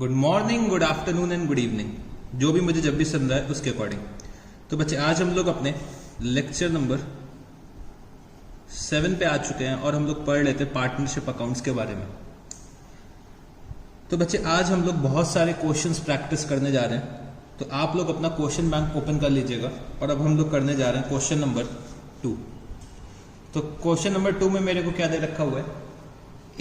Good morning, good afternoon and good evening, जो भी मुझे जब भी सुन रहा है उसके अकॉर्डिंग। तो बच्चे आज हम लोग अपने लेक्चर नंबर 7 पे आ चुके हैं और हम लोग पढ़ लेते हैं पार्टनरशिप अकाउंट्स के बारे में। तो बच्चे आज हम लोग बहुत सारे क्वेश्चंस प्रैक्टिस करने जा रहे हैं, तो आप लोग अपना क्वेश्चन बैंक ओपन कर लीजिएगा। और अब हम लोग करने जा रहे हैं क्वेश्चन नंबर 2। तो क्वेश्चन नंबर 2 में मेरे को क्या दे रखा हुआ है,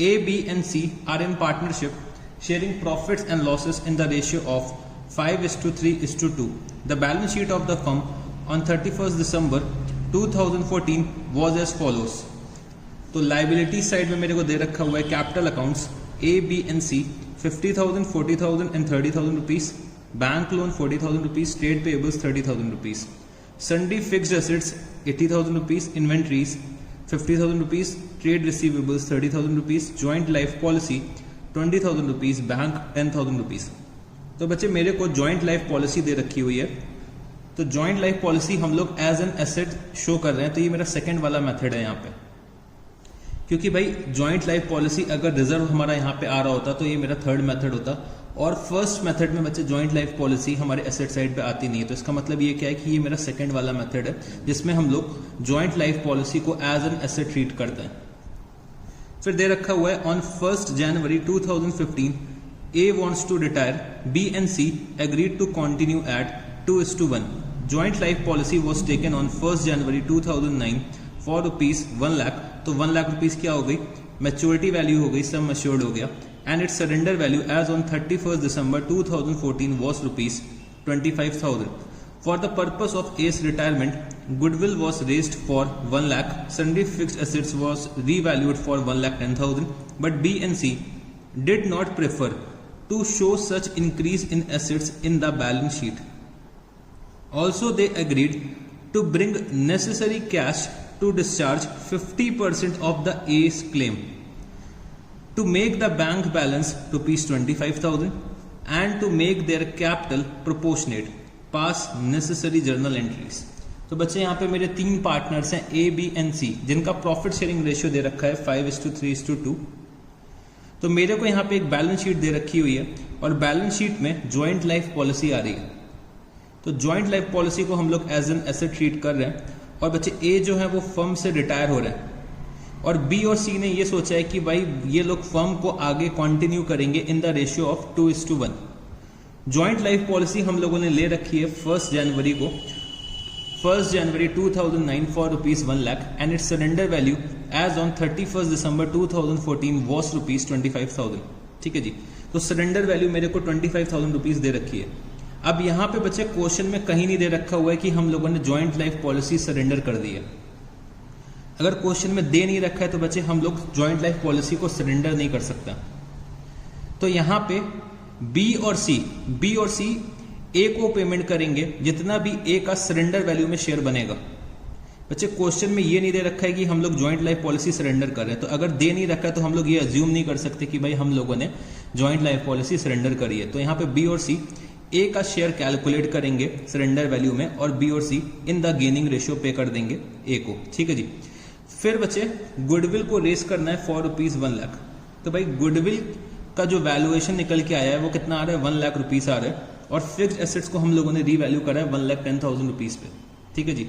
A, B and C are in partnership sharing profits and losses in the ratio of 5:3:2. The balance sheet of the firm on 31st December 2014 was as follows. तो liability side में मेरे को दे रखा हुआ है capital accounts A, B and C 50,000, 40,000 and 30,000 rupees. Bank loan 40,000 rupees. Trade payables 30,000 rupees. सन्डी fixed assets 80,000 rupees. Inventories 50,000 rupees. Trade receivables 30,000 rupees. Joint life policy 20,000 rupees. Bank 10,000 rupees. तो बच्चे मेरे को ज्वाइंट लाइफ पॉलिसी दे रखी हुई है, तो joint life policy हम लोग एज एन एसेट शो कर रहे हैं। तो ये मेरा सेकंड वाला मेथड है यहाँ पे, क्योंकि भाई ज्वाइंट लाइफ पॉलिसी अगर रिजर्व हमारा यहाँ पे आ रहा होता तो ये मेरा थर्ड मेथड होता, और फर्स्ट मेथड में बच्चे ज्वाइंट लाइफ पॉलिसी हमारे एसेट साइड पे आती नहीं है। तो इसका मतलब ये क्या है कि ये मेरा सेकंड वाला मेथड है जिसमें हम लोग ज्वाइंट लाइफ पॉलिसी को एज एन एसेट ट्रीट करते हैं। फिर दे रखा हुआ है on 1st January 2015 A wants to retire, B and C agreed to continue at 2:1. Joint life policy was taken on 1st January 2009 for rupees 1 lakh. तो 1 lakh rupees क्या हो गई, मैच्योरिटी वैल्यू हो गई, सम अश्योर्ड हो गया। And its surrender value as on 31st December 2014 was rupees 25,000. For the purpose of A's retirement, goodwill was raised for 1 lakh. Sundry fixed assets was revalued for 1,10,000. But B and C did not prefer to show such increase in assets in the balance sheet. Also, they agreed to bring necessary cash to discharge 50% of the A's claim, to make the bank balance rupees 25,000 and to make their capital proportionate. Pass necessary journal entries. तो बच्चे यहाँ पे मेरे 3 partners हैं A, B and C, जिनका profit sharing ratio दे रखा है 5:3:2. तो मेरे को यहाँ पे एक बैलेंस शीट दे रखी हुई है और बैलेंस शीट में ज्वाइंट लाइफ पॉलिसी आ रही है। तो ज्वाइंट लाइफ पॉलिसी को हम लोग एज एन एसेट ट्रीट कर रहे हैं, और बच्चे ए जो है वो फर्म से रिटायर हो रहे हैं, और बी और सी ने ये सोचा है कि भाई ये लोग फर्म को आगे कंटिन्यू करेंगे in the ratio of 2:1। Joint life policy हम लोगों ने ले रखी है 1st January 2009 for rupees 1 lakh, and its surrender value as on 31st December 2014 was rupees 25,000। ठीक है जी, तो सरेंडर वैल्यू मेरे को 25,000 रुपीज दे रखी है। अब यहाँ पे बच्चे क्वेश्चन में कहीं नहीं दे रखा हुआ है कि हम लोगों ने ज्वाइंट लाइफ पॉलिसी सरेंडर कर दी है। अगर क्वेश्चन में दे नहीं रखा है तो बच्चे हम लोग ज्वाइंट लाइफ पॉलिसी को सरेंडर नहीं कर सकता। तो यहाँ पे बी और सी ए को पेमेंट करेंगे जितना भी ए का सरेंडर वैल्यू में शेयर बनेगा। बच्चे क्वेश्चन में ये नहीं दे रखा है कि हम लोग ज्वाइंट लाइफ पॉलिसी सरेंडर कर रहे हैं, तो अगर दे नहीं रखा है तो हम लोग ये अज्यूम नहीं कर सकते कि भाई हम लोगों ने ज्वाइंट लाइफ पॉलिसी सरेंडर करी है। तो यहाँ पे बी और सी ए का शेयर कैलकुलेट करेंगे सरेंडर वैल्यू में, और बी और सी इन द गेनिंग रेशियो पे कर देंगे ए को। ठीक है जी। फिर बच्चे गुडविल को रेस करना है फॉर रुपीज 1 लाख। तो भाई गुडविल का जो वैल्यूएशन निकल के आया है वो कितना आ रहा है, 1 लाख रुपीस आ रहा है, और फिक्स्ड एसेट्स को हम लोगों ने रीवैल्यू करा है 1,10,000 रुपीज पे। ठीक है जी।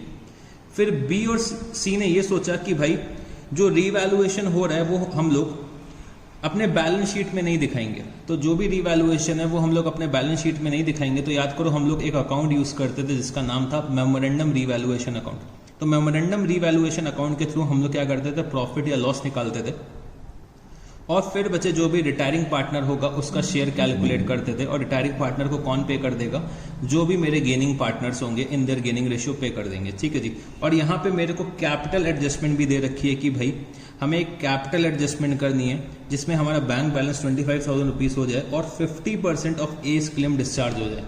फिर बी और सी ने ये सोचा कि भाई जो रीवैल्यूएशन हो रहा है वो हम लोग अपने बैलेंस शीट में नहीं दिखाएंगे। तो जो भी रीवैल्यूएशन है वो हम लोग अपने बैलेंस शीट में नहीं दिखाएंगे। तो याद करो हम लोग एक अकाउंट यूज करते थे जिसका नाम था मेमोरेंडम रीवैल्यूएशन अकाउंट। तो मेमोरेंडम रीवैल्यूएशन अकाउंट के थ्रू हम लोग क्या करते थे, प्रॉफिट या लॉस निकालते थे, और फिर बच्चे जो भी रिटायरिंग पार्टनर होगा उसका शेयर कैलकुलेट करते थे, और रिटायरिंग पार्टनर को कौन पे कर देगा, जो भी मेरे गेनिंग पार्टनर्स होंगे इन देयर गेनिंग रेशियो पे कर देंगे। ठीक है जी। और यहाँ पे मेरे को कैपिटल एडजस्टमेंट भी दे रखी है कि भाई हमें एक कैपिटल एडजस्टमेंट करनी है जिसमें हमारा बैंक बैलेंस 25,000 रुपीज हो जाए और 50% ऑफ एज क्लेम डिस्चार्ज हो जाए।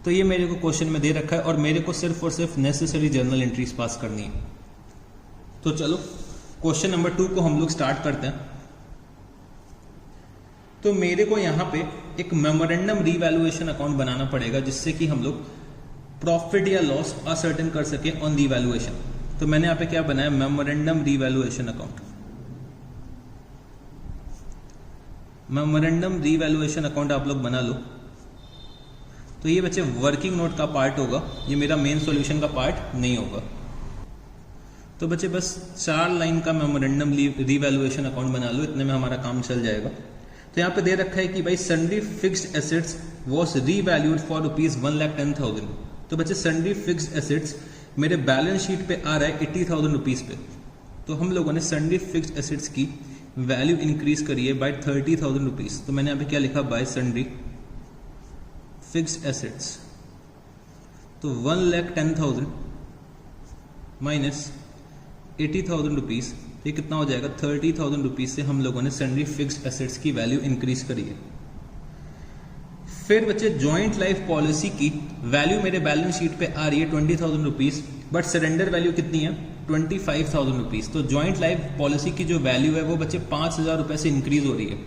तो ये मेरे को क्वेश्चन में दे रखा है, और मेरे को सिर्फ और सिर्फ नेसेसरी जर्नल एंट्रीज पास करनी है। तो चलो क्वेश्चन नंबर 2 को हम लोग स्टार्ट करते हैं। तो मेरे को यहाँ पे एक मेमोरेंडम रीवैल्यूएशन अकाउंट बनाना पड़ेगा जिससे कि हम लोग प्रॉफिट या लॉस असर्टेन कर सके ऑन रीवैल्यूएशन। तो मैंने यहाँ पे क्या बनाया, memorandum revaluation account. Memorandum revaluation account आप लोग बना लो। तो ये बच्चे वर्किंग नोट का पार्ट होगा, ये मेरा मेन सॉल्यूशन का पार्ट नहीं होगा। तो बच्चे बस 4 लाइन का मेमोरेंडम रीवैल्यूएशन अकाउंट बना लो, इतने में हमारा काम चल जाएगा। तो यहाँ पे दे रखा है कि भाई sundry fixed assets was revalued for ₹1,10,000। तो बच्चे सन्ड्री फिक्स्ड एसेट्स मेरे बैलेंस शीट पे आ रहा है 80,000 रुपीज़ पे। तो हम लोगों ने सन्ड्री फिक्स्ड एसेट्स की वैल्यू इंक्रीज करी है बाय 30,000 रुपीज़। तो मैंने यहाँ पे क्या लिखा, बाय सन्ड्री फिक्स्ड एसेट्स। तो 1,10,000 माइनस 80,000 रुपीज़, ये कितना हो जाएगा 30,000 रुपीज़ से हम लोगों ने सन्ड्री फिक्स्ड एसेट्स की वैल्यू इंक्रीज करी है। फिर बच्चे जॉइंट लाइफ पॉलिसी की वैल्यू मेरे बैलेंस शीट पे आ रही है 20,000 रुपीज़, बट सरेंडर वैल्यू कितनी है 25,000 रुपीज़। तो जॉइंट लाइफ पॉलिसी की जो वैल्यू है वो बच्चे 5,000 रुपये से इंक्रीज हो रही है।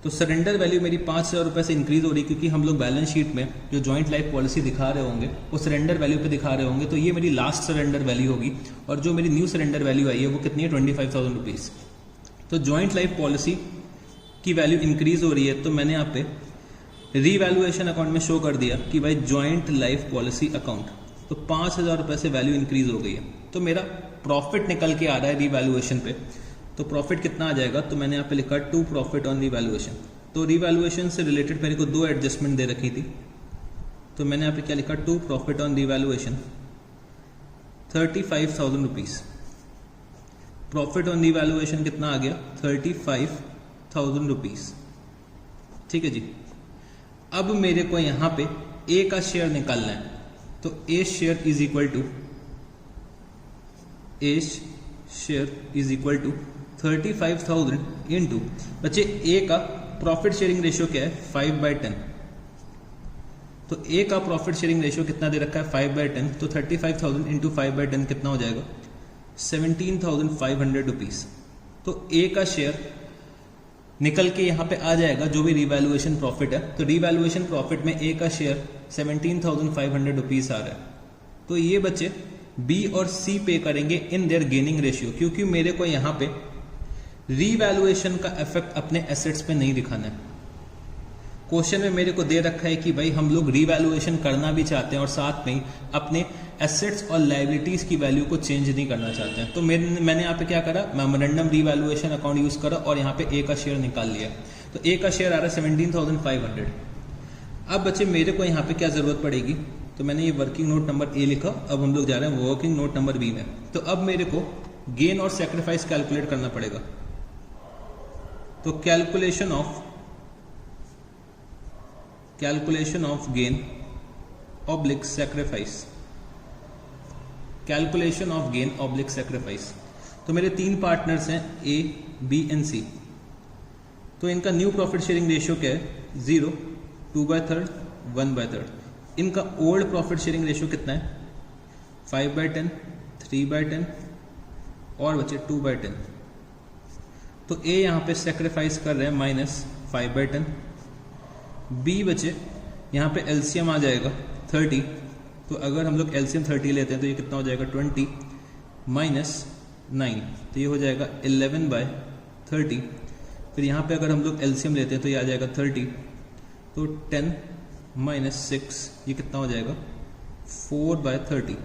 तो सरेंडर वैल्यू मेरी 5,000 रुपये से इंक्रीज हो रही है, क्योंकि हम लोग बैलेंस शीट में जो जॉइंट लाइफ पॉलिसी दिखा रहे होंगे वो सरेंडर वैल्यू पे दिखा रहे होंगे। तो ये मेरी लास्ट सरेंडर वैल्यू होगी, और जो मेरी न्यू सरेंडर वैल्यू आई है वो कितनी है 25,000 रुपीज़। तो जॉइंट लाइफ पॉलिसी की वैल्यू इंक्रीज हो रही है, तो मैंने यहाँ पे रीवैल्यूएशन अकाउंट में शो कर दिया कि भाई जॉइंट लाइफ पॉलिसी अकाउंट। तो 5,000 रुपये से वैल्यू इंक्रीज हो गई है। तो मेरा प्रॉफिट निकल के आ रहा है रीवैल्यूएशन पे। तो प्रॉफिट कितना आ जाएगा, तो मैंने यहाँ पे लिखा टू प्रॉफिट ऑन रीवैल्यूएशन। तो रीवैल्यूएशन से रिलेटेड मेरे को 2 एडजस्टमेंट दे रखी थी। तो मैंने यहाँ पे क्या लिखा, to profit on revaluation 35,000 rupees. Profit on revaluation कितना आ गया 35,000 रुपीज़। ठीक है जी। अब मेरे को यहाँ पे ए का शेयर निकालना है। तो A share is equal to 35,000 into, बच्चे ए का प्रॉफिट शेयरिंग रेशियो क्या है 5/10। तो ए का प्रॉफिट शेयरिंग रेशियो कितना दे रखा है 5/10। तो 35,000 इंटू 5/10 कितना हो जाएगा 17,500 रुपीज़। तो ए का शेयर निकल के यहाँ पे आ जाएगा जो भी रिवैल्यूएशन प्रॉफिट है। तो रिवैल्यूएशन प्रॉफिट में ए का शेयर 17,500 रुपीज़ आ रहा है। तो ये बच्चे बी और सी पे करेंगे इन देयर गेनिंग रेशियो, क्योंकि मेरे को यहाँ पे रीवैल्यूएशन का इफेक्ट अपने एसेट्स पे नहीं दिखाना है। क्वेश्चन में मेरे को दे रखा है कि भाई हम लोग रीवैल्यूएशन करना भी चाहते हैं और साथ में ही अपने एसेट्स और लाइबिलिटीज की वैल्यू को चेंज नहीं करना चाहते हैं। तो मैंने यहाँ पे क्या करा, मेमोरेंडम रीवैल्यूएशन अकाउंट यूज करा और यहाँ पे ए का शेयर निकाल लिया। तो ए का शेयर आ रहा है 17,500। अब बच्चे मेरे को यहाँ पे क्या जरूरत पड़ेगी, तो मैंने ये वर्किंग नोट नंबर ए लिखा। अब हम लोग जा रहे हैं वर्किंग नोट नंबर बी में। तो अब मेरे को गेन और सैक्रिफाइस कैलकुलेट करना पड़ेगा। तो calculation of gain oblique sacrifice, calculation of gain oblique sacrifice. तो मेरे 3 पार्टनर्स हैं ए, बी एंड सी। तो इनका न्यू प्रॉफिट शेयरिंग रेशियो क्या है 0, 2/3, 1/3। इनका ओल्ड प्रॉफिट शेयरिंग रेशियो कितना है 5/10, 3/10 और बचे 2/10। तो ए यहाँ पे सेक्रीफाइस कर रहे हैं -5/10। बी बचे यहाँ पे एलसीएम आ जाएगा 30। तो अगर हम लोग एलसीएम 30 लेते हैं तो ये कितना हो जाएगा 20 -9, तो ये हो जाएगा 11/30। फिर यहाँ पे अगर हम लोग एलसीएम लेते हैं तो ये आ जाएगा 30, तो 10 -6 ये कितना हो जाएगा 4/30।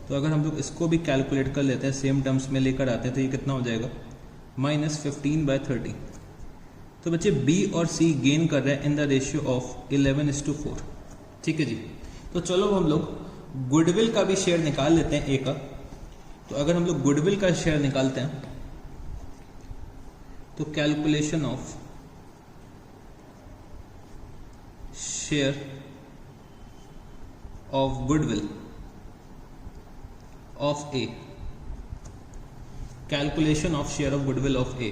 तो अगर हम लोग इसको भी कैलकुलेट कर लेते हैं, सेम टर्म्स में लेकर आते हैं, तो ये कितना हो जाएगा -15/30। तो बच्चे बी और सी गेन कर रहे हैं इन द रेशियो ऑफ 11:4। ठीक है जी। तो चलो हम लोग गुडविल का भी शेयर निकाल लेते हैं ए का। तो अगर हम लोग गुडविल का शेयर निकालते हैं तो calculation of share of goodwill of A, calculation of share of goodwill of A.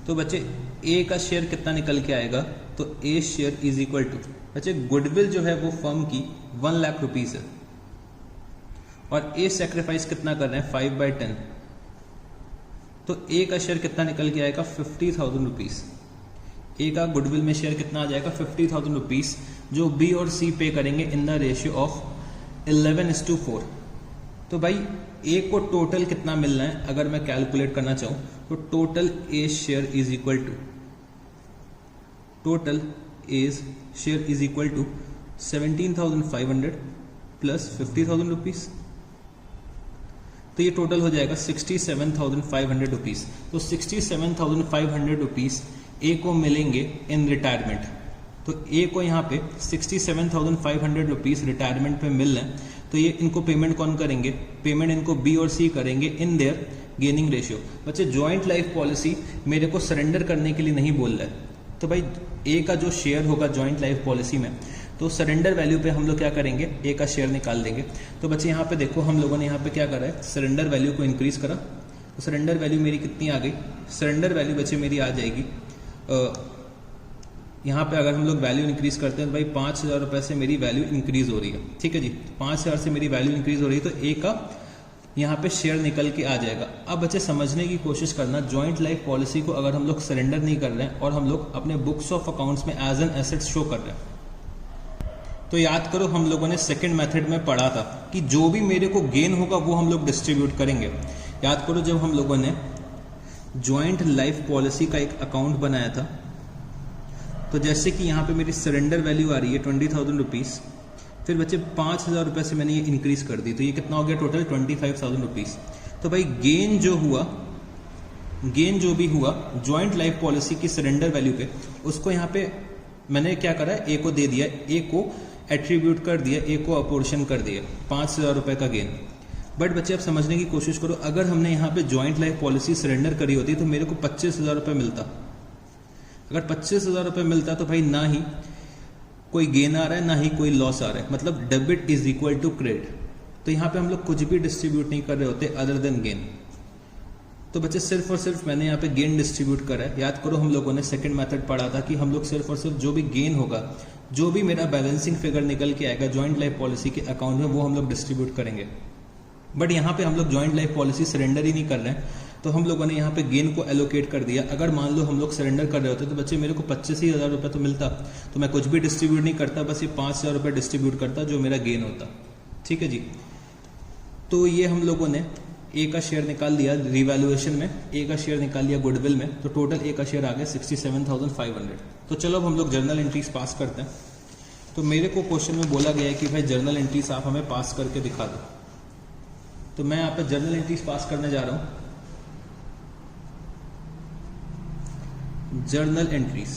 तो बच्चे ए का शेयर कितना निकल के आएगा, तो A share is equal to, बच्चे गुडविल जो है वो फर्म की 1 लाख रुपीज है और ए सेक्रीफाइस कितना कर रहे हैं 5/10। तो ए का शेयर कितना निकल के आएगा 50,000 रुपीज। ए का गुडविल में शेयर कितना आ जाएगा 50,000 रुपीज, जो बी और सी पे करेंगे इन द रेशियो ऑफ 11:4। तो भाई ए को टोटल कितना मिलना है, अगर मैं कैलकुलेट करना चाहूँ तो total A share is equal to total A's share is equal to 17,500 plus 50,000 rupees, तो ये टोटल हो जाएगा 67,500 रुपीज़। तो 67,500 रुपीज़ ए को मिलेंगे इन रिटायरमेंट। तो ए को यहाँ पे 67,500 रुपीज़ रिटायरमेंट पे मिल रहे हैं, तो ये इनको पेमेंट कौन करेंगे? पेमेंट इनको बी और सी करेंगे इन देयर गेनिंग रेशियो। बच्चे जॉइंट लाइफ पॉलिसी मेरे को सरेंडर करने के लिए नहीं बोल रहा है, तो भाई ए का जो शेयर होगा जॉइंट लाइफ पॉलिसी में, तो सरेंडर वैल्यू पे हम लोग क्या करेंगे? ए का शेयर निकाल देंगे। तो बच्चे यहाँ पे देखो हम लोगों ने यहाँ पे क्या करा है, सरेंडर वैल्यू को इंक्रीज करा। तो सरेंडर वैल्यू मेरी कितनी आ गई? सरेंडर वैल्यू बच्चे मेरी आ जाएगी यहाँ पे अगर हम लोग वैल्यू इंक्रीज करते हैं तो भाई 5,000 रुपये से मेरी वैल्यू इंक्रीज हो रही है। ठीक है जी, 5,000 से मेरी वैल्यू इंक्रीज हो रही है, तो ए का यहाँ पे शेयर निकल के आ जाएगा। अब बच्चे समझने की कोशिश करना, जॉइंट लाइफ पॉलिसी को अगर हम लोग सरेंडर नहीं कर रहे हैं और हम लोग अपने बुक्स ऑफ अकाउंट्स में एज एन एसेट शो कर रहे हैं, तो याद करो हम लोगों ने सेकंड मेथड में पढ़ा था कि जो भी मेरे को गेन होगा वो हम लोग डिस्ट्रीब्यूट करेंगे। याद करो जब हम लोगों ने जॉइंट लाइफ पॉलिसी का एक अकाउंट बनाया था, तो जैसे कि यहाँ पे मेरी सरेंडर वैल्यू आ रही है 20,000 रुपीज़, फिर बच्चे 5,000 रुपये से मैंने ये इंक्रीज कर दी, तो ये कितना हो गया टोटल? 25,000 रुपीज़। तो भाई गेन जो भी हुआ जॉइंट लाइफ पॉलिसी की सरेंडर वैल्यू पे, उसको यहाँ पे मैंने क्या करा? ए को दे दिया, ए को एट्रीब्यूट कर दिया, ए को अपोर्शन कर दिया, 5,000 रुपये का गेन। बट बच्चे आप समझने की कोशिश करो, अगर हमने यहाँ पे जॉइंट लाइफ पॉलिसी सरेंडर करी होती तो मेरे को 25,000 रुपये मिलता। अगर 25,000 रुपये मिलता तो भाई ना ही कोई गेन आ रहा है ना ही कोई लॉस आ रहा है, मतलब debit is equal to credit. तो यहाँ पे हम लोग कुछ भी डिस्ट्रीब्यूट नहीं कर रहे होते अदर देन गेन। तो बच्चे सिर्फ और सिर्फ मैंने यहाँ पे गेन डिस्ट्रीब्यूट करा है। याद करो हम लोगों ने सेकंड मेथड पढ़ा था कि हम लोग सिर्फ और सिर्फ जो भी गेन होगा, जो भी मेरा बैलेंसिंग फिगर निकल के आएगा जॉइंट लाइफ पॉलिसी के अकाउंट में, वो हम लोग डिस्ट्रीब्यूट करेंगे। बट यहाँ पे हम लोग जॉइंट लाइफ पॉलिसी सरेंडर ही नहीं कर रहे हैं, तो हम लोगों ने यहाँ पे गेन को एलोकेट कर दिया। अगर मान लो हम लोग सरेंडर कर रहे होते तो बच्चे मेरे को 25,000 रुपये तो मिलता, तो मैं कुछ भी डिस्ट्रीब्यूट नहीं करता, बस ये 5,000 रुपये डिस्ट्रीब्यूट करता जो मेरा गेन होता। ठीक है जी, तो ये हम लोगों ने ए का शेयर निकाल लिया रिवैल्यूएशन में, ए का शेयर निकाल लिया गुडविल में, तो टोटल ए का शेयर आ गया 67,500। तो चलो अब हम लोग जर्नल एंट्रीज पास करते हैं। तो मेरे को क्वेश्चन में बोला गया है कि भाई जर्नल एंट्रीज आप हमें पास करके दिखा दो, तो मैं यहाँ पे जर्नल एंट्रीज पास करने जा रहा हूँ। Journal entries,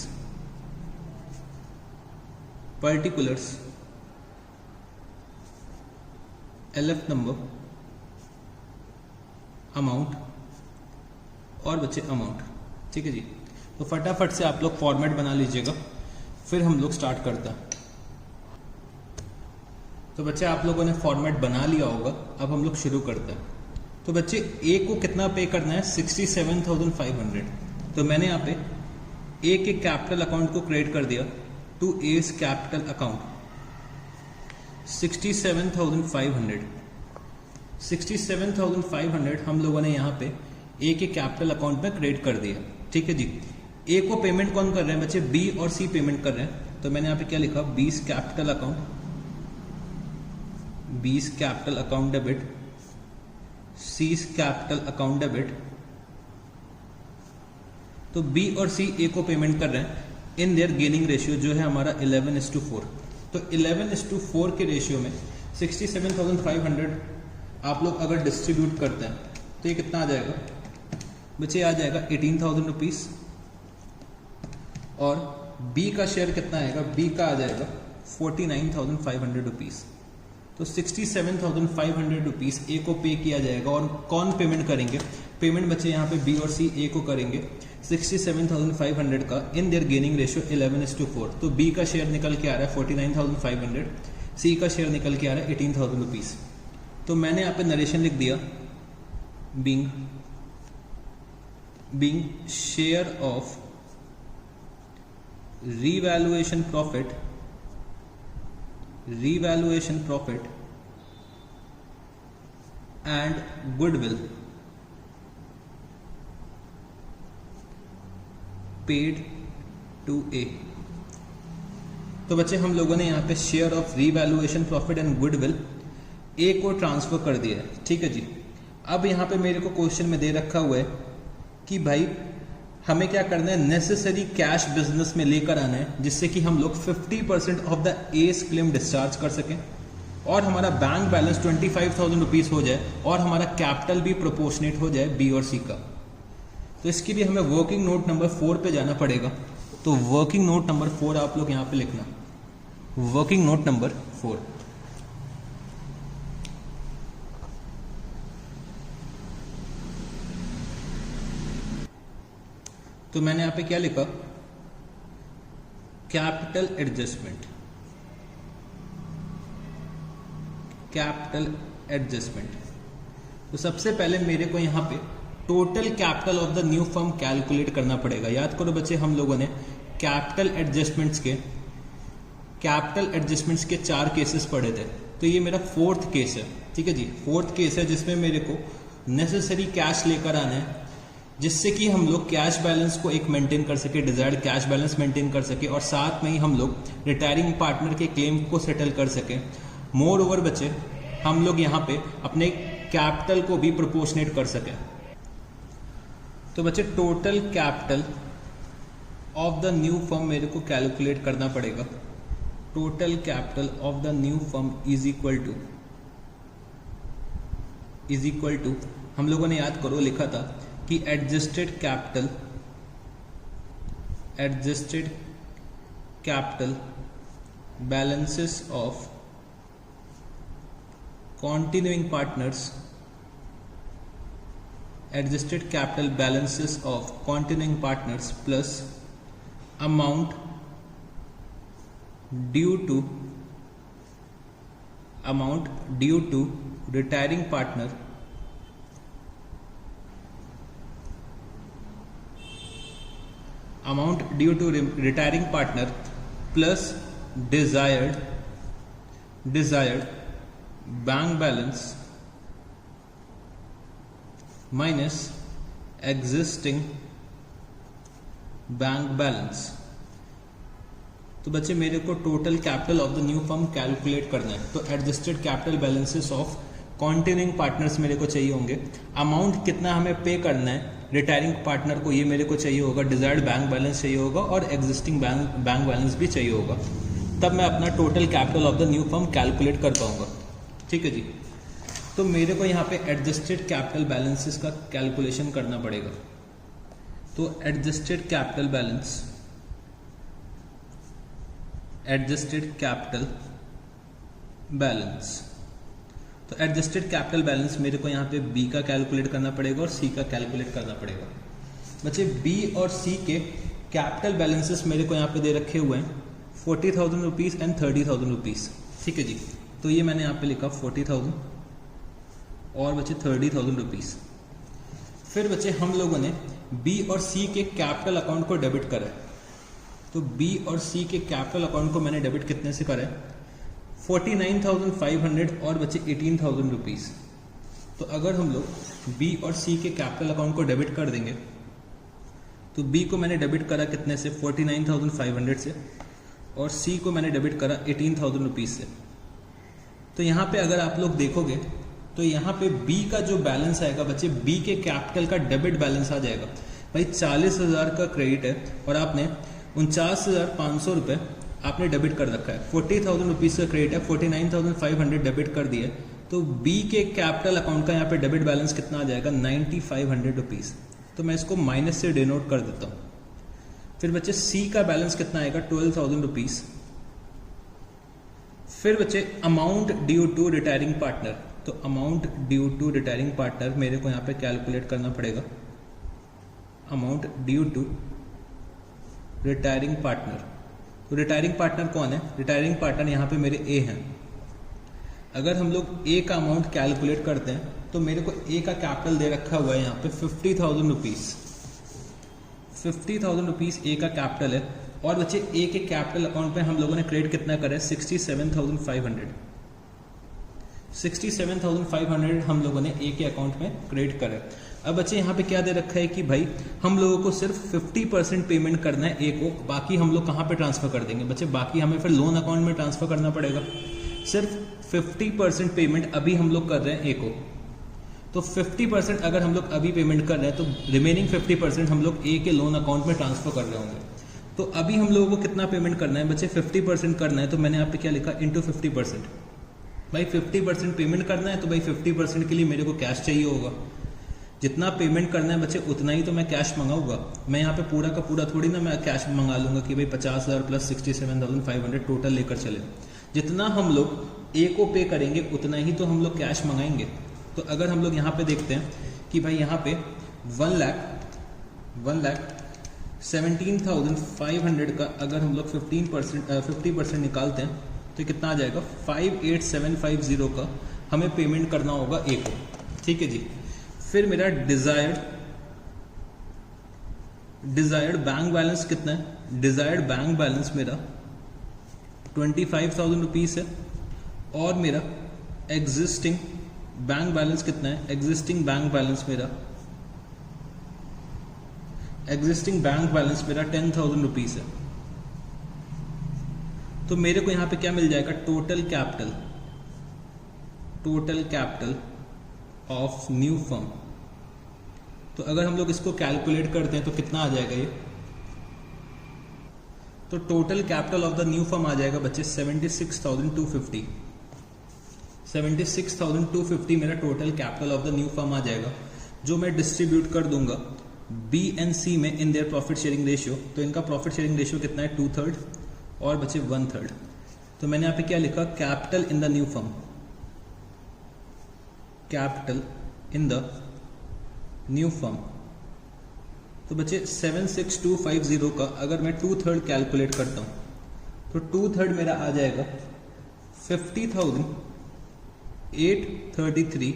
particulars, LF number, amount और बच्चे अमाउंट। ठीक है जी, तो फटाफट से आप लोग फॉर्मेट बना लीजिएगा, फिर हम लोग स्टार्ट करते हैं। तो बच्चे आप लोगों ने फॉर्मेट बना लिया होगा, अब हम लोग शुरू करते हैं। तो बच्चे ए को कितना पे करना है? 67,500। तो मैंने यहाँ पे ए के कैपिटल अकाउंट को क्रिएट कर दिया टू एज कैपिटल अकाउंट 67,500। 67,500 हम लोगों ने यहाँ पे ए के कैपिटल अकाउंट में क्रिएट कर दिया। ठीक है जी, ए को पेमेंट कौन कर रहे हैं बच्चे? बी और सी पेमेंट कर रहे हैं। तो मैंने यहाँ पे क्या लिखा? बीस कैपिटल अकाउंट, बीस capital account debit, seize capital account debit. तो बी और सी ए को पेमेंट कर रहे हैं इन देयर गेनिंग रेशियो जो है हमारा 11:4। तो 11:4 के रेशियो में 67,500 आप लोग अगर डिस्ट्रीब्यूट करते हैं तो ये कितना आ जाएगा बच्चे? आ जाएगा 18,000 रुपीज़। और बी का शेयर कितना आएगा? बी का आ जाएगा 49,500 रुपीज़। तो 67,500 रुपीज़ ए को पे किया जाएगा। और कौन पेमेंट करेंगे? पेमेंट बच्चे यहाँ पे बी और सी ए को करेंगे 67,500 का इन देयर गेनिंग रेशियो 11:4। तो बी का शेयर निकल के आ रहा है 49,500, सी का शेयर निकल के आ रहा है 18,000 रुपीज़। तो मैंने यहाँ पे नरेशन लिख दिया being share of revaluation profit and goodwill paid to A। तो बच्चे हम लोगों ने यहाँ पे share of revaluation profit and goodwill A को ट्रांसफर कर दिया है। ठीक है जी, अब यहाँ पे मेरे को क्वेश्चन में दे रखा हुआ है कि भाई हमें क्या करना है, नेसेसरी कैश बिजनेस में लेकर आना है जिससे कि हम लोग 50% of the S claim discharge कर सकें और हमारा बैंक बैलेंस 25,000 रुपीज हो जाए और हमारा कैपिटल भी प्रोपोर्शनेट हो जाए बी और सी का। तो इसके लिए हमें वर्किंग नोट नंबर 4 पे जाना पड़ेगा। तो वर्किंग नोट नंबर 4 आप लोग यहां पे लिखना, वर्किंग नोट नंबर 4। तो मैंने यहां पे क्या लिखा, कैपिटल एडजस्टमेंट, कैपिटल एडजस्टमेंट। तो सबसे पहले मेरे को यहां पे total capital of the new firm calculate करना पड़ेगा। याद करो बच्चे, हम लोगों ने कैपिटल एडजस्टमेंट्स के 4 केसेस पढ़े थे। तो ये मेरा 4th केस है, ठीक है जी, 4th केस है जिसमें मेरे को नेसेसरी कैश लेकर आना है जिससे कि हम लोग कैश बैलेंस को एक मेंटेन कर सके, डिजायर्ड कैश बैलेंस मेंटेन कर सके और साथ में ही हम लोग रिटायरिंग पार्टनर के क्लेम को सेटल कर सके। मोर ओवर बच्चे, हम लोग यहाँ पे अपने कैपिटल को भी प्रोपोर्शनेट कर सके। तो बच्चे total capital of the new firm मेरे को कैलकुलेट करना पड़ेगा। Total capital of the new firm is equal to हम लोगों ने याद करो लिखा था कि adjusted capital balances of continuing partners, adjusted capital balances of continuing partners plus amount due to retiring partner plus desired bank balance minus existing bank balance. तो बच्चे मेरे को total capital of the new firm calculate करना है। तो adjusted capital balances of continuing partners मेरे को चाहिए होंगे। अमाउंट कितना हमें पे करना है रिटायरिंग पार्टनर को, ये मेरे को चाहिए होगा। डिजायर्ड बैंक बैलेंस चाहिए होगा और एग्जिस्टिंग बैंक बैलेंस भी चाहिए होगा। तब मैं अपना total capital of the new firm calculate कर पाऊंगा, ठीक है जी। तो मेरे को यहाँ पे एडजस्टेड कैपिटल बैलेंसेस का कैलकुलेशन करना पड़ेगा। तो एडजस्टेड कैपिटल बैलेंस मेरे को यहाँ पे बी का कैलकुलेट करना पड़ेगा और सी का कैलकुलेट करना पड़ेगा। बच्चे बी और सी के कैपिटल बैलेंसेस मेरे को यहाँ पे दे रखे हुए हैं 40,000 रुपीज एंड 30,000 रुपीज, ठीक है जी। तो ये मैंने यहाँ पे लिखा 40,000 और बचे 30,000 रुपीज। फिर बचे हम लोगों ने बी और सी के कैपिटल अकाउंट को डेबिट करा है। तो बी और सी के कैपिटल अकाउंट को मैंने डेबिट कितने से करा है, 49,500 और बचे 18,000 रुपीज। तो अगर हम लोग बी और सी के कैपिटल अकाउंट को डेबिट कर देंगे तो बी को मैंने डेबिट करा कितने से, 49,500 से, और सी को मैंने डेबिट करा 18,000 रुपीज से। तो यहाँ पे अगर आप लोग देखोगे तो यहाँ पे बी का जो बैलेंस आएगा बच्चे, बी के कैपिटल का डेबिट बैलेंस आ जाएगा। भाई 40,000 का क्रेडिट है और आपने 49,500 रुपये आपने डेबिट कर रखा है। 40,000 रुपीज़ का क्रेडिट है, 49,500 डेबिट कर दिया। तो बी के कैपिटल अकाउंट का यहाँ पे डेबिट बैलेंस कितना आ जाएगा, 9,500 रुपीज़। तो मैं इसको माइनस से डिनोट कर देता हूँ। फिर बच्चे सी का बैलेंस कितना आएगा, 12,000 रुपीज़। फिर बच्चे amount due to retiring partner. तो amount due to retiring partner मेरे को यहाँ पे कैलकुलेट करना पड़ेगा। Amount due to retiring partner. तो रिटायरिंग पार्टनर कौन है, रिटायरिंग पार्टनर यहाँ पे मेरे ए हैं। अगर हम लोग ए का अमाउंट कैलकुलेट करते हैं तो मेरे को ए का कैपिटल दे रखा हुआ है यहाँ पे 50,000 रुपीज़। 50,000 रुपीज़ ए का कैपिटल है और बच्चे ए के कैपिटल अकाउंट पे हम लोगों ने क्रेडिट कितना करा है, 67,500। 67,500 हम लोगों ने ए के अकाउंट में क्रेडिट करा है। अब बच्चे यहाँ पे क्या दे रखा है कि भाई हम लोगों को सिर्फ 50% पेमेंट करना है ए को, बाकी हम लोग कहाँ पे ट्रांसफर कर देंगे बच्चे, बाकी हमें फिर लोन अकाउंट में ट्रांसफर करना पड़ेगा। सिर्फ 50% पेमेंट अभी हम लोग कर रहे हैं ए को। तो 50% अगर हम लोग अभी पेमेंट कर रहे हैं तो रिमेनिंग 50% हम लोग ए के लोन अकाउंट में ट्रांसफर कर रहे होंगे। तो अभी हम लोगों को कितना पेमेंट करना है बच्चे, 50% करना है। तो मैंने यहाँ पे क्या लिखा, इंटू 50%। भाई 50% पेमेंट करना है तो भाई 50% के लिए मेरे को कैश चाहिए होगा। जितना पेमेंट करना है बच्चे उतना ही तो मैं कैश मंगाऊंगा। मैं यहाँ पे पूरा का पूरा थोड़ी ना मैं कैश मंगा लूंगा कि भाई 50,000 प्लस 67,500 टोटल लेकर चले। जितना हम लोग ए को पे करेंगे उतना ही तो हम लोग कैश मंगाएंगे। तो अगर हम लोग यहाँ पे देखते हैं कि भाई यहाँ पे 1,17,500 का अगर हम लोग 50% निकालते हैं तो कितना आ जाएगा, 58,750 का हमें पेमेंट करना होगा ए को। ठीक है जी। फिर मेरा डिजायर्ड बैंक बैलेंस कितना है, डिजायर्ड बैंक बैलेंस मेरा 25,000 रुपीज है। और मेरा एग्जिस्टिंग बैंक बैलेंस कितना है, एग्जिस्टिंग बैंक बैलेंस मेरा 10,000 रुपीज है। तो मेरे को यहां पे क्या मिल जाएगा, total capital of new firm. तो अगर हम लोग इसको कैलकुलेट करते हैं तो कितना आ जाएगा ये, तो total capital of the new firm आ जाएगा बच्चे 76,250। 76,250 मेरा total capital of the new firm आ जाएगा, जो मैं डिस्ट्रीब्यूट कर दूंगा बी एंड सी में in their profit sharing ratio. तो इनका प्रॉफिट शेयरिंग रेशियो कितना है, 2/3 और बचे 1/3। तो मैंने यहाँ पे क्या लिखा, capital in the new firm, capital in the new firm. तो बचे 76,250 का अगर मैं 2/3 कैलकुलेट करता हूं तो 2/3 मेरा आ जाएगा 50,833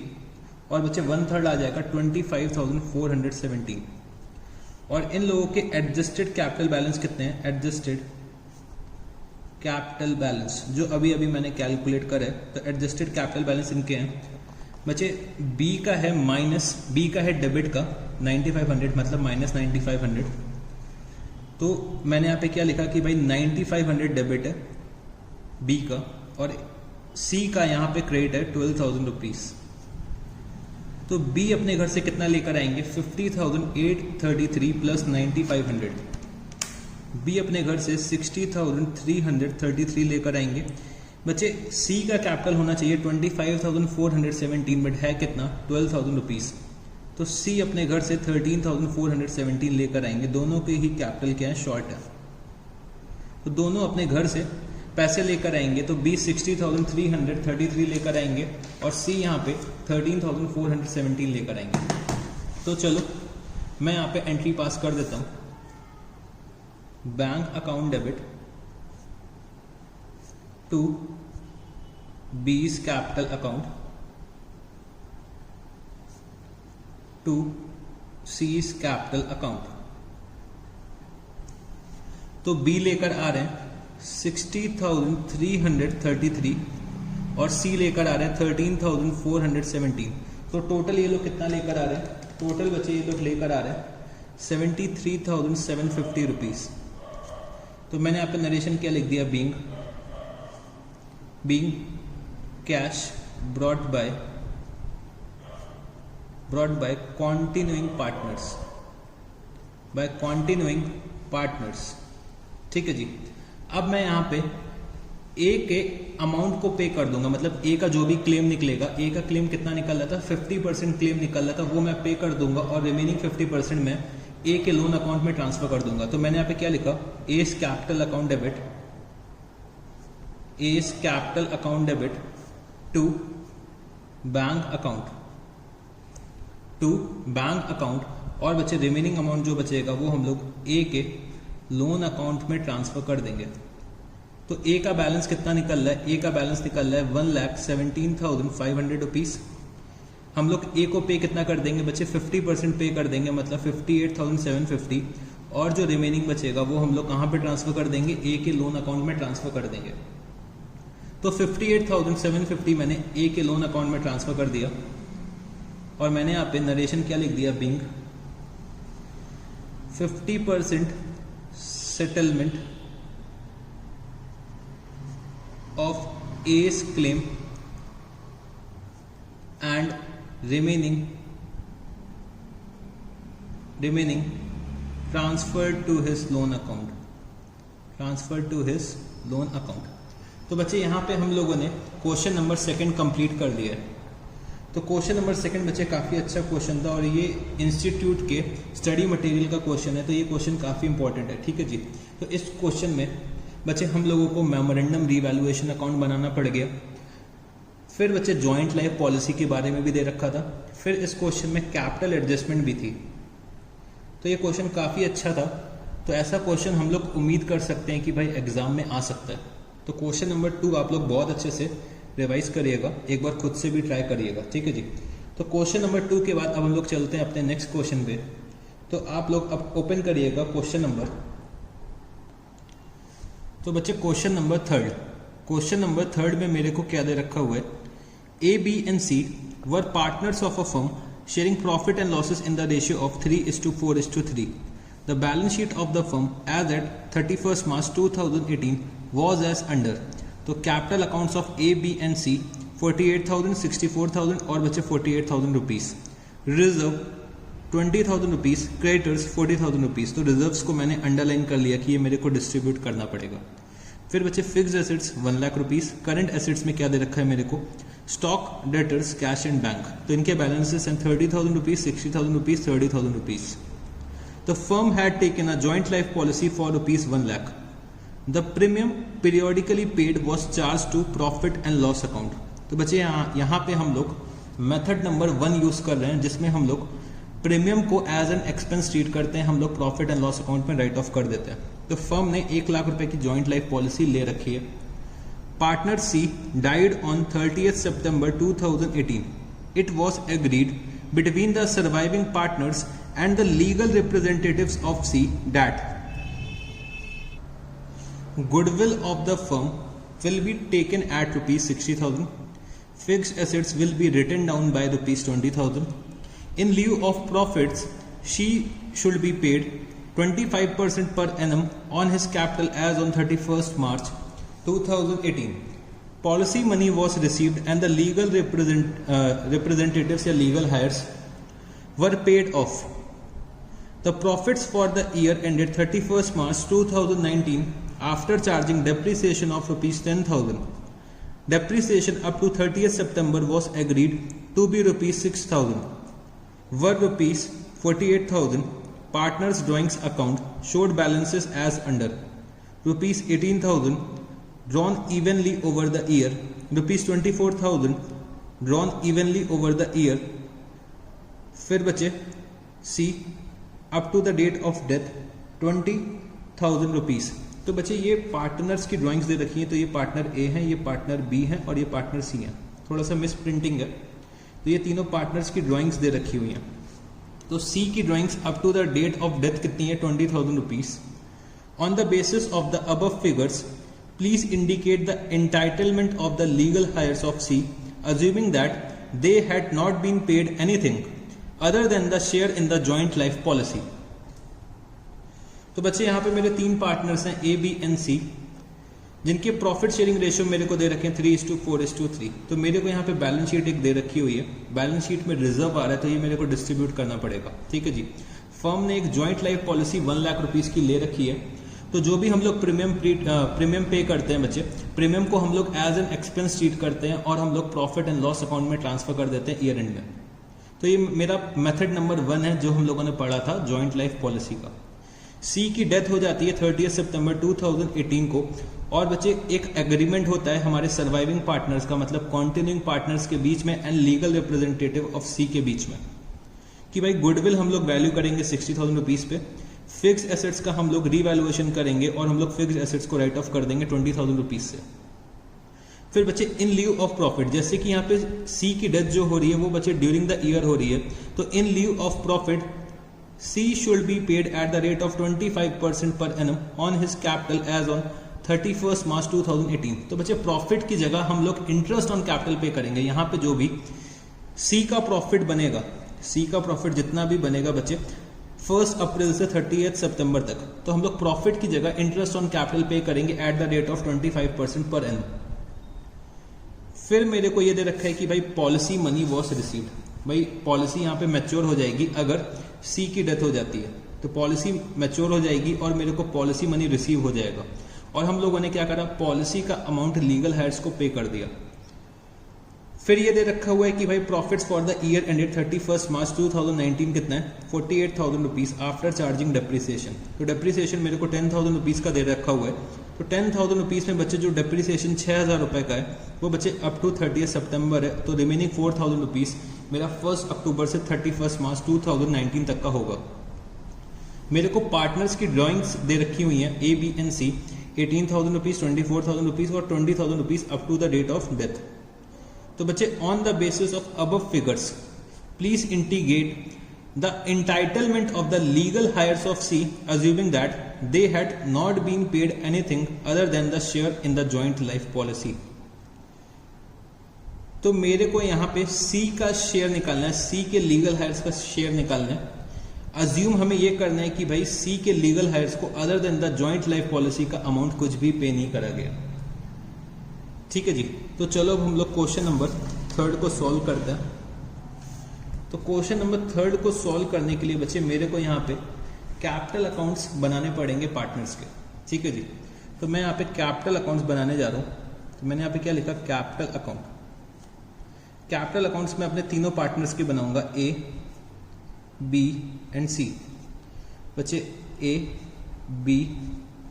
और बचे 1/3 आ जाएगा 25,417। और इन लोगों के एडजस्टेड कैपिटल बैलेंस कितने हैं, एडजस्टेड कैपिटल बैलेंस जो अभी अभी मैंने कैलकुलेट करे, तो एडजस्टेड कैपिटल बैलेंस इनके हैं बच्चे, बी का है डेबिट का 9,500 मतलब -9,500। तो मैंने यहाँ पे क्या लिखा कि भाई 9,500 डेबिट है बी का, और सी का यहाँ पे क्रेडिट है 12,000 रुपीज। तो बी अपने घर से कितना लेकर आएंगे, 50,833 प्लस 9,500। बी अपने घर से 60,333 लेकर आएंगे। बच्चे सी का कैपिटल होना चाहिए 25,417, बट है कितना, 12,000 रुपीज। तो सी अपने घर से 13,417 लेकर आएंगे। दोनों के ही कैपिटल क्या है, शॉर्ट है। तो दोनों अपने घर से पैसे लेकर आएंगे। तो बी 60,333 लेकर आएंगे और सी यहाँ पे 13,417 लेकर आएंगे। तो चलो मैं यहाँ पे एंट्री पास कर देता हूँ, bank account debit to B's capital account to C's capital account. तो बी लेकर आ रहे हैं 60,333 और सी लेकर आ रहे हैं 13,417। तो टोटल ये लोग कितना लेकर आ रहे हैं, टोटल बच्चे ये लोग लेकर आ रहे हैं 73,750 रुपीज। तो मैंने यहाँ पे नरेशन क्या लिख दिया, being cash brought by continuing partners। ठीक है जी। अब मैं यहाँ पे ए के अमाउंट को पे कर दूंगा, मतलब ए का जो भी क्लेम निकलेगा, ए का क्लेम कितना निकल रहा था, 50% क्लेम निकल रहा था, वो मैं पे कर दूंगा और रिमेनिंग 50% मैं ए के लोन अकाउंट में ट्रांसफर कर दूंगा। तो मैंने यहाँ पे क्या लिखा, A's capital account debit to bank account और बचे रिमेनिंग अमाउंट जो बचेगा वो हम लोग ए के लोन अकाउंट में ट्रांसफर कर देंगे। तो ए का बैलेंस कितना निकल रहा है, ए का बैलेंस निकल रहा है 1,17,500 रुपीज। हम लोग ए को पे कितना कर देंगे बच्चे, 50% पे कर देंगे, मतलब 58,750। और जो रिमेनिंग बचेगा वो हम लोग कहाँ पे ट्रांसफर कर देंगे, ए के लोन अकाउंट में ट्रांसफर कर देंगे। तो 58,750 मैंने ए के लोन अकाउंट में ट्रांसफर कर दिया और मैंने यहाँ पे नरेशन क्या लिख दिया, being 50% settlement of A's claim and remaining transferred to his loan account, तो बच्चे यहाँ पे हम लोगों ने क्वेश्चन नंबर सेकंड कंप्लीट कर लिया है। तो क्वेश्चन नंबर सेकंड बच्चे काफ़ी अच्छा क्वेश्चन था और ये इंस्टीट्यूट के स्टडी मटेरियल का क्वेश्चन है, तो ये क्वेश्चन काफ़ी इंपॉर्टेंट है, ठीक है जी। तो इस क्वेश्चन में बच्चे हम लोगों को मेमोरेंडम रीवैल्यूएशन अकाउंट बनाना पड़ गया, फिर बच्चे जॉइंट लाइफ पॉलिसी के बारे में भी दे रखा था, फिर इस क्वेश्चन में कैपिटल एडजस्टमेंट भी थी। तो ये क्वेश्चन काफ़ी अच्छा था, तो ऐसा क्वेश्चन हम लोग उम्मीद कर सकते हैं कि भाई एग्जाम में आ सकता है। तो क्वेश्चन नंबर 2 आप लोग बहुत अच्छे से रिवाइज करिएगा, एक बार खुद से भी ट्राई करिएगा, ठीक है जी। तो क्वेश्चन नंबर 2 के बाद अब हम लोग चलते हैं अपने नेक्स्ट क्वेश्चन पे। तो आप लोग अब ओपन करिएगा क्वेश्चन नंबर, तो बच्चे क्वेश्चन नंबर थर्ड में मेरे को क्या दे रखा हुआ है, A, B and C were partners of a firm sharing profit and losses in the ratio of 3:4:3. The balance sheet of the firm as at 31st March 2018 was as under. तो capital accounts of A, B and C 48,000, 64,000 और बच्चे 48,000 rupees, reserve 20,000 rupees, creditors 40,000 rupees. तो reserves को मैंने underline कर लिया कि ये मेरे को डिस्ट्रीब्यूट करना पड़ेगा। फिर बच्चे fixed assets 1 lakh rupees, current assets में क्या दे रखा है मेरे को, stock, debtors, cash and bank. तो इनके बैलेंसेस हैं 30,000 rupees, 60,000 rupees, 30,000 rupees. The firm had taken a joint life policy for rupees 1 lakh. The premium periodically paid was charged to profit and loss account. तो बच्चे यहाँ पे हम लोग method number 1 use कर रहे हैं, जिसमें हम लोग प्रीमियम को एज एन एक्सपेंस ट्रीट करते हैं, हम लोग प्रॉफिट एंड लॉस अकाउंट में राइट ऑफ कर देते हैं। तो फर्म ने 1 लाख रुपए की जॉइंट लाइफ पॉलिसी ले रखी है। Partner she died on 30th September 2018. It was agreed between the surviving partners and the legal representatives of C that goodwill of the firm will be taken at rupees 60,000. Fixed assets will be written down by rupees 20,000. In lieu of profits, she should be paid 25% per annum on his capital as on 31st March 2018. Policy money was received and the legal representatives या legal hires were paid off. The profits for the year ended 31st March 2019 after charging depreciation of rupees 10,000. Depreciation up to 30th September was agreed to be rupees 6,000. Were rupees 48,000. Partners drawings account showed balances as under. Rupees 18,000 drawn evenly over the year. Rupees 24,000 drawn evenly over the year. फिर बचे C up to the date of death 20,000 rupees. तो बच्चे ये partners की drawings दे रखी हैं, तो ये पार्टनर ए हैं, ये पार्टनर बी हैं और ये पार्टनर सी हैं। थोड़ा सा मिस प्रिंटिंग है, तो ये तीनों पार्टनर्स की ड्राइंग्स दे रखी हुई हैं। तो सी की drawings up to the date of death कितनी है, 20,000 rupees. On the basis of the above figures please indicate the entitlement of the legal heirs of C assuming that they had not been paid anything other than the share in the joint life policy. तो बच्चे यहाँ पे मेरे 3 partners हैं A, B and सी, जिनके profit sharing ratio मेरे को दे रखे हैं 3:4:3। तो मेरे को यहाँ पे बैलेंस शीट एक दे रखी हुई है, बैलेंस शीट में रिजर्व आ रहा है, तो ये मेरे को डिस्ट्रीब्यूट करना पड़ेगा, ठीक है जी। फर्म ने एक joint life policy 1 lakh rupees की ले रखी है, तो जो भी हम लोग प्रीमियम पे करते हैं बच्चे, प्रीमियम को हम लोग एज एन एक्सपेंस ट्रीट करते हैं और हम लोग प्रॉफिट एंड लॉस अकाउंट में ट्रांसफर कर देते हैं ईयर एंड में। तो ये मेरा मेथड नंबर 1 है जो हम लोगों ने पढ़ा था जॉइंट लाइफ पॉलिसी का। सी की डेथ हो जाती है 30th September 2018 को, और बच्चे एक एग्रीमेंट होता है हमारे सर्वाइविंग पार्टनर्स का, मतलब कॉन्टिन्यूइंग पार्टनर्स के बीच में एंड लीगल रिप्रेजेंटेटिव ऑफ सी के बीच में, कि भाई गुडविल हम लोग वैल्यू करेंगे 60,000 रुपीज़ पे, फिक्स एसेट्स का हम लोग रीवैल्यूएशन करेंगे और हम लोग फिक्स एसेट्स को राइट ऑफ कर देंगे 20,000 रुपीज़ से। फिर बच्चे इन लीव ऑफ प्रॉफिट, जैसे कि यहाँ पे सी की डेथ जो हो रही है वो बच्चे ड्यूरिंग द ईयर हो रही है, तो in lieu of profit C should be paid at the rate of 25% per annum on his capital as on 31st March 2018। तो बच्चे प्रॉफिट की जगह हम लोग इंटरेस्ट ऑन कैपिटल पे करेंगे। यहाँ पे जो भी सी का प्रॉफिट बनेगा, सी का प्रॉफिट जितना भी बनेगा बच्चे 1 अप्रैल से 30th September तक, तो हम लोग प्रॉफिट की जगह इंटरेस्ट ऑन कैपिटल पे करेंगे eight the rate of 25% per annum. फिर मेरे को ये दे रखा है कि भाई पॉलिसी मनी वॉज रिसीव्ड। भाई पॉलिसी यहाँ पे मैच्योर हो जाएगी अगर सी की डेथ हो जाती है, तो पॉलिसी मैच्योर हो जाएगी और मेरे को पॉलिसी मनी रिसीव हो जाएगा। और हम लोगों ने क्या करा, पॉलिसी का अमाउंट लीगल हायर्स को पे कर दिया। फिर ये दे रखा हुआ है कि भाई profits for the year ended 31 मार्च 2019 कितना है, 48,000 रुपीज आफ्टर चार्जिंग डेप्रिसिएशन। तो डेप्रिसिएशन मेरे को 10,000 रुपीज का दे रखा हुआ है। तो 10,000 रुपीज में बच्चे जो डेप्रिसिएशन 6,000 रुपए का है वो बच्चे अप टू 30 सितंबर है, तो रिमेनिंग 4,000 रुपीज मेरा 1 अक्टूबर से 31 मार्च 2019 तक का होगा। मेरे को पार्टनर्स की ड्रॉइंग्स दे रखी हुई हैं A, B and C, 18,000 rupees, 24,000 rupees और 20,000 rupees up to the date of death. तो बच्चे on the basis of above figures please integrate the entitlement of the legal heirs of C assuming that they had not been paid anything other than the share in the joint life policy. तो मेरे को यहां पे सी का share निकालना है, सी के legal heirs का शेयर निकालना है। अज्यूम हमें यह करना है कि भाई सी के लीगल हायर्स को other than the joint life policy का अमाउंट कुछ भी पे नहीं करा गया। ठीक है जी। तो चलो अब हम लोग क्वेश्चन नंबर 3 को सॉल्व करते हैं। तो क्वेश्चन नंबर 3 को सॉल्व करने के लिए बच्चे मेरे को यहाँ पे कैपिटल अकाउंट्स बनाने पड़ेंगे पार्टनर्स के। ठीक है जी। तो मैं यहाँ पे कैपिटल अकाउंट्स बनाने जा रहा हूँ। तो मैंने यहाँ पे क्या लिखा, कैपिटल अकाउंट। कैपिटल अकाउंट्स में अपने तीनों पार्टनर्स के बनाऊंगा, ए, बी एंड सी। बच्चे ए, बी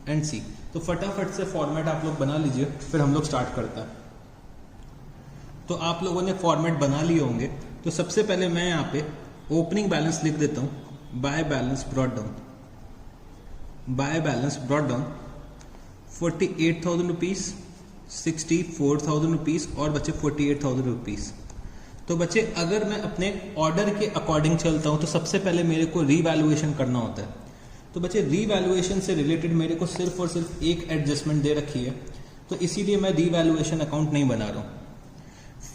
एंड सी। तो फटाफट से फॉर्मेट आप लोग बना लीजिए, फिर हम लोग स्टार्ट करते हैं। तो आप लोगों ने फॉर्मेट बना लिए होंगे। तो सबसे पहले मैं यहाँ पे ओपनिंग बैलेंस लिख देता हूँ, by balance brought down. By balance brought down 48,000 rupees, 64,000 rupees और बच्चे 48,000 रुपीज। तो बच्चे अगर मैं अपने ऑर्डर के अकॉर्डिंग चलता हूँ तो सबसे पहले मेरे को रीवैल्यूएशन करना होता है। तो बच्चे रीवैल्यूएशन से रिलेटेड मेरे को सिर्फ और सिर्फ एक एडजस्टमेंट दे रखी है, तो इसीलिए मैं रीवैल्यूएशन अकाउंट नहीं बना रहा हूँ।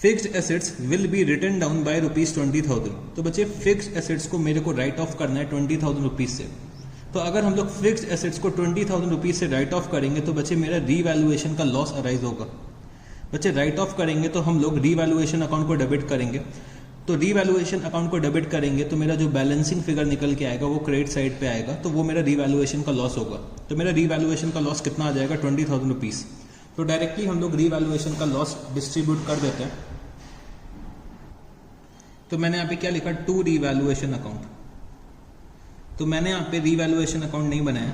Fixed assets will be written down by ₹20,000। तो बच्चे फिक्स्ड एसेट्स को मेरे को राइट ऑफ करना है 20,000 रुपीज से। तो अगर हम लोग फिक्स्ड एसेट्स को 20,000 रुपीज से राइट ऑफ करेंगे तो बच्चे मेरा रीवैल्यूएशन का लॉस अराइज होगा। बच्चे राइट ऑफ करेंगे तो हम लोग रीवैल्यूएशन अकाउंट को डेबिट करेंगे। तो रीवैल्यूएशन अकाउंट को डेबिट करेंगे तो मेरा जो बैलेंसिंग फिगर निकल के आएगा वो क्रेडिट साइड पे आएगा, तो वो मेरा रीवैल्यूएशन का लॉस होगा। तो मेरा रीवैल्यूएशन का लॉस कितना आ जाएगा, 20,000 रुपीज। तो डायरेक्टली हम लोग रीवैल्यूएशन का लॉस डिस्ट्रीब्यूट कर देते हैं। तो मैंने यहाँ पे क्या लिखा, टू रीवैल्यूएशन अकाउंट। तो मैंने यहाँ पे रीवैल्यूएशन अकाउंट नहीं बनाया।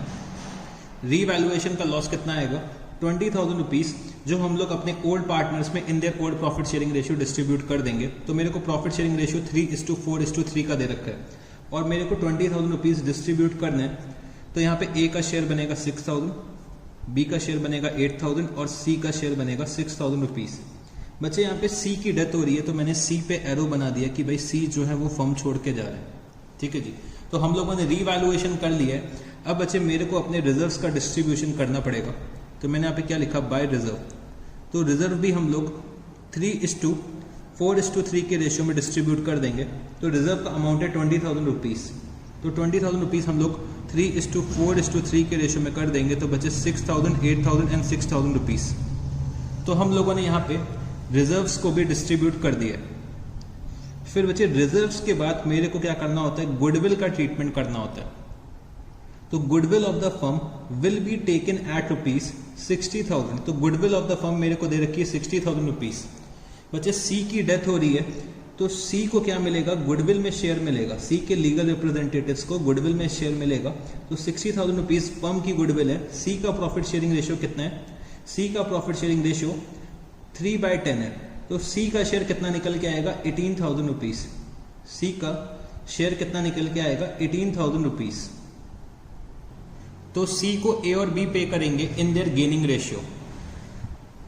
रीवैल्यूएशन का लॉस कितना आएगा, 20,000 रुपीज, जो हम लोग अपने ओल्ड पार्टनर्स में in their old profit sharing ratio distribute कर देंगे। तो मेरे को प्रॉफिट शेयरिंग रेशियो 3:4:3 का दे रखा है और मेरे को 20,000 रुपीज डिस्ट्रीब्यूट करना है। तो यहाँ पे ए का शेयर बनेगा 6,000, बी का शेयर बनेगा 8,000 और सी का शेयर बनेगा 6,000 रुपीज। बच्चे यहाँ पे सी की डेथ हो रही है तो मैंने सी पे एरो बना दिया कि भाई सी जो है वो फर्म छोड़ के जा रहा है। ठीक है जी। तो हम लोगों ने रीवैल्यूएशन कर लिया है। अब बच्चे मेरे को अपने रिजर्व्स का डिस्ट्रीब्यूशन करना पड़ेगा। तो मैंने यहाँ पे क्या लिखा, बाय रिजर्व। तो रिजर्व भी हम लोग 3:4:3 के रेशियो में डिस्ट्रीब्यूट कर देंगे। तो रिजर्व का अमाउंट है 20,000 रुपीज। तो 20,000 रुपीज हम लोग 3:4:3 के रेशियो में कर देंगे। तो बचे 6,000, 8,000 एंड 6,000 रुपीज। तो हम लोगों ने यहाँ पे रिजर्व्स को भी डिस्ट्रीब्यूट कर दिया। फिर बचे रिजर्व्स के बाद मेरे को क्या करना होता है, गुडविल का ट्रीटमेंट करना होता है। तो goodwill of the firm will be taken at ₹60,000। तो गुडविल ऑफ द फर्म मेरे को दे रखी है 60,000 रुपीज। बच्चे सी की डेथ हो रही है तो सी को क्या मिलेगा, गुडविल में शेयर मिलेगा। सी के लीगल रिप्रेजेंटेटिव्स को गुडविल में शेयर मिलेगा। तो 60,000 रुपीज फर्म की गुडविल है। सी का प्रॉफिट शेयरिंग रेशियो कितना है, सी का प्रॉफिट शेयरिंग रेशियो 3/10 है। तो सी का शेयर कितना निकल के आएगा, 18,000 रुपीज। सी का शेयर कितना निकल के आएगा, 18,000 रुपीज। तो सी को ए और बी पे करेंगे इन देयर गेनिंग रेशियो।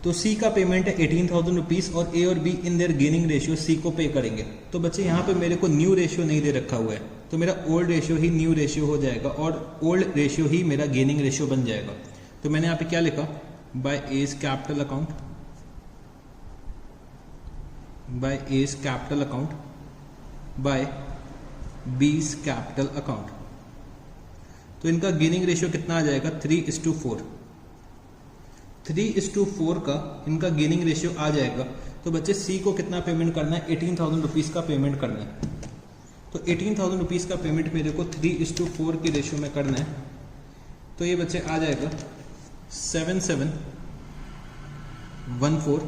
तो सी का पेमेंट है 18,000 रुपीज और ए और B in their gaining ratio C को पे करेंगे। तो बच्चे यहाँ पे मेरे को न्यू रेशियो नहीं दे रखा हुआ है, तो मेरा ओल्ड रेशियो ही न्यू रेशियो हो जाएगा और ओल्ड रेशियो ही मेरा गेनिंग रेशियो बन जाएगा। तो मैंने यहाँ पे क्या लिखा, by A's capital account, by A's capital account, by B's capital account. तो इनका गेनिंग रेशियो कितना आ जाएगा, 3:4। 3:4 का इनका गेनिंग रेशियो आ जाएगा। तो बच्चे सी को कितना पेमेंट करना है, 18,000 रुपीज़ का पेमेंट करना है। तो 18,000 रुपीज़ का पेमेंट मेरे को 3:4 की रेशियो में करना है। तो ये बच्चे आ जाएगा 7714।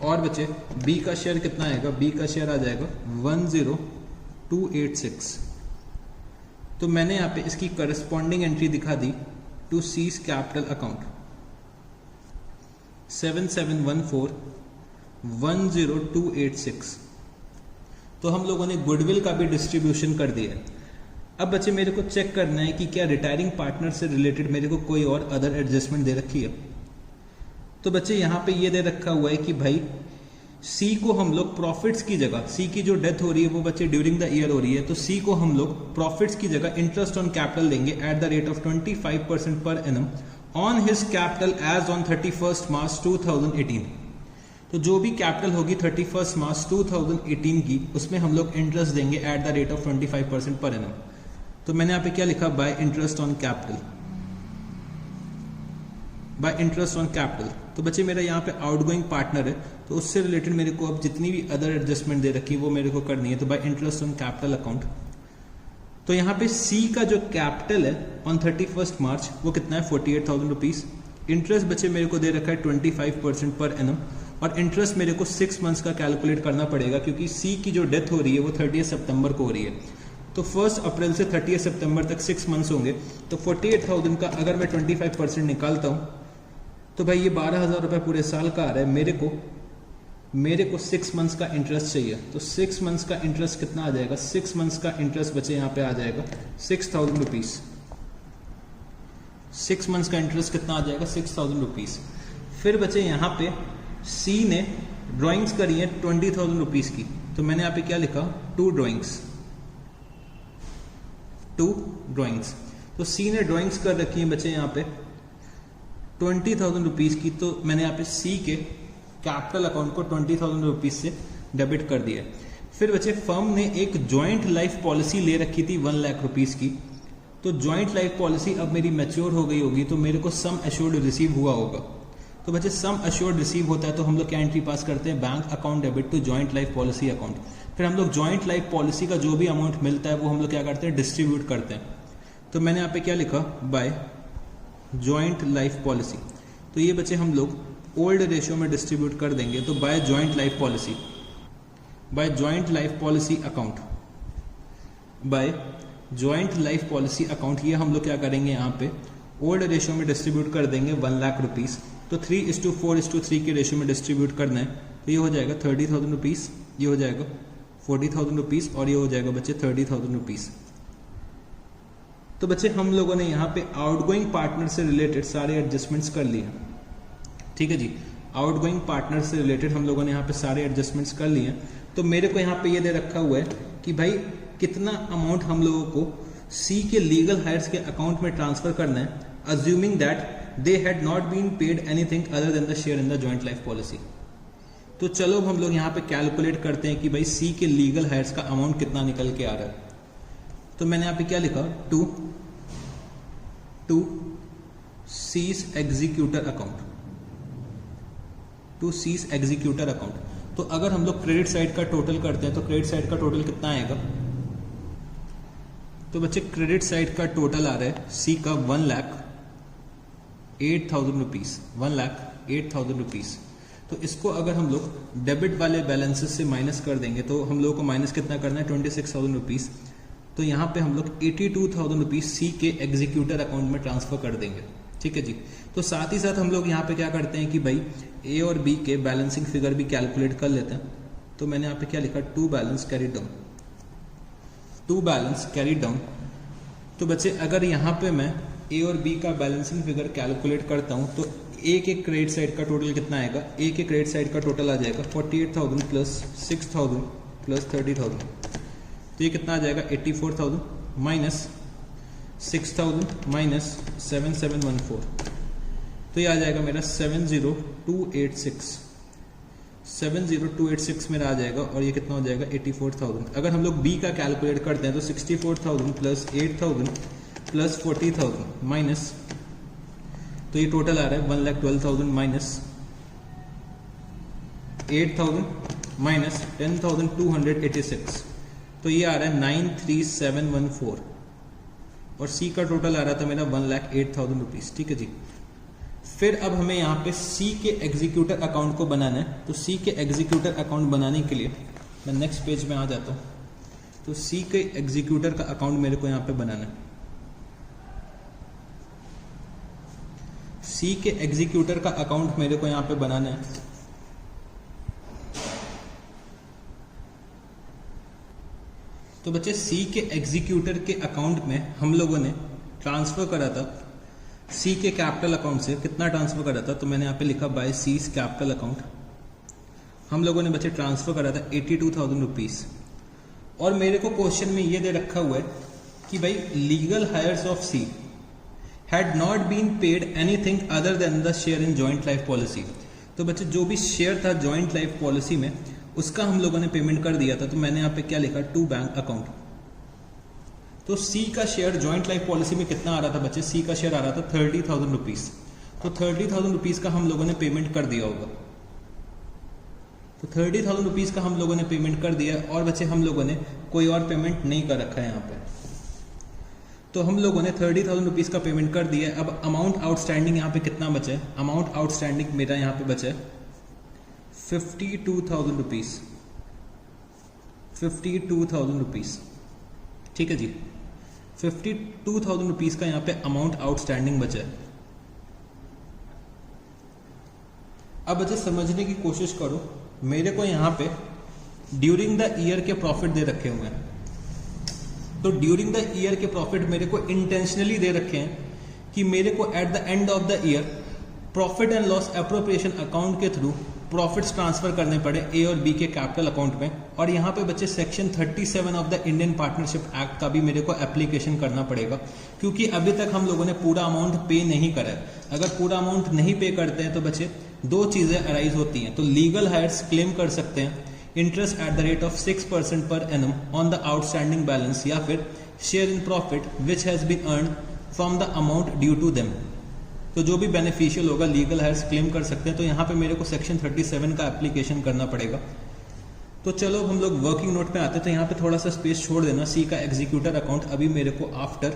और बच्चे बी का शेयर कितना आएगा, बी का शेयर आ जाएगा 10286। तो मैंने यहाँ पे इसकी करस्पॉन्डिंग एंट्री दिखा दी टू सीज कैपिटल अकाउंट 7714 10286। तो हम लोगों ने गुडविल का भी डिस्ट्रीब्यूशन कर दिया है। अब बच्चे मेरे को चेक करना है कि क्या रिटायरिंग पार्टनर से रिलेटेड मेरे को कोई और अदर एडजस्टमेंट दे रखी है। तो बच्चे यहाँ पे ये दे रखा हुआ है कि भाई सी को हम लोग प्रॉफिट्स की जगह, सी की जो डेथ हो रही है वो बच्चे ड्यूरिंग द ईयर हो रही है, तो सी को हम लोग प्रॉफिट्स की जगह इंटरेस्ट ऑन कैपिटल देंगे at the rate of 25% per annum on his capital as on 31 March 2018। तो जो भी कैपिटल होगी 31 मार्च 2018 की, उसमें हम लोग इंटरेस्ट देंगे at the rate of 25% per annum. तो मैंने यहाँ पे क्या लिखा, bye interest on capital, bye interest on capital. तो बच्चे मेरा यहाँ पे आउटगोइंग पार्टनर है, तो उससे रिलेटेड मेरे को अब जितनी भी अदर एडजस्टमेंट दे रखी है वो मेरे को करनी है। तो bye interest on capital account, तो यहाँ पे सी का जो कैपिटल है ऑन 31 मार्च वो कितना है, 48,000 रुपीज। इंटरेस्ट बच्चे मेरे को दे रखा है 25% पर एनम, और इंटरेस्ट मेरे को 6 मंथ्स का कैलकुलेट करना पड़ेगा क्योंकि सी की जो डेथ हो रही है वो 30 सितंबर को हो रही है। तो 1 अप्रैल से 30 सितंबर तक 6 मंथ्स होंगे। तो 48,000 का अगर मैं 25% निकालता हूँ तो भाई ये 12,000 रुपये पूरे साल का आ रहा है। मेरे को 6 मंथ्स का इंटरेस्ट चाहिए। तो 6 मंथ्स का इंटरेस्ट कितना आ जाएगा, 6 मंथ्स का इंटरेस्ट बच्चे यहाँ पे आ जाएगा 6,000 रुपीज। 6 मंथ्स का इंटरेस्ट कितना आ जाएगा, 6,000 रुपीज। फिर बच्चे यहाँ पे सी ने ड्राइंग्स करी है 20,000 रुपीज की, तो मैंने यहाँ पे क्या लिखा, 2 ड्राइंग्स। तो सी ने ड्राइंग्स कर रखी है बच्चे यहाँ पे 20,000 रुपीज की, तो मैंने यहाँ पे सी के कैपिटल अकाउंट को 20,000 रुपीज से डेबिट कर दिया। फिर बच्चे फर्म ने एक जॉइंट लाइफ पॉलिसी ले रखी थी 1 लाख रुपीज की। तो जॉइंट लाइफ पॉलिसी अब मेरी मैच्योर हो गई होगी, तो मेरे को सम एश्योर्ड रिसीव हुआ होगा। तो बच्चे सम एश्योर्ड रिसीव होता है तो हम लोग क्या एंट्री पास करते हैं, bank account debit to joint life policy account. फिर हम लोग जॉइंट लाइफ पॉलिसी का जो भी अमाउंट मिलता है वो हम लोग क्या करते हैं, डिस्ट्रीब्यूट करते हैं। तो मैंने यहाँ पे क्या लिखा, बाय जॉइंट लाइफ पॉलिसी। तो ये बच्चे हम लोग ओल्ड रेशियो में डिस्ट्रीब्यूट कर देंगे। तो by joint life policy, by joint life policy account, by joint life policy account, ये हम लोग क्या करेंगे, यहाँ पे ओल्ड रेशियो में डिस्ट्रीब्यूट कर देंगे 1 लाख रुपीज। तो 3:4:3 के रेशियो में डिस्ट्रीब्यूट करना है। तो ये हो जाएगा 30,000 रुपीज, ये हो जाएगा 40,000 रुपीज, और ये हो जाएगा बच्चे 30,000 रुपीज। तो बच्चे हम लोगों ने यहाँ पे आउटगोइंग पार्टनर से रिलेटेड सारे एडजस्टमेंट्स कर लिए। ठीक है जी, आउटगोइंग पार्टनर से रिलेटेड हम लोगों ने यहाँ पे सारे एडजस्टमेंट्स कर लिए। तो मेरे को यहाँ पे ये दे रखा हुआ है कि भाई कितना अमाउंट हम लोगों को सी के लीगल हायर्स के अकाउंट में ट्रांसफर करना है, assuming that they had not been paid anything other than the share in the joint life policy. तो चलो हम लोग यहाँ पे कैलकुलेट करते हैं कि भाई सी के लीगल हायर्स का अमाउंट कितना निकल के आ रहा है। तो मैंने यहाँ पे क्या लिखा, to C's executor account, to C's executor account. तो अगर हम लोग क्रेडिट साइड का टोटल करते हैं तो क्रेडिट साइड का टोटल कितना आएगा, तो बच्चे क्रेडिट साइड का टोटल आ रहा है सी का 1,08,000 रुपीज, 1,08,000 रुपीज। तो इसको अगर हम लोग डेबिट वाले बैलेंसेस से माइनस कर देंगे तो हम लोगों को माइनस कितना करना है, 26,000 रुपीज। तो यहाँ पे हम लोग 82,000 रुपीज सी के एग्जीक्यूटर अकाउंट में ट्रांसफर कर देंगे। ठीक है जी। तो साथ ही साथ हम लोग यहाँ पे क्या करते हैं कि भाई ए और बी के बैलेंसिंग फिगर भी कैलकुलेट कर लेते हैं। तो मैंने यहाँ पे क्या लिखा, 2 balance carry down, 2 balance carry down. तो बच्चे अगर यहाँ पे मैं ए और बी का बैलेंसिंग फिगर कैलकुलेट करता हूँ तो ए के क्रेडिट साइड का टोटल कितना आएगा, ए के क्रेडिट साइड का टोटल आ जाएगा 48,000 प्लस 6,000 प्लस 30,000। तो ये कितना आ जाएगा, 84,000 माइनस 6,000 माइनस 7,714। तो ये आ जाएगा मेरा 70286, 70286 मेरा आ जाएगा। और ये कितना हो जाएगा, 84,000। अगर हम लोग बी का कैलकुलेट करते हैं तो 64,000 प्लस 8,000 प्लस 40,000 माइनस, तो ये टोटल आ रहा है 1,12,000 माइनस 8,000 माइनस 10,286, तो ये आ रहा है 93714 और सी का टोटल आ रहा था मेरा 1,08,000 रुपीज। ठीक है जी। फिर अब हमें यहाँ पे सी के एग्जीक्यूटर अकाउंट को बनाना है। तो सी के एग्जीक्यूटर अकाउंट बनाने के लिए मैं नेक्स्ट पेज में आ जाता हूँ। तो सी के एग्जीक्यूटर का अकाउंट मेरे को यहाँ पे बनाना है। सी के एग्जीक्यूटर का अकाउंट मेरे को यहाँ पे बनाना है। तो बच्चे सी के एग्जीक्यूटर के अकाउंट में हम लोगों ने ट्रांसफर करा था सी के कैपिटल अकाउंट से। कितना ट्रांसफर करा था? तो मैंने यहाँ पे लिखा बाय सीज कैपिटल अकाउंट। हम लोगों ने बच्चे ट्रांसफर करा था 82,000 रुपीज। और मेरे को क्वेश्चन में ये दे रखा हुआ है कि भाई legal heirs of C had not been paid anything other than the share in joint life policy. तो बच्चे जो भी शेयर था जॉइंट लाइफ पॉलिसी में उसका हम लोगों ने पेमेंट कर दिया था। तो मैंने यहाँ पे क्या लिखा? To bank account. तो सी का शेयर जॉइंट लाइफ पॉलिसी में कितना आ रहा था बच्चे? सी का शेयर आ रहा था 30,000 रुपीज। तो 30,000 रुपीज का हम लोगों ने पेमेंट कर दिया होगा। तो 30,000 रुपीज का हम लोगों ने पेमेंट कर दिया और बच्चे हम लोगों ने कोई और पेमेंट नहीं कर रखा है यहाँ पे। तो हम लोगों ने 30,000 रुपीज का पेमेंट कर दिया है। अब अमाउंट आउटस्टैंडिंग यहाँ पे कितना बचा है? अमाउंट आउटस्टैंडिंग मेरा यहाँ पे बचा है 52,000 रुपीज। 52,000 रुपीज। ठीक है जी। 52,000 रुपीज का यहाँ पे अमाउंट आउटस्टैंडिंग बचा है। अब बच्चे समझने की कोशिश करो, मेरे को यहाँ पे ड्यूरिंग द ईयर के प्रॉफिट दे रखे हुए हैं। तो ड्यूरिंग द ईयर के प्रॉफिट मेरे को इंटेंशनली दे रखे हैं कि मेरे को at the end of the year profit and loss appropriation account के थ्रू प्रॉफिट्स ट्रांसफर करने पड़े ए और बी के कैपिटल अकाउंट में। और यहाँ पे बच्चे section 37 of the Indian partnership act का भी मेरे को एप्लीकेशन करना पड़ेगा, क्योंकि अभी तक हम लोगों ने पूरा अमाउंट पे नहीं करा है। अगर पूरा अमाउंट नहीं पे करते हैं तो बच्चे दो चीजें अराइज होती हैं। तो लीगल हायर्स क्लेम कर सकते हैं interest at the rate of 6% per annum on the outstanding balance, या फिर share in profit which has been earn from the amount due to them. तो जो भी बेनिफिशियल होगा लीगल हायर्स क्लेम कर सकते हैं। तो यहाँ पे मेरे को सेक्शन 37 का एप्लीकेशन करना पड़ेगा। तो चलो हम लोग वर्किंग नोट पे आते हैं। तो यहाँ पे थोड़ा सा स्पेस छोड़ देना। सी का एग्जीक्यूटर अकाउंट अभी मेरे को आफ्टर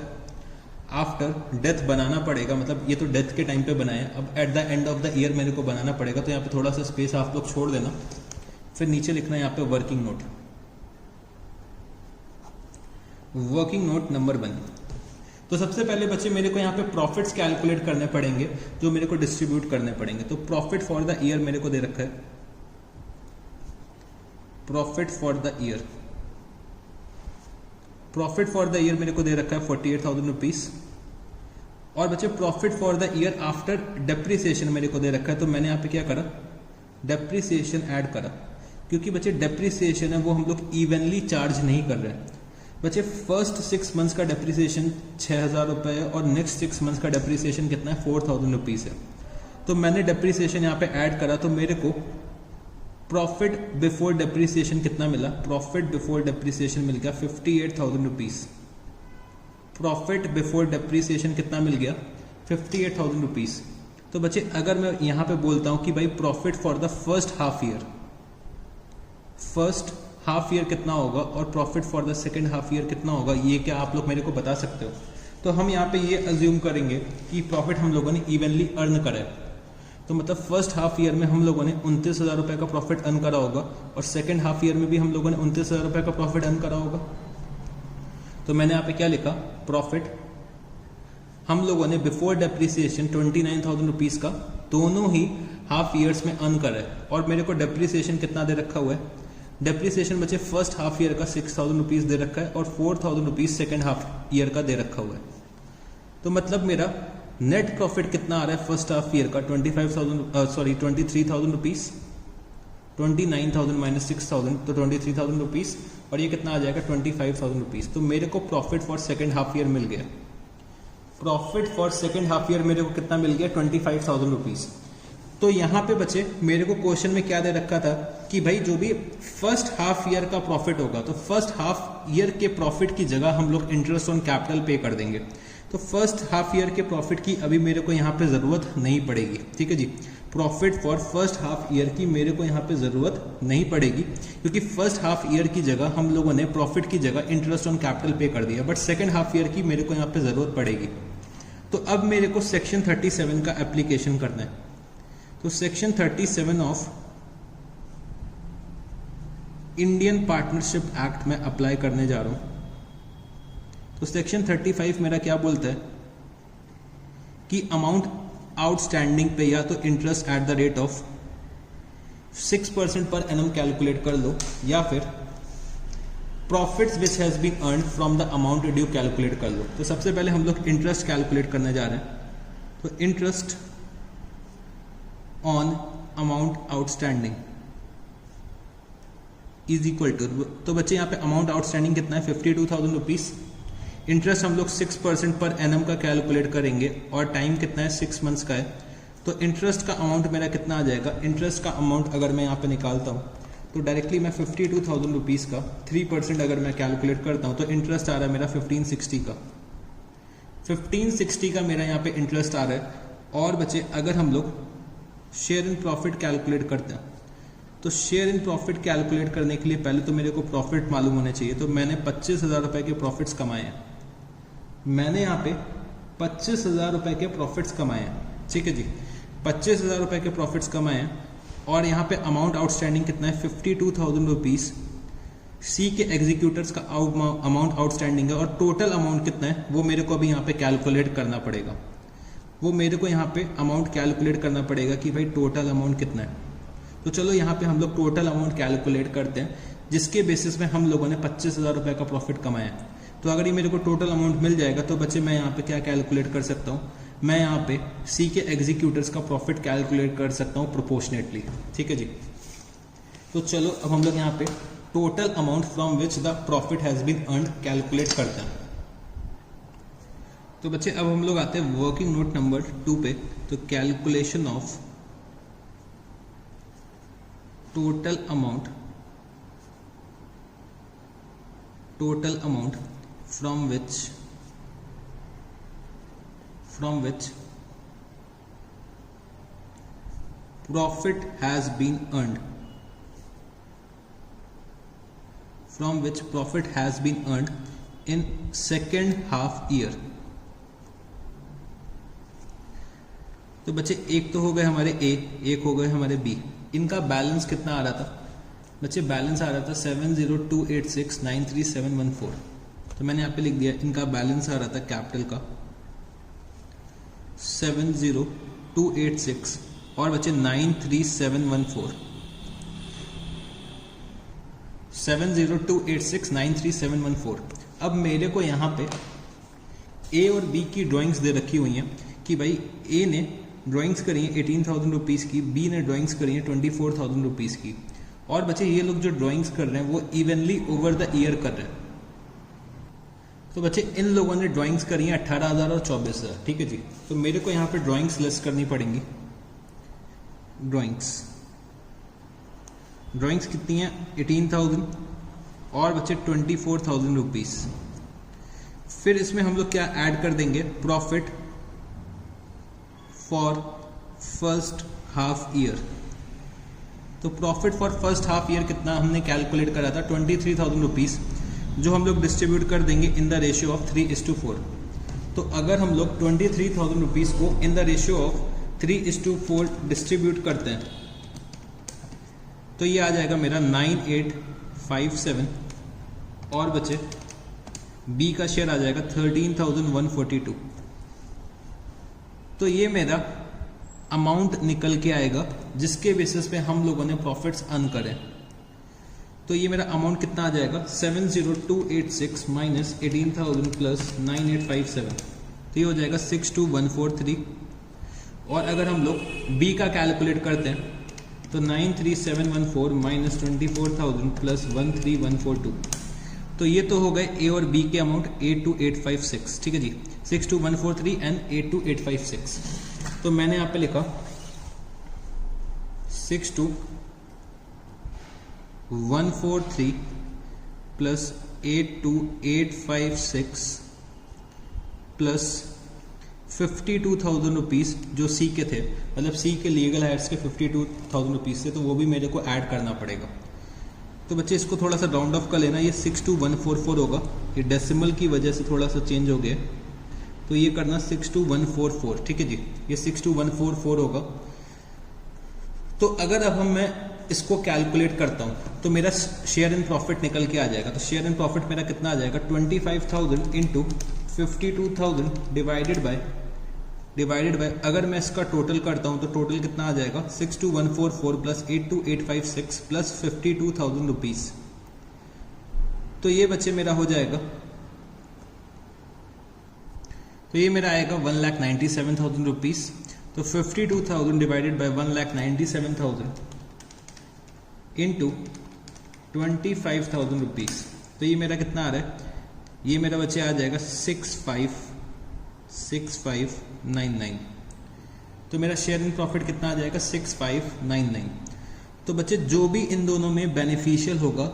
डेथ बनाना पड़ेगा, मतलब ये तो डेथ के टाइम पे बनाया, अब at the end of the year मेरे को बनाना पड़ेगा। तो यहाँ पे थोड़ा सा स्पेस आप लोग छोड़ देना। फिर नीचे लिखना है यहाँ पे working note. Working note number 1। तो सबसे पहले बच्चे मेरे को यहाँ पे प्रॉफिट्स कैलकुलेट करने पड़ेंगे जो मेरे को डिस्ट्रीब्यूट करने पड़ेंगे। तो प्रॉफिट फॉर द ईयर मेरे को दे रखा है, profit for the year, profit for the year मेरे को दे रखा है 48,000 रुपीज। और बच्चे profit for the year after depreciation मेरे को दे रखा है। तो मैंने यहाँ पे क्या करा? डेप्रिसिएशन ऐड करा, क्योंकि बच्चे डेप्रिसिएशन है वो हम लोग इवनली चार्ज नहीं कर रहे हैं। बच्चे फर्स्ट 6 मंथ्स का डेप्रिसिएशन 6,000 रुपये है और नेक्स्ट 6 मंथ्स का डेप्रिसिएशन कितना है? 4,000 रुपीज है। तो मैंने डेप्रिसिएशन यहाँ पे ऐड करा, तो मेरे को प्रॉफिट बिफोर डेप्रिसिएशन कितना मिला? प्रॉफिट बिफोर डेप्रिसिएशन मिल गया 58,000 रुपीज। प्रॉफिट बिफोर डेप्रिसिएशन कितना मिल गया? 58,000 रुपीज। तो बच्चे अगर मैं यहाँ पे बोलता हूँ कि भाई profit for the first half year, first half year कितना होगा और profit for the second half year कितना होगा, ये क्या आप लोग मेरे को बता सकते हो? तो हम यहाँ पे ये अज्यूम करेंगे कि प्रॉफिट हम लोगों ने इवनली अर्न करा है। तो मतलब फर्स्ट हाफ ईयर में हम लोगों ने 29,000 रुपये का प्रॉफिट अर्न करा होगा और सेकेंड हाफ ईयर में भी हम लोगों ने 29,000 रुपये का प्रॉफिट अर्न करा होगा। तो मैंने यहाँ पे क्या लिखा? प्रॉफिट हम लोगों ने बिफोर डेप्रिसिएशन 29,000 रुपीज का दोनों ही हाफ ईयर्स में अर्न करा है। और मेरे को डेप्रिसिएशन कितना दे रखा हुआ है? डेप्रिसिएशन बच्चे फर्स्ट हाफ ईयर का 6,000 रुपीज दे रखा है और 4,000 रुपीज सेकेंड हाफ ईयर का दे रखा हुआ है। तो मतलब मेरा नेट प्रॉफिट कितना आ रहा है फर्स्ट हाफ ईयर का? 23,000 रुपीज। 29,000 माइनस 6,000 तो 23,000 रुपीज, और ये कितना आ जाएगा? 25,000 रुपीज। तो मेरे को profit for second half year मिल गया। Profit for second half year मेरे को कितना मिल गया? 25,000 रुपीज। तो यहाँ पे बच्चे मेरे को क्वेश्चन में क्या दे रखा था कि भाई जो भी फर्स्ट हाफ ईयर का प्रॉफिट होगा तो फर्स्ट हाफ ईयर के प्रॉफिट की जगह हम लोग इंटरेस्ट ऑन कैपिटल पे कर देंगे। तो फर्स्ट हाफ ईयर के प्रॉफिट की अभी मेरे को यहाँ पे जरूरत नहीं पड़ेगी। ठीक है जी। Profit for first half year की मेरे को यहाँ पे ज़रूरत नहीं पड़ेगी, क्योंकि फर्स्ट हाफ ईयर की जगह हम लोगों ने प्रॉफिट की जगह इंटरेस्ट ऑन कैपिटल पे कर दिया, बट सेकेंड हाफ ईयर की मेरे को यहाँ पे ज़रूरत पड़ेगी। तो अब मेरे को सेक्शन 37 का एप्लीकेशन करना है। तो section 37 of Indian partnership act में अप्लाई करने जा रहा हूं। तो सेक्शन 35 मेरा क्या बोलता है कि अमाउंट आउटस्टैंडिंग पे या तो interest at the rate of 6% per annum calculate कर लो, या फिर profits which has been earn from the amount due calculate कर लो। तो सबसे पहले हम लोग इंटरेस्ट कैलकुलेट करने जा रहे हैं। तो interest on amount outstanding is equal to, तो बच्चे यहाँ पे अमाउंट आउटस्टैंडिंग कितना है 52,000 रुपीज। इंटरेस्ट हम लोग 6% पर एनम का कैलकुलेट करेंगे और टाइम कितना है 6 मंथ्स का है। तो इंटरेस्ट का अमाउंट मेरा कितना आ जाएगा, इंटरेस्ट का अमाउंट अगर मैं यहाँ पे निकालता हूँ तो डायरेक्टली मैं 52,000 रुपीज़ का 3% अगर मैं कैलकुलेट करता हूँ तो इंटरेस्ट आ रहा है मेरा 1560 का। 1560 का मेरा यहाँ पे इंटरेस्ट आ रहा है। और बच्चे अगर हम लोग शेयर इन प्रॉफिट कैलकुलेट करते हैं तो शेयर इन प्रॉफिट कैलकुलेट करने के लिए पहले तो मेरे को प्रॉफिट मालूम होने चाहिए। तो मैंने 25,000 रुपये के प्रॉफिट्स कमाए हैं, मैंने यहाँ पे 25,000 रुपये के प्रॉफिट्स कमाए हैं, ठीक है जी। 25,000 रुपये के प्रॉफिट्स कमाए हैं और यहाँ पे अमाउंट आउटस्टैंडिंग कितना है 52,000 रुपीज़। सी के एग्जीक्यूटर्स का अमाउंट आउटस्टैंडिंग है और टोटल अमाउंट कितना है वो मेरे को अभी यहाँ पे कैलकुलेट करना पड़ेगा। वो मेरे को यहाँ पे अमाउंट कैलकुलेट करना पड़ेगा कि भाई टोटल अमाउंट कितना है। तो चलो यहाँ पे हम लोग टोटल अमाउंट कैलकुलेट करते हैं, जिसके बेसिस में हम लोगों ने 25,000 रुपये का प्रॉफिट कमाया है। तो अगर ये मेरे को टोटल अमाउंट मिल जाएगा तो बच्चे मैं यहाँ पे क्या कैलकुलेट कर सकता हूँ, मैं यहाँ पे सी के एग्जीक्यूटर्स का प्रॉफिट कैलकुलेट कर सकता हूँ प्रोपोर्शनेटली, ठीक है जी। तो चलो अब हम लोग यहाँ पे total amount from which the profit has been earned calculate करते हैं। तो बच्चे अब हम लोग आते हैं वर्किंग नोट नंबर 2 पे। तो calculation of total amount from which profit has been earned, in second half year। तो बच्चे एक तो हो गए हमारे ए, एक हो गए हमारे बी। इनका बैलेंस कितना आ रहा था बच्चे, बैलेंस आ रहा था 70,286,93714। तो मैंने यहाँ पे लिख दिया इनका बैलेंस आ रहा था कैपिटल का 70,286 और बच्चे 93714, 70,286,93714। अब मेरे को यहाँ पे ए और बी की ड्राइंग्स दे रखी हुई हैं कि भाई ए ने ड्राइंग्स करी है 18,000 रुपीज़ की, बी ने ड्राइंग्स करी है 24,000 रुपीज़ की। और बच्चे ये लोग जो ड्राइंग्स कर रहे हैं वो इवनली ओवर द ईयर कर रहे हैं। तो बच्चे इन लोगों ने ड्राइंग्स करी हैं 18,000 और 24,000, ठीक है जी। तो मेरे को यहाँ पे ड्राइंग्स लेस करनी पड़ेंगी। ड्राइंग्स कितनी है 18,000 और बच्चे 24,000 रुपीज़। फिर इसमें हम लोग क्या ऐड कर देंगे, profit for first half year. तो profit for first half year कितना हमने कैलकुलेट करा था 23,000 रुपीज़, जो हम लोग डिस्ट्रीब्यूट कर देंगे इन द रेशियो ऑफ 3:4। तो अगर हम लोग 23,000 रुपीज़ को इन द रेशियो ऑफ 3:4 डिस्ट्रीब्यूट करते हैं तो ये आ जाएगा मेरा 9857 और बचे बी का शेयर आ जाएगा 13,142। तो ये मेरा अमाउंट निकल के आएगा जिसके बेसिस पे हम लोगों ने प्रॉफिट्स अर्न करें। तो ये मेरा अमाउंट कितना आ जाएगा 70,286 माइनस 18,000 प्लस 9857, तो ये हो जाएगा 62,143। और अगर हम लोग बी का कैलकुलेट करते हैं तो 93,714 माइनस 24,000 प्लस 13,142, तो ये तो हो गए ए और बी के अमाउंट 82856, ठीक है जी। 62,143 एंड 82856। तो मैंने यहाँ पे लिखा 62,143 प्लस 82856 प्लस 52,000 रुपीज़ जो सी के थे, मतलब सी के लीगल हायर्स के 52,000 रुपीज़ थे, तो वो भी मेरे को ऐड करना पड़ेगा। तो बच्चे इसको थोड़ा सा राउंड ऑफ कर लेना, ये 62144 होगा, ये डेसिमल की वजह से थोड़ा सा चेंज हो गया, तो ये करना 62144, ठीक है जी, ये 62144 होगा। तो अगर अब मैं इसको कैलकुलेट करता हूँ तो मेरा शेयर इन प्रॉफिट निकल के आ जाएगा। तो शेयर इन प्रॉफिट मेरा कितना आ जाएगा, 25,000 इंटू 52,000 डिवाइडेड बाय अगर मैं इसका टोटल करता हूँ तो टोटल कितना आ जाएगा, 62144 प्लस 82856 प्लस 52,000 रुपीज। तो ये बच्चे मेरा हो जाएगा, तो ये मेरा आएगा 1,97,000 रुपीज। तो 52,000 डिवाइडेड बाय 1,97,000 इंटू 25,000 रुपीज, तो ये मेरा कितना आ रहा है, ये मेरा बच्चे आ जाएगा 6599। तो मेरा शेयर इन प्रॉफिट कितना आ जाएगा, 6599। तो बच्चे जो भी इन दोनों में बेनिफिशियल होगा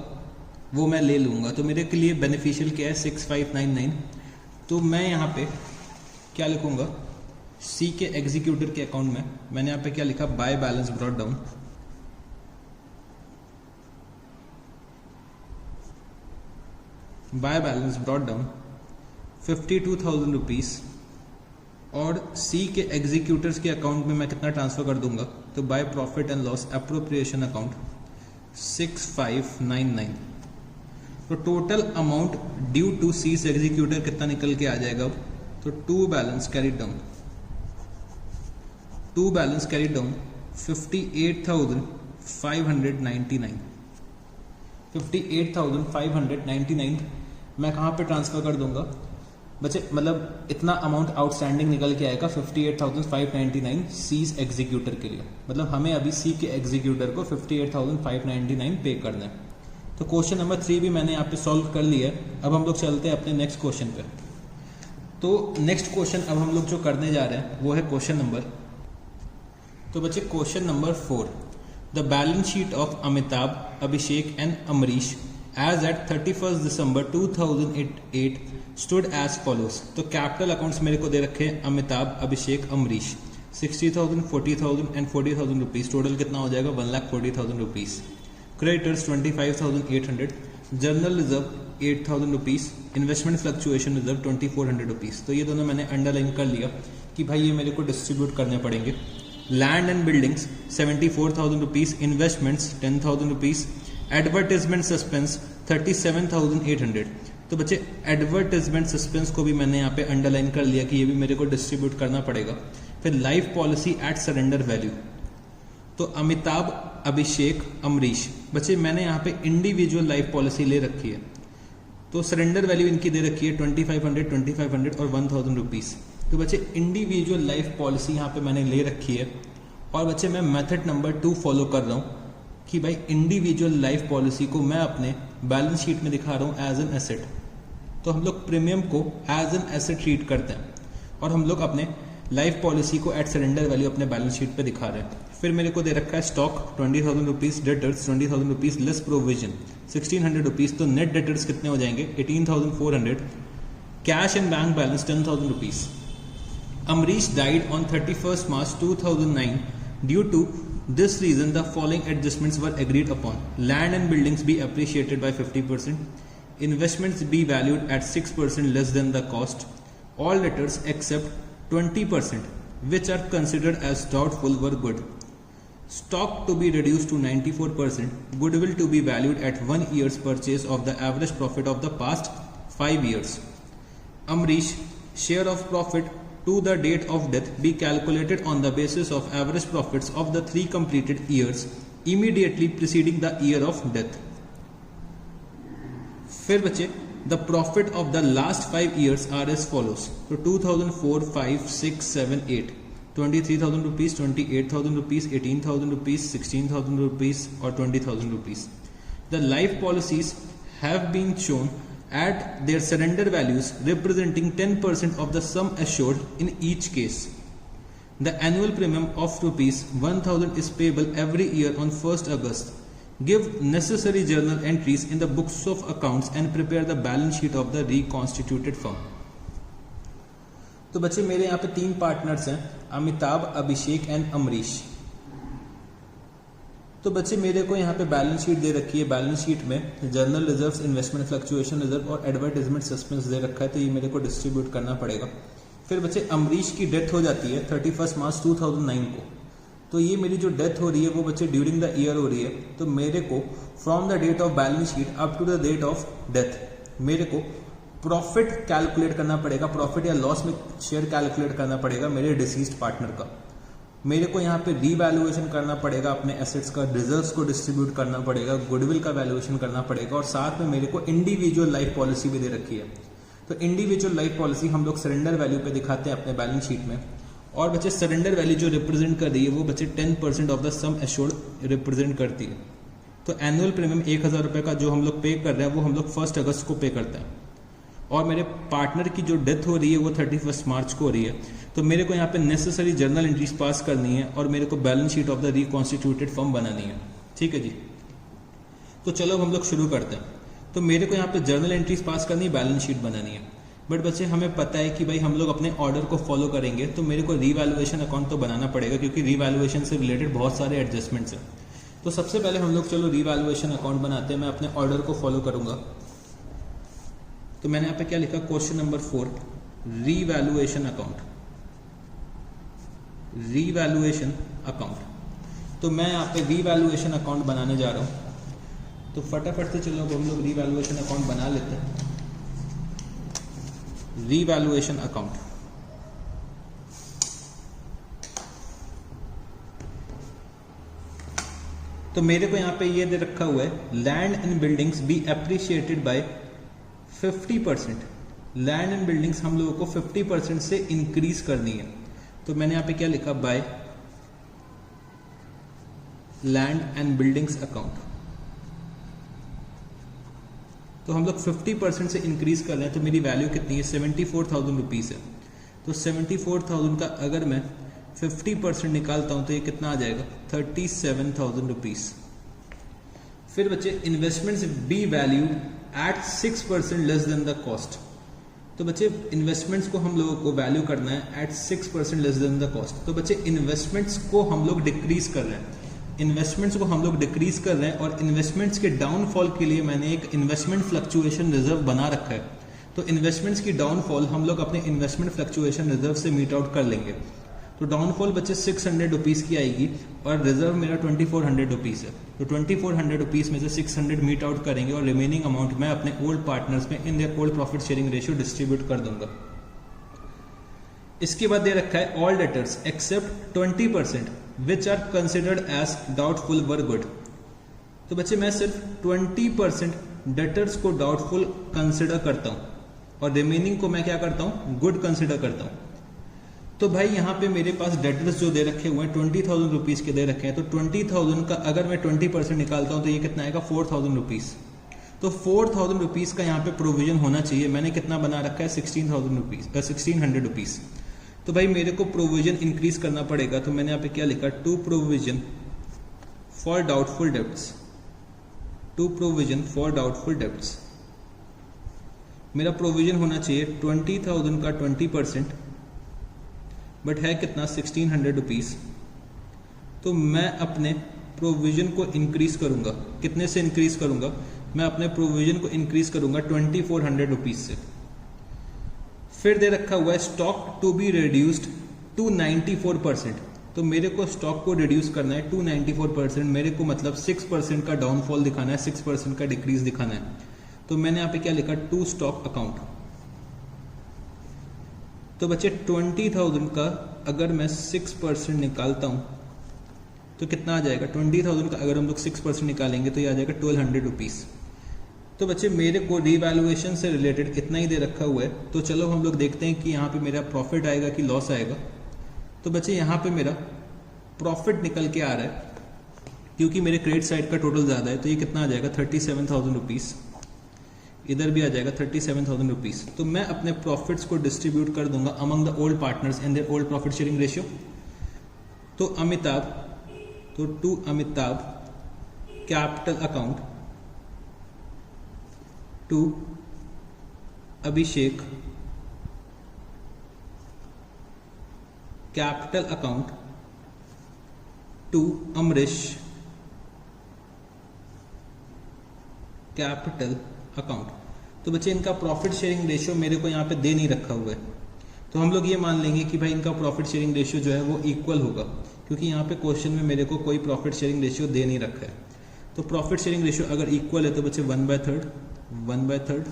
वो मैं ले लूँगा। तो मेरे के लिए बेनिफिशियल क्या है, 6599। तो मैं यहाँ पे क्या लिखूँगा, सी के एग्जीक्यूटर के अकाउंट में मैंने यहाँ पे क्या लिखा, by balance brought down, by balance brought down 52,000 rupees, और सी के एग्जीक्यूटर्स के अकाउंट में मैं कितना ट्रांसफर कर दूंगा, तो by profit and loss appropriation account 6599। तो total amount due to C's executor कितना निकल के आ जाएगा, तो टू बैलेंस कैरीड डाउन 58,599 58,599 मैं कहाँ पे ट्रांसफर कर दूंगा बच्चे, मतलब इतना अमाउंट आउटस्टैंडिंग निकल के आएगा 58,599 सीज एग्जीक्यूटर के लिए, मतलब हमें अभी सी के एग्जीक्यूटर को 58,599 पे करना है। तो क्वेश्चन नंबर 3 भी मैंने यहाँ पे सॉल्व कर लिया है। अब हम लोग चलते हैं अपने नेक्स्ट क्वेश्चन पे। तो नेक्स्ट क्वेश्चन अब हम लोग जो करने जा रहे हैं वो है क्वेश्चन नंबर, तो बच्चे question number 4, the balance sheet of Amitabh, Abhishek and Amrish as at 31 December 2008 stood as follows. तो कैपिटल अकाउंट्स मेरे को दे रखे हैं, Amitabh, Abhishek, Amrish, 60,000, 40,000 and 40,000 rupees, total कितना हो जाएगा, 1,40,000 rupees. Creditors 25,800, general reserve 8,000 rupees, investment fluctuation reserve 2,400 rupees. तो ये दोनों मैंने अंडरलाइन कर लिया कि भाई ये मेरे को डिस्ट्रीब्यूट करने पड़ेंगे। Land and buildings 74,000 rupees, investments 10,000 rupees, advertisement suspense 37,800। तो बच्चे एडवर्टाइजमेंट सस्पेंस को भी मैंने यहाँ पे अंडरलाइन कर लिया कि ये भी मेरे को डिस्ट्रीब्यूट करना पड़ेगा। फिर life policy at surrender value, तो अमिताभ, अभिषेक, अमरीश, बच्चे मैंने यहाँ पे इंडिविजुअल लाइफ पॉलिसी ले रखी है, तो सरेंडर वैल्यू इनकी दे रखी है 2,500 और 1,000 रुपीज। तो बच्चे इंडिविजुअल लाइफ पॉलिसी यहाँ पे मैंने ले रखी है, और बच्चे मैं मेथड नंबर 2 फॉलो कर रहा हूँ कि भाई इंडिविजुअल लाइफ पॉलिसी को मैं अपने बैलेंस शीट में दिखा रहा हूँ एज एन एसेट। तो हम लोग प्रीमियम को एज एन एसेट ट्रीट करते हैं, और हम लोग अपने लाइफ पॉलिसी को एट सरेंडर वैल्यू अपने बैलेंस शीट पे दिखा रहे हैं। फिर मेरे को दे रखा है stock 20,000 rupees, debtors 20,000 rupees less provision 1,600 rupees, तो नेट डेटर्स कितने हो जाएंगे 18,400, cash and bank balance 10,000 rupees. Amrish died on 31st March 2009. Due to this reason, the following adjustments were agreed upon. Land and buildings be appreciated by 50%. Investments be valued at 6% less than the cost. All debtors except 20%, which are considered as doubtful, were good. Stock to be reduced to 94%. Goodwill to be valued at 1 year's purchase of the average profit of the past 5 years. Amrish share of profit to the date of death be calculated on the basis of average profits of the 3 completed years immediately preceding the year of death. फिर बच्चे the profit of the last 5 years are as follows. तो 2004, 5, 6, 7, 8, 23,000 rupees, 28,000 rupees, 18,000 rupees, 16,000 rupees और 20,000 rupees. The life policies have been shown at their surrender values representing 10% of the sum assured in each case. The annual premium of rupees 1,000 is payable every year on 1st August. Give necessary journal entries in the books of accounts and prepare the balance sheet of the reconstituted firm. तो बच्चे मेरे यहाँ पे 3 partners हैं, Amitabh, Abhishek and Amrish. तो बच्चे मेरे को यहाँ पे बैलेंस शीट दे रखी है। बैलेंस शीट में journal reserves, investment fluctuation reserve और एडवर्टाइजमेंट सस्पेंस दे रखा है, तो ये मेरे को डिस्ट्रीब्यूट करना पड़ेगा। फिर बच्चे अमरीश की डेथ हो जाती है 31 मार्च 2009 को। तो ये मेरी जो डेथ हो रही है वो बच्चे ड्यूरिंग द ईयर हो रही है। तो मेरे को from the date of balance sheet up to the date of death मेरे को प्रॉफिट कैलकुलेट करना पड़ेगा, प्रॉफिट या लॉस में शेयर कैलकुलेट करना पड़ेगा मेरे डिसीज्ड पार्टनर का। मेरे को यहाँ पे रीवैल्यूएशन करना पड़ेगा अपने एसेट्स का, रिजर्व्स को डिस्ट्रीब्यूट करना पड़ेगा, गुडविल का वैल्यूएशन करना पड़ेगा, और साथ में मेरे को इंडिविजुअल लाइफ पॉलिसी भी दे रखी है। तो इंडिविजुअल लाइफ पॉलिसी हम लोग सरेंडर वैल्यू पे दिखाते हैं अपने बैलेंस शीट में। और बच्चे सरेंडर वैल्यू जो रिप्रेजेंट कर रही है वो बच्चे 10% of the sum assured represent करती है। तो एनुअल प्रीमियम 1000 रुपये का जो हम लोग पे कर रहे हैं वो हम लोग 1 अगस्त को पे करते हैं। और मेरे पार्टनर की जो डेथ हो रही है वो 31 मार्च को हो रही है। तो मेरे को यहाँ पे नेसेसरी जर्नल एंट्रीज पास करनी है और मेरे को balance sheet of the reconstituted firm बनानी है। ठीक है जी, तो चलो हम लोग शुरू करते हैं। तो मेरे को यहाँ पे जर्नल एंट्रीज पास करनी है, बैलेंस शीट बनानी है। बट बच्चे हमें पता है कि भाई हम लोग अपने ऑर्डर को फॉलो करेंगे, तो मेरे को रीवैल्यूएशन अकाउंट तो बनाना पड़ेगा, क्योंकि रीवैल्यूएशन से रिलेटेड बहुत सारे एडजस्टमेंट्स हैं। तो सबसे पहले हम लोग चलो रीवैल्यूएशन अकाउंट बनाते हैं। मैं अपने ऑर्डर को फॉलो करूंगा। तो मैंने यहाँ पे क्या लिखा, question number 4, revaluation account. Revaluation account, तो मैं यहाँ पे रीवैल्यूएशन अकाउंट बनाने जा रहा हूँ। तो फटाफट से चलो हम लोग रीवैल्यूएशन अकाउंट बना लेते हैं। रीवैल्यूएशन अकाउंट, तो मेरे को यहाँ पे ये दे रखा हुआ है, land and buildings be appreciated by 50%। Land and buildings हम लोगों को 50% से इंक्रीज करनी है। तो मैंने यहाँ पे क्या लिखा, by land and buildings account. तो हम लोग 50% से इंक्रीज कर रहे हैं। तो मेरी वैल्यू कितनी है, 74,000 रुपीज है। तो 74,000 का अगर मैं 50% निकालता हूं तो ये कितना आ जाएगा, 37,000 रुपीज। फिर बच्चे investments be value at 6% less than the cost. तो बच्चे इन्वेस्टमेंट्स को हम लोगों को वैल्यू करना है at 6% less than the cost. तो बच्चे इन्वेस्टमेंट्स को हम लोग डिक्रीज कर रहे हैं, इन्वेस्टमेंट्स को हम लोग डिक्रीज कर रहे हैं। और इन्वेस्टमेंट्स के डाउनफॉल के लिए मैंने एक इन्वेस्टमेंट फ्लक्चुएशन रिजर्व बना रखा है। तो इन्वेस्टमेंट्स की डाउनफॉल हम लोग अपने इन्वेस्टमेंट फ्लक्चुएशन रिजर्व से मीट आउट कर लेंगे। तो डाउनफॉल बच्चे 600 रुपीज की आएगी और रिजर्व मेरा 2400 रुपीज है। तो 2400 रुपीज में से 600 मीट आउट करेंगे और रिमेनिंग अमाउंट मैं अपने ओल्ड पार्टनर्स में in their old profit sharing ratio distribute कर दूंगा। इसके बाद दे रखा है, all debtors except 20% which are considered as doubtful were good. तो बच्चे मैं सिर्फ 20% डेटर्स को डाउटफुल कंसिडर करता हूं और रिमेनिंग को मैं क्या करता हूं, गुड कंसिडर करता हूं। तो भाई यहाँ पे मेरे पास डेटर्स जो दे रखे हुए हैं 20,000 रुपीज के दे रखे हैं। तो 20,000 का अगर मैं 20% निकालता हूं तो ये कितना आएगा, 4,000 रुपीज। तो 4,000 रुपीज का यहाँ पे प्रोविजन होना चाहिए। मैंने कितना बना रखा है, 1600 रुपीज। तो भाई मेरे को प्रोविजन इंक्रीज करना पड़ेगा। तो मैंने यहाँ पे क्या लिखा, to provision for doubtful debts. To provision for doubtful debts, मेरा प्रोविजन होना चाहिए 20,000 का 20%, बट है कितना, 1600 रुपीज। तो मैं अपने प्रोविजन को इंक्रीज करूंगा, कितने से इंक्रीज करूंगा, मैं अपने प्रोविजन को इंक्रीज करूंगा 2400 रुपीज से। फिर दे रखा हुआ है, stock to be reduced to 94%। तो मेरे को स्टॉक को रिड्यूस करना है 294%। मेरे को मतलब 6% का डाउनफॉल दिखाना है, 6% का डिक्रीज दिखाना है। तो मैंने यहाँ पे क्या लिखा, टू स्टॉक अकाउंट। तो बच्चे 20,000 का अगर मैं 6% निकालता हूं तो कितना आ जाएगा, 20,000 का अगर हम लोग 6% निकालेंगे तो ये आ जाएगा 1200 रुपीज। तो बच्चे मेरे को रीवैल्यूएशन से रिलेटेड इतना ही दे रखा हुआ है। तो चलो हम लोग देखते हैं कि यहाँ पे मेरा प्रॉफिट आएगा कि लॉस आएगा। तो बच्चे यहाँ पे मेरा प्रॉफिट निकल के आ रहा है, क्योंकि मेरे क्रेडिट साइड का टोटल ज़्यादा है। तो ये कितना आ जाएगा, 37,000 रुपीज़। इधर भी आ जाएगा 37,000 रुपीज़। तो मैं अपने प्रॉफिट्स को डिस्ट्रीब्यूट कर दूंगा among the old partners in their old profit sharing ratio. तो अमिताभ, तो to Amitabh capital account, to Abhishek capital account to Amrish capital account. तो बच्चे इनका प्रॉफिट शेयरिंग रेशियो मेरे को यहाँ पे दे नहीं रखा हुआ है, तो हम लोग ये मान लेंगे कि भाई इनका प्रॉफिट शेयरिंग रेशियो जो है वो इक्वल होगा, क्योंकि यहाँ पे क्वेश्चन में मेरे को कोई प्रॉफिट शेयरिंग रेशियो दे नहीं रखा है। तो प्रॉफिट शेयरिंग रेशियो अगर इक्वल है तो बच्चे 1/3 1/3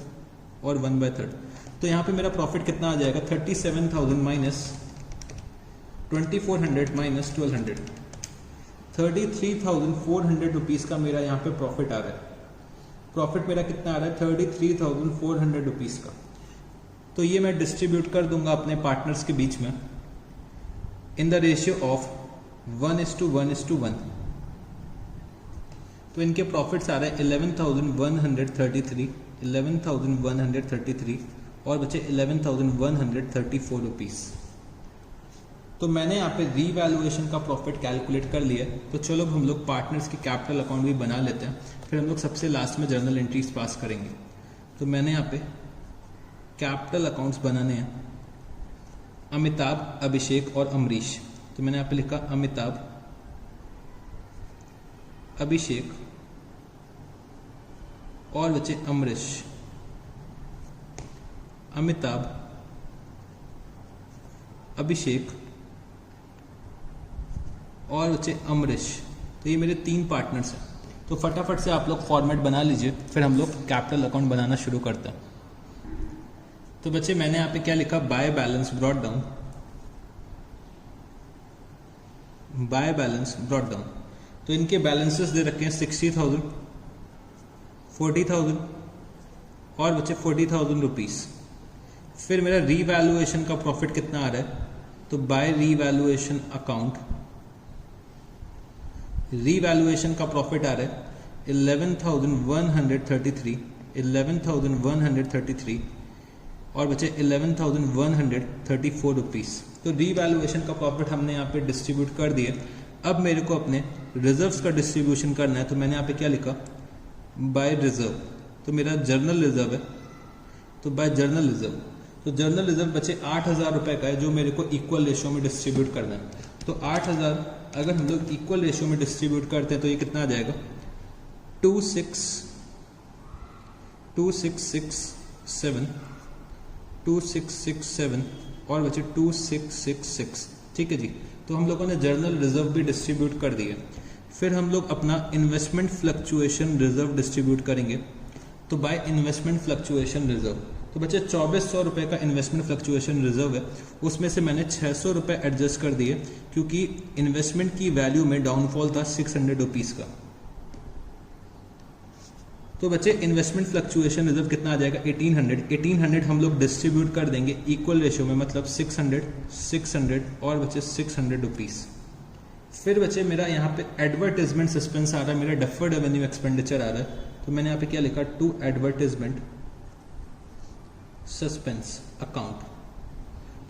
और 1/3। तो यहाँ पे मेरा प्रॉफिट कितना आ जाएगा, 37,000 माइनस 2400 माइनस 1200, 33,400 रुपीज़ का मेरा यहाँ पे प्रॉफिट आ रहा है। प्रॉफिट मेरा कितना आ रहा है, 33,400 रुपीज़ का। तो ये मैं डिस्ट्रीब्यूट कर दूंगा अपने पार्टनर्स के बीच में इन द रेशियो ऑफ 1:1:1। तो इनके प्रॉफिट्स आ रहे हैं 11,133 और बचे 11,134 रुपीज़। तो मैंने यहाँ पे रीवैल्यूएशन का प्रॉफिट कैलकुलेट कर लिया। तो चलो हम लोग पार्टनर्स की कैपिटल अकाउंट भी बना लेते हैं, फिर हम लोग सबसे लास्ट में जर्नल एंट्रीज पास करेंगे। तो मैंने यहाँ पे कैपिटल अकाउंट्स बनाने हैं, अमिताभ, अभिषेक और अमरीश। तो मैंने यहाँ पे लिखा अमिताभ, अभिषेक और बचे अमरीश। अमिताभ, अभिषेक और बचे अमरीश। तो ये मेरे 3 पार्टनर्स हैं। तो फटाफट से आप लोग फॉर्मेट बना लीजिए, फिर हम लोग कैपिटल अकाउंट बनाना शुरू करते हैं। तो बच्चे मैंने यहाँ पे क्या लिखा, by balance brought down, by balance brought down. तो इनके बैलेंसेस दे रखे हैं 60,000, 40,000 और बचे 40,000 रुपीज़। फिर मेरा रीवैल्यूएशन का प्रॉफिट कितना आ रहा है, तो बाय रीवैल्यूएशन अकाउंट, रीवैल्यूएशन का प्रॉफिट आ रहा है 11,133 और बचे 11,134 रुपीज़। तो रीवैल्यूएशन का प्रॉफिट हमने यहाँ पे डिस्ट्रीब्यूट कर दिया। अब मेरे को अपने रिजर्व्स का डिस्ट्रीब्यूशन करना है। तो मैंने यहाँ पे क्या लिखा, बाय रिजर्व। तो मेरा जर्नल रिजर्व है, तो बाय जर्नल रिजर्व। तो जर्नल रिजर्व बचे 8,000 रुपये का है, जो मेरे को इक्वल रेशियो में डिस्ट्रीब्यूट करना है। तो 8,000 अगर हम लोग इक्वल रेशियो में डिस्ट्रीब्यूट करते हैं तो ये कितना आ जाएगा, 2667 और बचे 2666। ठीक है जी। तो हम लोगों ने जर्नल रिजर्व भी डिस्ट्रीब्यूट कर दिए। फिर हम लोग अपना इन्वेस्टमेंट फ्लक्चुएशन रिजर्व डिस्ट्रीब्यूट करेंगे। तो बाय इन्वेस्टमेंट फ्लक्चुएशन रिजर्व, तो बच्चे 2400 रुपये का इन्वेस्टमेंट फ्लक्चुएशन रिजर्व है, उसमें से मैंने 600 रुपये एडजस्ट कर दिए, क्योंकि इन्वेस्टमेंट की वैल्यू में डाउनफॉल था 600 रुपीज़ का। तो बच्चे इन्वेस्टमेंट फ्लक्चुएशन रिजर्व कितना आ जाएगा, 1800 हम लोग डिस्ट्रीब्यूट कर देंगे इक्वल रेशियो में, मतलब 600 और बचे 600 रुपीज़। फिर बच्चे मेरा यहाँ पे एडवर्टाइजमेंट सस्पेंस आ रहा है, मेरा डेफर्ड रेवेन्यू एक्सपेंडिचर आ रहा है। तो मैंने यहाँ पे क्या लिखा, टू एडवर्टाइजमेंट सस्पेंस अकाउंट।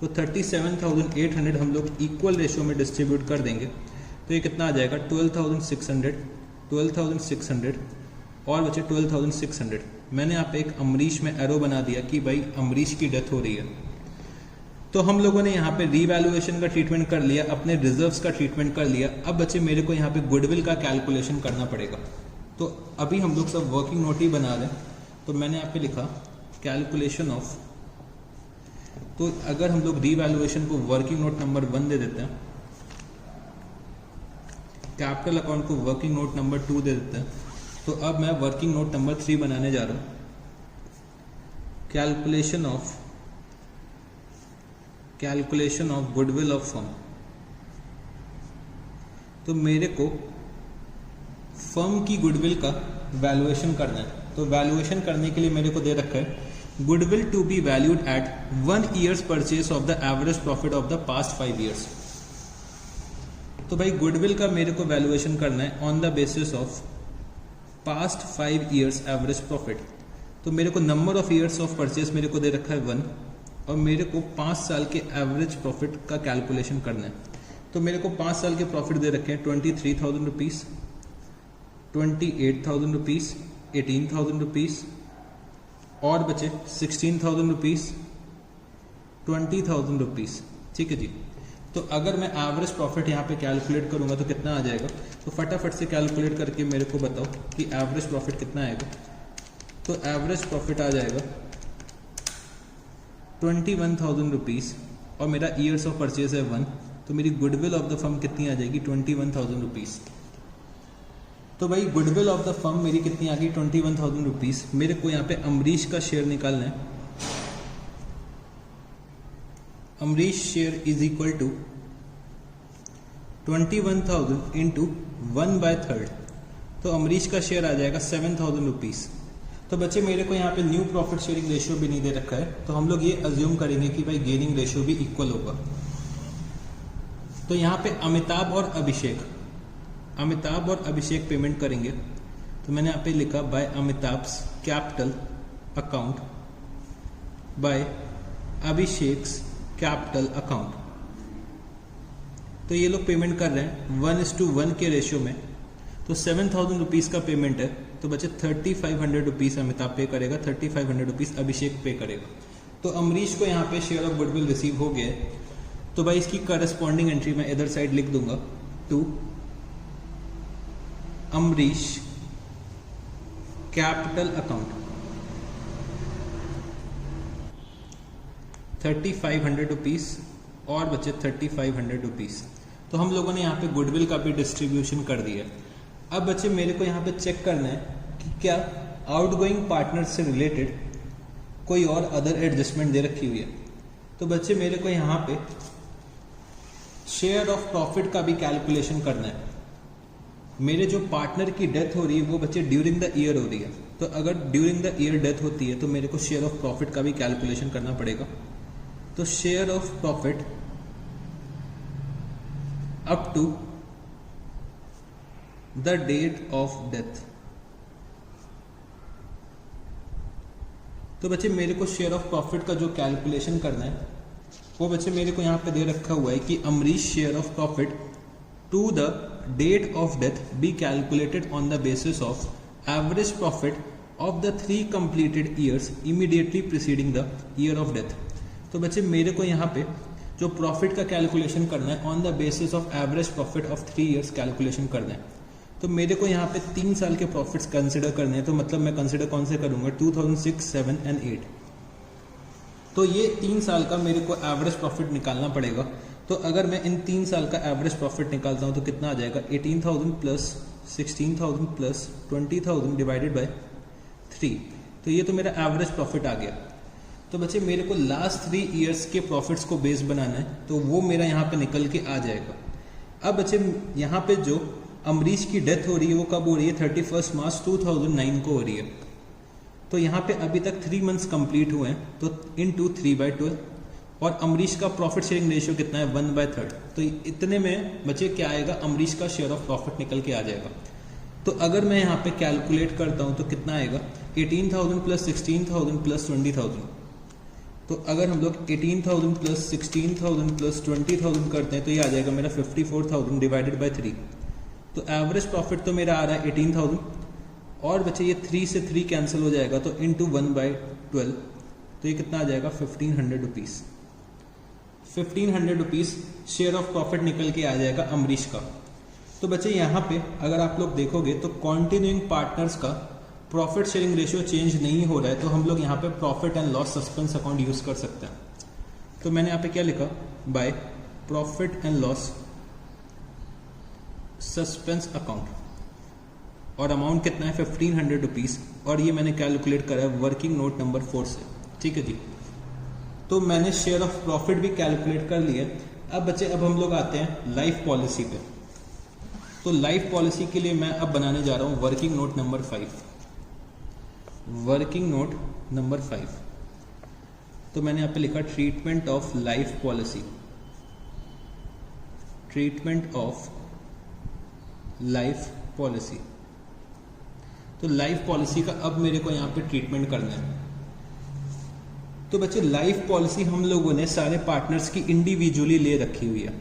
तो 37,800 हम लोग इक्वल रेशियो में डिस्ट्रीब्यूट कर देंगे। तो ये कितना आ जाएगा, 12,600 और बचे 12,600। मैंने यहाँ पे एक अमरीश में एरो बना दिया कि भाई अमरीश की डेथ हो रही है। तो हम लोगों ने यहाँ पे रीवैल्यूएशन का ट्रीटमेंट कर लिया, अपने रिजर्व्स का ट्रीटमेंट कर लिया। अब बच्चे मेरे को यहाँ पे गुडविल का कैलकुलेशन करना पड़ेगा। तो अभी हम लोग सब वर्किंग नोट ही बना रहे हैं। तो मैंने यहाँ पे लिखा कैलकुलेशन ऑफ, तो अगर हम लोग रीवैल्यूएशन को वर्किंग नोट नंबर 1 दे देते हैं, कैपिटल अकाउंट को वर्किंग नोट नंबर 2 दे देते हैं, तो अब मैं वर्किंग नोट नंबर 3 बनाने जा रहा हूं, calculation of goodwill of firm. तो मेरे को फर्म की गुडविल का वैल्यूएशन करना है। तो वैल्यूएशन करने के लिए मेरे को दे रखा है goodwill to be valued at 1 years purchase of the average profit of the past 5 years. तो भाई गुडविल का मेरे को वैल्यूएशन करना है on the basis of past 5 years average profit. तो मेरे को number of years of purchase मेरे को दे रखा है 1 और मेरे को 5 साल के एवरेज प्रॉफिट का कैलकुलेशन करना है। तो मेरे को 5 साल के प्रॉफिट दे रखे हैं 23,000 रुपीज़, 28,000 रुपीज़, 18,000 रुपीज़ और बचे 16,000 रुपीज़, 20,000 रुपीज़। ठीक है जी। तो अगर मैं एवरेज प्रॉफिट यहाँ पे कैलकुलेट करूँगा तो कितना आ जाएगा, तो फटाफट से कैलकुलेट करके मेरे को बताओ कि एवरेज प्रॉफिट कितना आएगा। तो एवरेज प्रॉफिट आ जाएगा 21,000 रुपीज़ और मेरा ईयर्स ऑफ परचेज है 1, तो मेरी गुडविल ऑफ द फर्म कितनी आ जाएगी 21,000 रुपीज़। तो भाई गुडविल ऑफ द फर्म मेरी कितनी आ गई 21,000 रुपीज़। मेरे को यहाँ पे अमरीश का शेयर निकालना है। Amrish share is equal to 21,000 into 1/3, तो अमरीश का शेयर आ जाएगा 7,000 रुपीज़। तो बच्चे मेरे को यहाँ पे न्यू प्रॉफिट शेयरिंग रेशियो भी नहीं दे रखा है, तो हम लोग ये अज्यूम करेंगे कि भाई गेनिंग रेशियो भी इक्वल होगा। तो यहाँ पे अमिताभ और अभिषेक पेमेंट करेंगे, तो मैंने यहाँ पे लिखा by Amitabh's capital account by Abhishek's capital account. तो ये लोग पेमेंट कर रहे हैं 1:1 के रेशियो में। तो 7,000 रुपीज़ का पेमेंट है, तो बचे 3,500 रुपीज़ अमिताभ पे करेगा, 3,500 रुपीज़ अभिषेक पे करेगा। तो अमरीश को यहाँ पे शेयर ऑफ गुडविल रिसीव हो गया है। तो भाई इसकी करस्पॉन्डिंग एंट्री मैं इधर साइड लिख दूंगा to Amrish capital account 3,500 rupees और बचे 3,500 रुपीज़। तो हम लोगों ने यहाँ पे गुडविल का भी डिस्ट्रीब्यूशन कर दिया। अब बच्चे मेरे को यहाँ पे चेक करना है कि क्या आउटगोइंग पार्टनर से रिलेटेड कोई और अदर एडजस्टमेंट दे रखी हुई है। तो बच्चे मेरे को यहाँ पे शेयर ऑफ प्रॉफिट का भी कैलकुलेशन करना है। मेरे जो पार्टनर की डेथ हो रही है वो बच्चे ड्यूरिंग द ईयर हो रही है, तो अगर ड्यूरिंग द ईयर डेथ होती है तो मेरे को शेयर ऑफ प्रॉफिट का भी कैलकुलेशन करना पड़ेगा। तो share of profit up to the date of death. तो बच्चे मेरे को शेयर ऑफ प्रॉफिट का जो कैलकुलेशन करना है वो बच्चे मेरे को यहाँ पे दे रखा हुआ है कि Amrish share of profit to the date of death be calculated on the basis of average profit of the 3 completed years immediately preceding the year of death. तो बच्चे मेरे को यहाँ पे जो प्रॉफिट का कैलकुलेशन करना है on the basis of average profit of 3 years calculation करना है। तो मेरे को यहाँ पे 3 साल के प्रॉफिट्स कंसिडर करने हैं। तो मतलब मैं कंसिडर कौन से करूँगा 2006, 7 एंड 8। तो ये 3 साल का मेरे को एवरेज प्रॉफिट निकालना पड़ेगा। तो अगर मैं इन 3 साल का एवरेज प्रॉफिट निकालता हूँ तो कितना आ जाएगा 18,000 प्लस 16,000 प्लस 20,000 डिवाइडेड बाय 3। तो ये तो मेरा एवरेज प्रॉफिट आ गया। तो बच्चे मेरे को लास्ट 3 ईयर्स के प्रॉफिट्स को बेस बनाना है, तो वो मेरा यहाँ पे निकल के आ जाएगा। अब बच्चे यहाँ पे जो अमरीश की डेथ हो रही है वो कब हो रही है 31 मार्च 2009 को हो रही है। तो यहाँ पे अभी तक 3 मंथ्स कंप्लीट हुए हैं, तो इनटू 3/12 और अमरीश का प्रॉफिट शेयरिंग रेशियो कितना है 1/3। तो इतने में बच्चे क्या आएगा अमरीश का शेयर ऑफ प्रॉफिट निकल के आ जाएगा। तो अगर मैं यहाँ पे कैलकुलेट करता हूँ तो कितना आएगा 18,000 प्लस 16,000 प्लस 20,000। तो अगर हम लोग 18,000 प्लस 16,000 प्लस 20,000 करते हैं तो ये आ जाएगा मेरा 54,000 डिवाइडेड बाय 3। तो एवरेज प्रॉफिट तो मेरा आ रहा है 18,000 और बच्चे ये 3 से 3 कैंसिल हो जाएगा तो इंटू 1/12। तो ये कितना आ जाएगा 1,500 rupees. 1,500 rupees share of profit निकल के आ जाएगा अमरीश का। तो बच्चे यहाँ पे अगर आप लोग देखोगे तो कॉन्टिन्यूइंग पार्टनर्स का प्रॉफिट शेयरिंग रेशियो चेंज नहीं हो रहा है, तो हम लोग यहाँ पे profit and loss suspense account use कर सकते हैं। तो मैंने यहाँ पे क्या लिखा bye profit and loss suspense account और अमाउंट कितना है 1,500 रुपीज़ और ये मैंने कैलकुलेट करा है वर्किंग नोट नंबर 4 से। ठीक है जी। तो मैंने शेयर ऑफ प्रॉफिट भी कैलकुलेट कर लिया। अब बच्चे अब हम लोग आते हैं लाइफ पॉलिसी पे। तो लाइफ पॉलिसी के लिए मैं अब बनाने जा रहा हूँ working note number 5। Working note number 5। तो मैंने यहाँ पे लिखा treatment of life policy. Treatment of life policy. तो लाइफ पॉलिसी का अब मेरे को यहाँ पे ट्रीटमेंट करना है। तो बच्चे लाइफ पॉलिसी हम लोगों ने सारे पार्टनर्स की इंडिविजुअली ले रखी हुई है।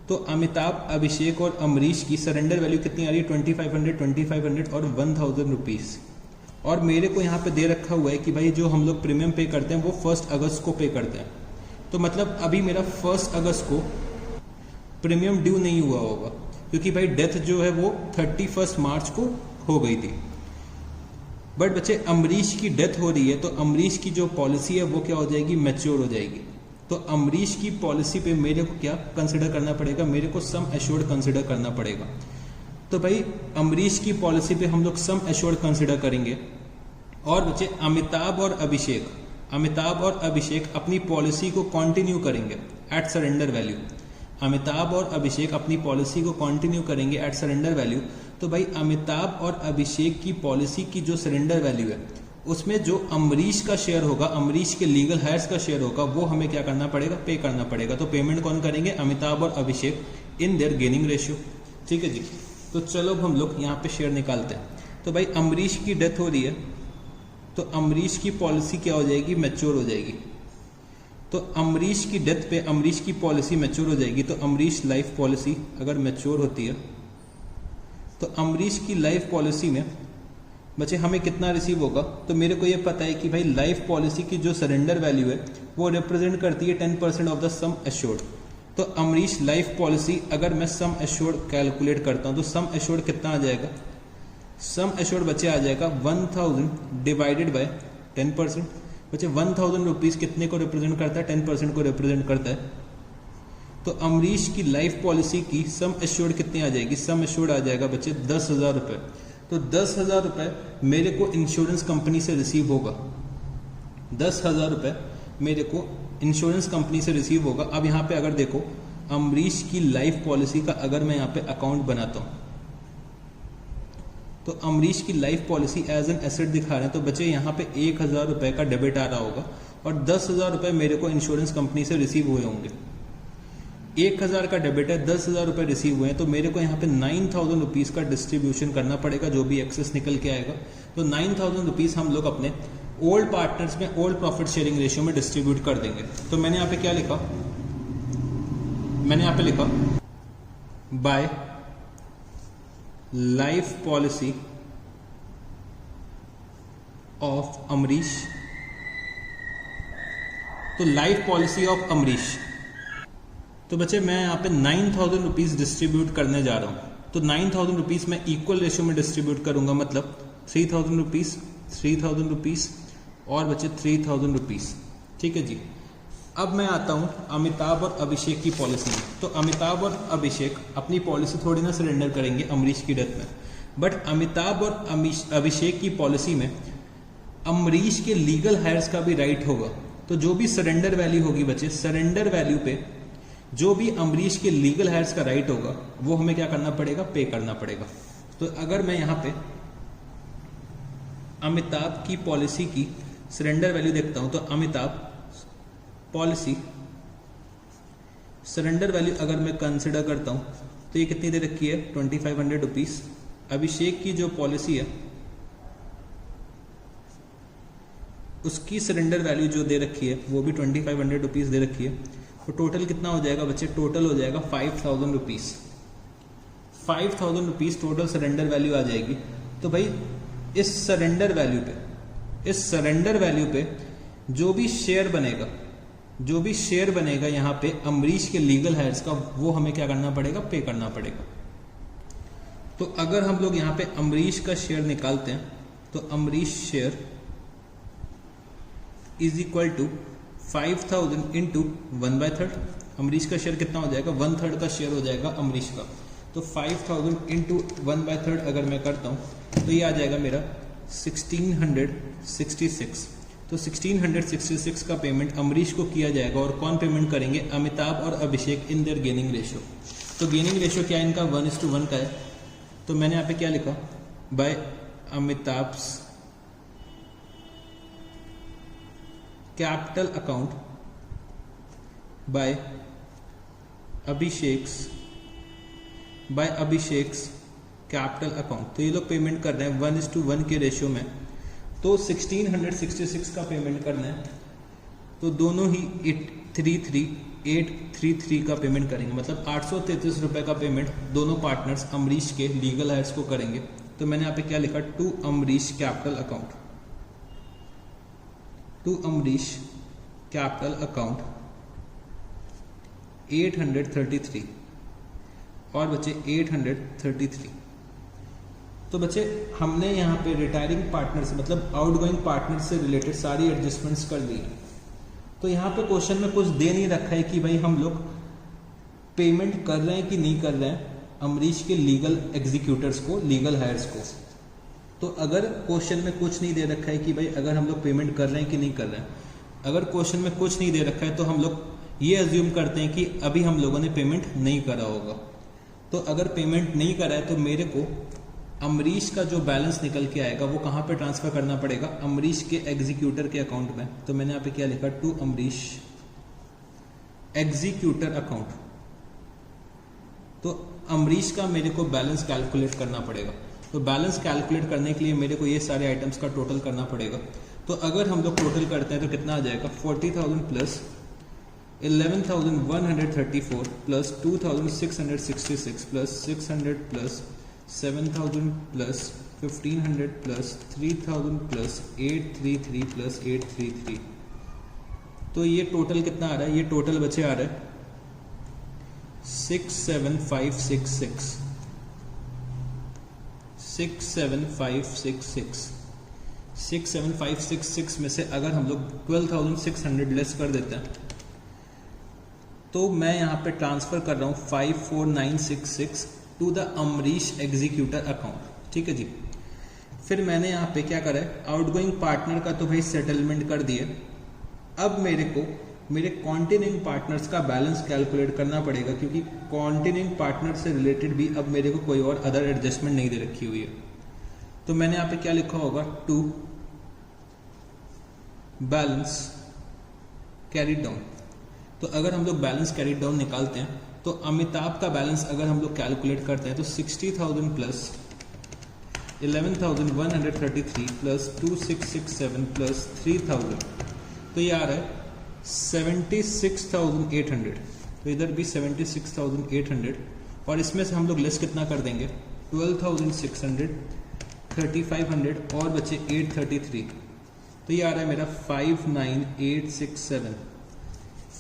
तो अमिताभ, अभिषेक और अमरीश की सरेंडर वैल्यू कितनी आ रही है 2,500 और 1,000 रुपीज़। और मेरे को यहाँ पे दे रखा हुआ है कि भाई जो हम लोग प्रीमियम पे करते हैं वो 1 अगस्त को पे करते हैं। तो मतलब अभी मेरा 1 अगस्त को प्रीमियम ड्यू नहीं हुआ होगा, क्योंकि भाई डेथ जो है वो 31 मार्च को हो गई थी। बट बच्चे अमरीश की डेथ हो रही है तो अमरीश की जो पॉलिसी है वो क्या हो जाएगी, मैच्योर हो जाएगी। तो अमरीश की पॉलिसी पे मेरे को क्या कंसिडर करना पड़ेगा, मेरे को सम एश्योर्ड कंसिडर करना पड़ेगा। तो भाई अमरीश की पॉलिसी पे हम लोग सम एश्योर्ड कंसिडर करेंगे। और बच्चे अमिताभ और अभिषेक अपनी पॉलिसी को कंटिन्यू करेंगे एट सरेंडर वैल्यू। अमिताभ और अभिषेक अपनी पॉलिसी को कंटिन्यू करेंगे एट सरेंडर वैल्यू। तो भाई अमिताभ और अभिषेक की पॉलिसी की जो सरेंडर वैल्यू है उसमें जो अमरीश का शेयर होगा, अमरीश के लीगल हायर्स का शेयर होगा, वो हमें क्या करना पड़ेगा, पे करना पड़ेगा। तो पेमेंट कौन करेंगे, अमिताभ और अभिषेक इन देयर गेनिंग रेशियो। ठीक है जी। तो चलो हम लोग यहाँ पे शेयर निकालते हैं। तो भाई अमरीश की डेथ हो रही है तो अमरीश की पॉलिसी क्या हो जाएगी, मैच्योर हो जाएगी। तो अमरीश की डेथ पे अमरीश की पॉलिसी मैच्योर हो जाएगी। तो अमरीश लाइफ पॉलिसी अगर मैच्योर होती है तो अमरीश की लाइफ पॉलिसी में बच्चे हमें कितना रिसीव होगा। तो मेरे को ये पता है कि भाई लाइफ पॉलिसी की जो सरेंडर वैल्यू है वो रिप्रेजेंट करती है 10% ऑफ द सम एश्योर्ड। तो अमरीश लाइफ पॉलिसी अगर मैं सम एश्योर्ड कैलकुलेट करता हूँ तो सम एश्योर्ड कितना आ जाएगा, सम एश्योर्ड बच्चे आ जाएगा 1000 डिवाइडेड बाय 10%। बच्चे 1000 रुपीज कितने को रिप्रेजेंट करता है, 10% को रिप्रेजेंट करता है। तो अमरीश की लाइफ पॉलिसी की सम एश्योर्ड कितनी आ जाएगी, सम एश्योर्ड आ जाएगा बच्चे 10,000 रुपये। तो 10,000 रुपये मेरे को इंश्योरेंस कंपनी से रिसीव होगा, 10,000 रुपये मेरे को इंश्योरेंस कंपनी से रिसीव होगा। अब यहाँ पे अगर देखो अमरीश की लाइफ पॉलिसी का अगर मैं यहाँ पे अकाउंट बनाता हूँ तो अमरीश की life policy as an asset दिखा रहे हैं। तो बच्चे यहाँ पे 1,000 रुपये का डेबिट आ रहा होगा और 10,000 रुपये मेरे को इंश्योरेंस कंपनी से रिसीव हुए होंगे। 1,000 का डेबिट है, 10,000 रुपये रिसीव हुए हैं, तो मेरे को यहाँ पे 9,000 रुपीज़ का डिस्ट्रीब्यूशन करना पड़ेगा, जो भी एक्सेस निकल के आएगा। तो 9,000 रुपीज़ हम लोग अपने ओल्ड पार्टनर्स में ओल्ड प्रॉफिट शेयरिंग रेशियो में डिस्ट्रीब्यूट कर देंगे। तो मैंने यहाँ पे क्या लिखा, मैंने यहाँ पे लिखा bye life policy of Amrish. तो लाइफ पॉलिसी ऑफ अमरीश, तो बच्चे मैं यहाँ पे 9,000 रुपीज़ डिस्ट्रीब्यूट करने जा रहा हूँ। तो 9,000 रुपीज़ मैं इक्वल रेशियो में डिस्ट्रीब्यूट करूंगा, मतलब 3,000 रुपीज़, 3,000 रुपीज़ और बच्चे 3,000 रुपीज़। ठीक है जी। अब मैं आता हूँ अमिताभ और अभिषेक की पॉलिसी में। तो अमिताभ और अभिषेक अपनी पॉलिसी थोड़ी ना सरेंडर करेंगे अमरीश की डेथ में, बट अमिताभ और अभिषेक की पॉलिसी में अमरीश के लीगल हायर्स का भी राइट होगा। तो जो भी सरेंडर वैल्यू होगी बच्चे, सरेंडर वैल्यू पे जो भी अमरीश के लीगल हायर्स का राइट होगा वो हमें क्या करना पड़ेगा, पे करना पड़ेगा। तो अगर मैं यहाँ पे अमिताभ की पॉलिसी की सरेंडर वैल्यू देखता हूं तो अमिताभ पॉलिसी सरेंडर वैल्यू अगर मैं कंसिडर करता हूं तो ये कितनी दे रखी है, 2500 रुपीज। अभिषेक की जो पॉलिसी है उसकी सरेंडर वैल्यू जो दे रखी है वो भी 2500 रुपीज दे रखी है। तो टोटल कितना हो जाएगा बच्चे, टोटल हो जाएगा 5,000 rupees. 5,000 rupees total surrender value आ जाएगी। तो भाई इस सरेंडर वैल्यू पे जो भी शेयर बनेगा यहाँ पे अमरीश के लीगल हायर्स का, वो हमें क्या करना पड़ेगा, पे करना पड़ेगा। तो अगर हम लोग यहाँ पे अमरीश का शेयर निकालते हैं तो Amrish share is equal to 5,000 into 1/3। Amrish का शेयर कितना हो जाएगा, 1/3 का शेयर हो जाएगा अमरीश का। तो 5,000 इंटू 1/3 अगर मैं करता हूँ तो ये आ जाएगा मेरा 1666। तो 1666 का पेमेंट अमरीश को किया जाएगा। और कौन पेमेंट करेंगे, अमिताभ और अभिषेक इन देयर गेनिंग रेशियो। तो गेनिंग रेशियो क्या है इनका, 1:1 का है। तो मैंने यहाँ पे क्या लिखा, by Amitabh's capital account by Abhishek's capital account. तो ये लोग पेमेंट कर रहे हैं 1:1 के रेशियो में। तो 1666 का पेमेंट करना है तो दोनों ही 833 का पेमेंट करेंगे, मतलब 833 रुपए का पेमेंट दोनों पार्टनर्स अमरीश के लीगल हायर्स को करेंगे। तो मैंने यहाँ पे क्या लिखा, टू अमरीश कैपिटल अकाउंट 833 और बचे 833। तो बच्चे हमने यहाँ पे रिटायरिंग पार्टनर से मतलब आउटगोइंग पार्टनर से रिलेटेड सारी एडजस्टमेंट्स कर ली है। तो यहाँ पे क्वेश्चन में कुछ दे नहीं रखा है कि भाई हम लोग पेमेंट कर रहे हैं कि नहीं कर रहे हैं अमरीश के लीगल एग्जीक्यूटर्स को, लीगल हायर्स को। तो अगर क्वेश्चन में कुछ नहीं दे रखा है कि भाई अगर हम लोग पेमेंट कर रहे हैं कि नहीं कर रहे हैं, अगर क्वेश्चन में कुछ नहीं दे रखा है तो हम लोग ये अज्यूम करते हैं कि अभी हम लोगों ने पेमेंट नहीं करा होगा। तो अगर पेमेंट नहीं करा है तो मेरे को अमरीश का जो बैलेंस निकल के आएगा वो कहाँ पे ट्रांसफर करना पड़ेगा, अमरीश के एग्जीक्यूटर के अकाउंट में। तो मैंने यहाँ पे क्या लिखा, टू अमरीश एग्जीक्यूटर अकाउंट। तो अमरीश का मेरे को बैलेंस कैलकुलेट करना पड़ेगा। तो बैलेंस कैलकुलेट करने के लिए मेरे को ये सारे आइटम्स का टोटल करना पड़ेगा। तो अगर हम लोग टोटल करते हैं तो कितना आ जाएगा, 40,000 plus 11,134 plus 2,666 plus 600 plus 7,000 plus 1,500 plus 3,000 plus 833 plus 833। तो ये टोटल कितना आ रहा है, ये टोटल बचे आ रहा है 67566 67566 67566 में से अगर हम लोग 12,600 लेस कर देते हैं तो मैं यहाँ पे ट्रांसफर कर रहा हूँ 54966 to the Amrish executor account. ठीक है जी। फिर मैंने यहाँ पे क्या करा है, आउटगोइंग पार्टनर का तो भाई सेटलमेंट कर दिए। अब मेरे को मेरे कॉन्टिन्यूइंग पार्टनर्स का बैलेंस कैलकुलेट करना पड़ेगा, क्योंकि कॉन्टिन्यूइंग पार्टनर से रिलेटेड भी अब मेरे को कोई और अदर एडजस्टमेंट नहीं दे रखी हुई है। तो मैंने यहाँ पे क्या लिखा होगा, टू बैलेंस कैरीड डाउन। तो अगर हम लोग बैलेंस कैरीड डाउन निकालते हैं तो अमिताभ का बैलेंस अगर हम लोग कैलकुलेट करते हैं तो 60,000 प्लस 11,133 प्लस 2,667 प्लस 3,000, तो ये आ रहा है 76,800। तो इधर भी 76,800 और इसमें से हम लोग लेस कितना कर देंगे, 12,600, 3,500 और बचे 833। तो ये आ रहा है मेरा 59,867।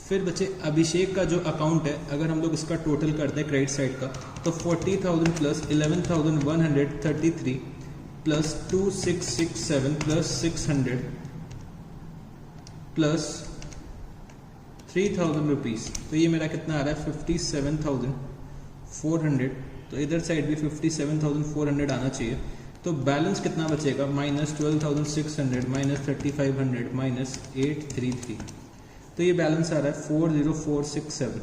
फिर बचे अभिषेक का जो अकाउंट है, अगर हम लोग इसका टोटल करते हैं क्रेडिट साइड का तो 40,000 plus 11,133 plus 2,667 plus 600 plus 3,000 rupees. तो ये मेरा कितना आ रहा है 57,400। तो इधर साइड भी 57,400 आना चाहिए। तो बैलेंस कितना बचेगा, माइनस 12,600 माइनस 3,500 माइनस 833। तो ये बैलेंस आ रहा है 40,467।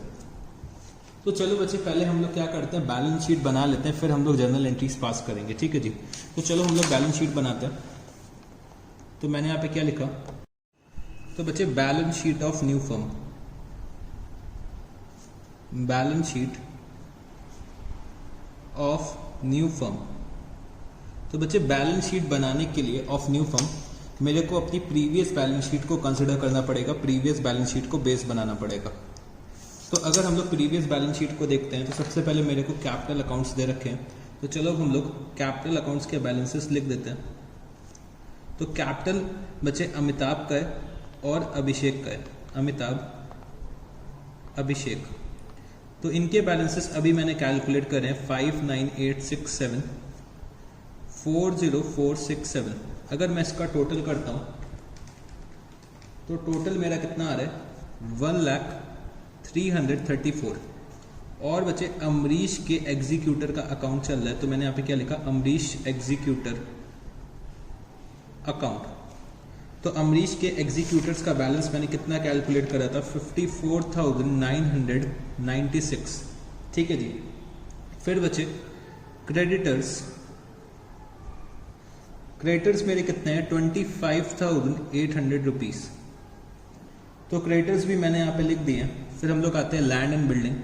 तो चलो बच्चे पहले हम लोग क्या करते हैं, बैलेंस शीट बना लेते हैं, फिर हम लोग जर्नल एंट्रीज पास करेंगे। ठीक है जी। तो चलो हम लोग बैलेंस शीट बनाते हैं। तो मैंने यहाँ पे क्या लिखा, तो बच्चे balance sheet of new firm, balance sheet of new firm. तो बच्चे बैलेंस शीट बनाने के लिए ऑफ न्यू फर्म मेरे को अपनी प्रीवियस बैलेंस शीट को कंसिडर करना पड़ेगा, प्रीवियस बैलेंस शीट को बेस बनाना पड़ेगा। तो अगर हम लोग प्रीवियस बैलेंस शीट को देखते हैं तो सबसे पहले मेरे को कैपिटल अकाउंट्स दे रखे हैं। तो चलो हम लोग कैपिटल अकाउंट्स के बैलेंसेस लिख देते हैं। तो कैपिटल बच्चे अमिताभ का है और अभिषेक का है, अमिताभ अभिषेक। तो इनके बैलेंसेस अभी मैंने कैलकुलेट करे हैं 59,867 40,467। अगर मैं इसका टोटल करता हूं तो टोटल मेरा कितना आ रहा है 1,03,34। और बच्चे अमरीश के एग्जीक्यूटर का अकाउंट चल रहा है। तो मैंने यहाँ पे क्या लिखा, अमरीश एग्जीक्यूटर अकाउंट। तो अमरीश के एग्जीक्यूटर्स का बैलेंस मैंने कितना कैलकुलेट करा था, 54,996। ठीक है जी। फिर बचे क्रेडिटर्स, क्रेडिटर्स मेरे कितने हैं 25,800 रुपीज़। तो क्रेडिटर्स भी मैंने यहाँ पे लिख दिए हैं। फिर हम लोग आते हैं land and building,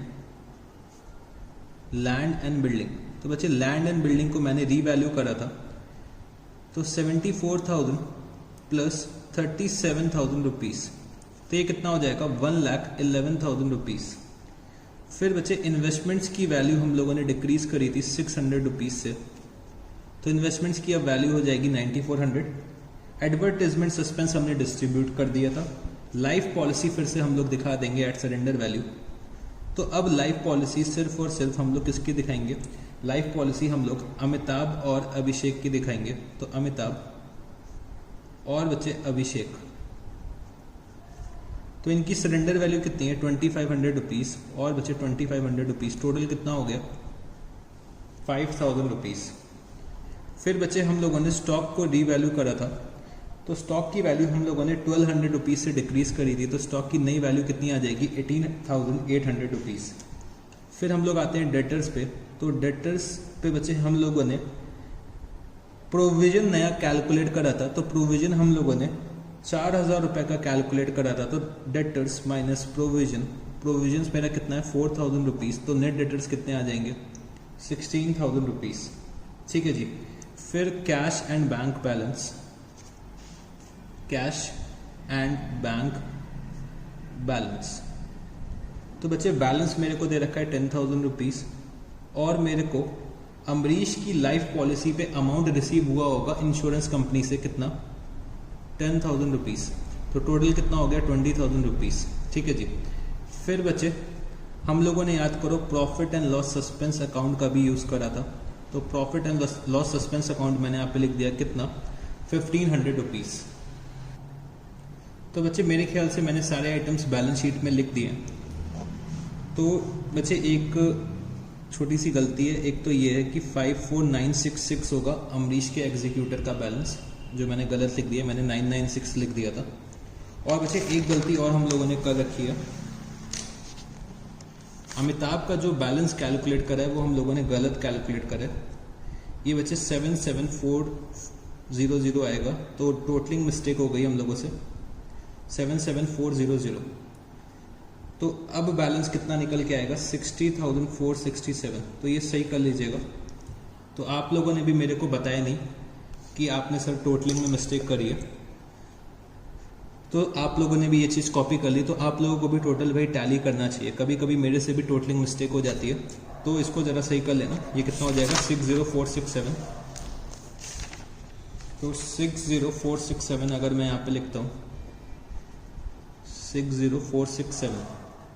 land and building. तो बच्चे लैंड एंड बिल्डिंग को मैंने रीवैल्यू करा था तो 74,000 प्लस 37,000 रुपीज़। तो ये कितना हो जाएगा 1,11,000 रुपीज़। फिर बच्चे इन्वेस्टमेंट्स की वैल्यू हम लोगों ने डिक्रीज करी थी 600 रुपीज़ से, तो इन्वेस्टमेंट्स की अब वैल्यू हो जाएगी 9,400। एडवर्टाइजमेंट सस्पेंस हमने डिस्ट्रीब्यूट कर दिया था। लाइफ पॉलिसी फिर से हम लोग दिखा देंगे एट सरेंडर वैल्यू। तो अब लाइफ पॉलिसी सिर्फ और सिर्फ हम लोग किसकी दिखाएंगे, लाइफ पॉलिसी हम लोग अमिताभ और अभिषेक की दिखाएंगे। तो अमिताभ और बच्चे अभिषेक, तो इनकी सरेंडर वैल्यू कितनी है 2500 रुपीज़ और बच्चे 2500 रुपीज़, टोटल कितना हो गया 5000 रुपीज़। फिर बच्चे हम लोगों ने स्टॉक को रीवैल्यू करा था, तो स्टॉक की वैल्यू हम लोगों ने 1200 रुपीज़ से डिक्रीज करी थी, तो स्टॉक की नई वैल्यू कितनी आ जाएगी 18800 रुपीज़। फिर हम लोग आते हैं डेटर्स पे, तो डेटर्स पे बच्चे हम लोगों ने प्रोविजन नया कैलकुलेट करा था, तो प्रोविजन हम लोगों ने 4000 रुपये का कैलकुलेट करा था। तो डेटर्स माइनस प्रोविजन मेरा कितना है 4000 रुपीज़, तो नेट डेटर्स कितने आ जाएंगे 16000 रुपीज़। ठीक है जी। फिर cash and bank balance, cash and bank balance, तो बच्चे बैलेंस मेरे को दे रखा है 10,000 रुपीज़ और मेरे को अमरीश की लाइफ पॉलिसी पे अमाउंट रिसीव हुआ होगा इंश्योरेंस कंपनी से कितना 10,000 रुपीज़, तो टोटल कितना हो गया 20,000 रुपीज़। ठीक है जी। फिर बच्चे हम लोगों ने याद करो profit and loss suspense account का भी यूज़ करा था, तो profit and loss suspense account मैंने यहाँ पे लिख दिया कितना 1500 रुपीज़। तो बच्चे मेरे ख्याल से मैंने सारे आइटम्स बैलेंस शीट में लिख दिए। तो बच्चे एक छोटी सी गलती है, एक तो ये है कि 54966 होगा अमरीश के एग्जीक्यूटर का बैलेंस, जो मैंने गलत लिख दिया, मैंने 996 लिख दिया था। और बच्चे एक गलती और हम लोगों ने कर रखी है, अमिताभ का जो बैलेंस कैलकुलेट करा है वो हम लोगों ने गलत कैलकुलेट करा है। ये बच्चे 77400 आएगा, तो टोटलिंग मिस्टेक हो गई हम लोगों से 77400। तो अब बैलेंस कितना निकल के आएगा 60,467, तो ये सही कर लीजिएगा। तो आप लोगों ने भी मेरे को बताया नहीं कि आपने सर टोटलिंग में मिस्टेक करी है, तो आप लोगों ने भी ये चीज़ कॉपी कर ली, तो आप लोगों को भी टोटल भाई टैली करना चाहिए। कभी कभी मेरे से भी टोटलिंग मिस्टेक हो जाती है, तो इसको ज़रा सही कर लेना। ये कितना हो जाएगा 60467, तो 60467 अगर मैं यहाँ पे लिखता हूँ 60467,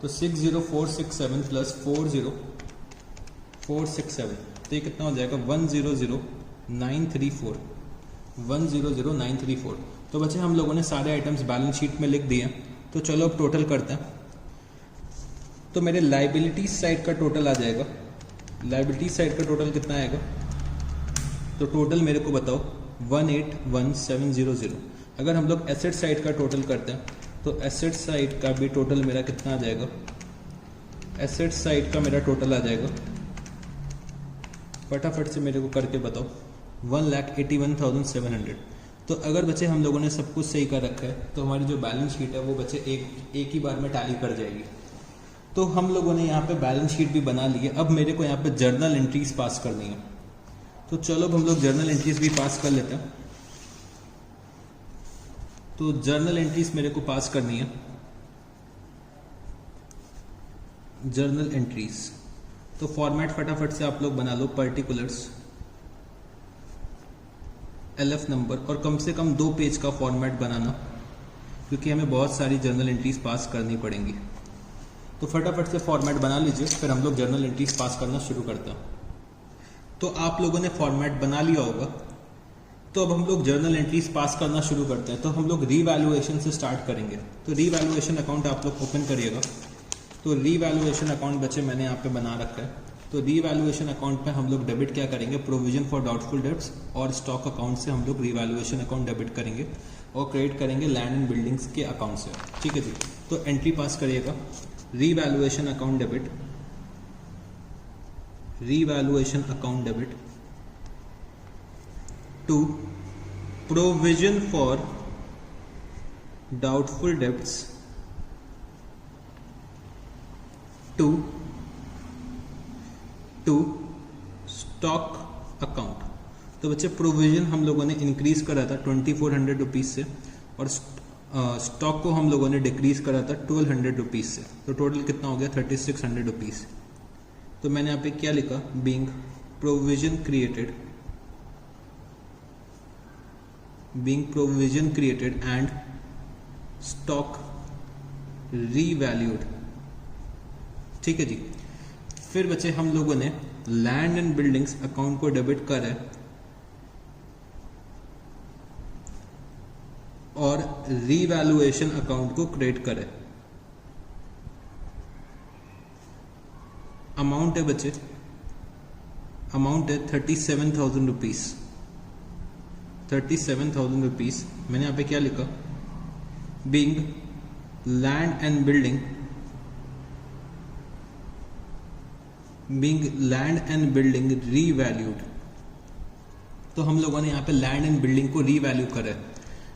तो 60467 प्लस 40467, तो ये कितना हो जाएगा 100934, 100934। तो बच्चे हम लोगों ने सारे आइटम्स बैलेंस शीट में लिख दिए। तो चलो अब टोटल करते हैं। तो मेरे लाइबिलिटी साइड का टोटल आ जाएगा, लाइबिलिटी साइड का टोटल कितना आएगा, तो टोटल मेरे को बताओ 181,700। अगर हम लोग एसेट साइड का टोटल करते हैं तो एसेट साइड का भी टोटल मेरा कितना आ जाएगा, एसेट साइड का मेरा टोटल आ जाएगा, फटाफट से मेरे को करके बताओ 1,81,700। तो अगर बच्चे हम लोगों ने सब कुछ सही कर रखा है तो हमारी जो बैलेंस शीट है वो बच्चे एक ही बार में टैली कर जाएगी। तो हम लोगों ने यहाँ पे बैलेंस शीट भी बना ली है। अब मेरे को यहाँ पे जर्नल एंट्रीज पास करनी है, तो चलो अब हम लोग जर्नल एंट्रीज भी पास कर लेते हैं। तो जर्नल एंट्रीज मेरे को पास करनी है, जर्नल एंट्रीज। तो फॉर्मेट फटाफट से आप लोग बना लो, पर्टिकुलर्स, LF नंबर, और कम से कम 2 पेज का फॉर्मेट बनाना, क्योंकि हमें बहुत सारी जर्नल एंट्रीज पास करनी पड़ेंगी। तो फटाफट से फॉर्मेट बना लीजिए, फिर हम लोग जर्नल एंट्रीज पास करना शुरू करते हैं। तो आप लोगों ने फॉर्मेट बना लिया होगा, तो अब हम लोग जर्नल एंट्रीज पास करना शुरू करते हैं। तो हम लोग रीवैल्यूएशन से स्टार्ट करेंगे। तो रीवैल्यूएशन अकाउंट आप लोग ओपन करिएगा। तो रीवैल्यूएशन अकाउंट बच्चे मैंने यहाँ पे बना रखा है। तो रीवैल्यूएशन अकाउंट पे हम लोग डेबिट क्या करेंगे, प्रोविजन फॉर डाउटफुल डेब्ट्स, और स्टॉक अकाउंट से हम लोग रीवैल्यूएशन अकाउंट डेबिट करेंगे और क्रेडिट करेंगे लैंड एंड बिल्डिंग्स के अकाउंट से। ठीक है जी। तो एंट्री पास करिएगा, revaluation account debit, revaluation account debit to provision for doubtful debts to stock account. तो बच्चे प्रोविजन हम लोगों ने इंक्रीज करा था 2400 रुपीज़ से, और स्टॉक को हम लोगों ने डिक्रीज करा था 1200 रुपीज़ से। तो टोटल कितना हो गया 3600 रुपीज़। तो मैंने यहाँ पे क्या लिखा, being provision created and stock revalued. ठीक है जी। फिर बच्चे हम लोगों ने लैंड एंड बिल्डिंग्स अकाउंट को डेबिट करा है और रीवैल्यूएशन अकाउंट को क्रिएट करा है। अमाउंट है बच्चे, अमाउंट है 37,000 रुपीज। 37,000 रुपीज मैंने यहाँ पे क्या लिखा, being land and building, being land and building revalued. तो हम लोगों ने यहाँ पे लैंड एंड बिल्डिंग को रीवैल्यू करा है।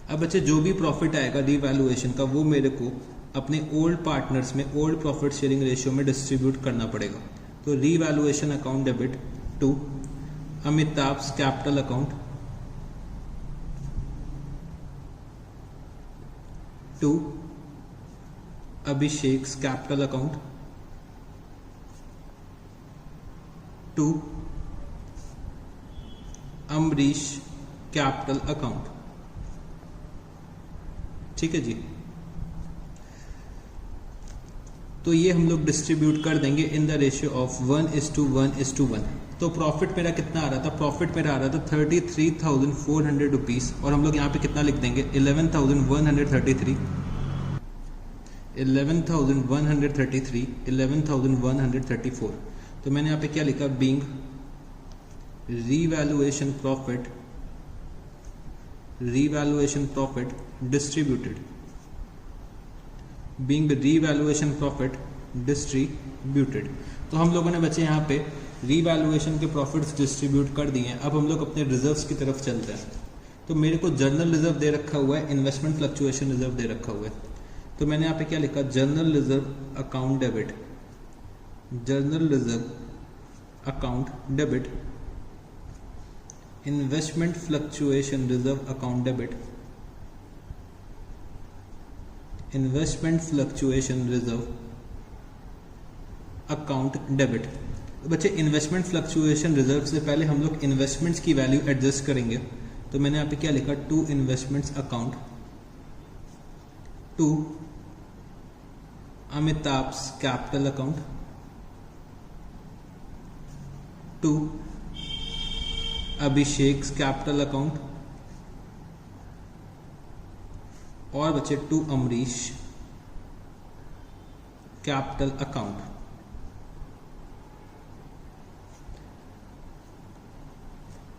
अब बच्चे जो भी प्रॉफिट आएगा रीवैल्यूएशन का वो मेरे को अपने ओल्ड पार्टनर्स में ओल्ड प्रॉफिट शेयरिंग रेशियो में डिस्ट्रीब्यूट करना पड़ेगा। तो revaluation account debit to Amitabh's capital account, to Abhishek's capital account, to Amrish capital account. ठीक है जी। तो ये हम लोग डिस्ट्रीब्यूट कर देंगे इन द रेशियो ऑफ 1:1:1। तो प्रॉफिट मेरा कितना आ रहा था, प्रॉफिट मेरा आ रहा था 33,400 रुपीज और हम लोग यहाँ पे कितना लिख देंगे 11,133, 11,133, 11,134। तो मैंने यहाँ पे क्या लिखा, being revaluation profit, revaluation profit distributed, being revaluation profit distributed. तो हम लोगों ने बच्चे यहाँ पे रीवैल्यूएशन के प्रॉफिट्स डिस्ट्रीब्यूट कर दिए हैं। अब हम लोग अपने रिजर्व्स की तरफ चलते हैं। तो मेरे को जर्नल रिजर्व दे रखा हुआ है, इन्वेस्टमेंट फ्लक्चुएशन रिजर्व दे रखा हुआ है। तो मैंने यहाँ पे क्या लिखा, journal reserve account debit, journal reserve account debit, investment fluctuation reserve account debit, investment fluctuation reserve account debit. बच्चे इन्वेस्टमेंट फ्लक्चुएशन रिजर्व से पहले हम लोग इन्वेस्टमेंट्स की वैल्यू एडजस्ट करेंगे। तो मैंने यहाँ पे क्या लिखा, to investments account, to Amitabh's capital account, to Abhishek's capital account, और बचे टू अमरीश कैपिटल अकाउंट।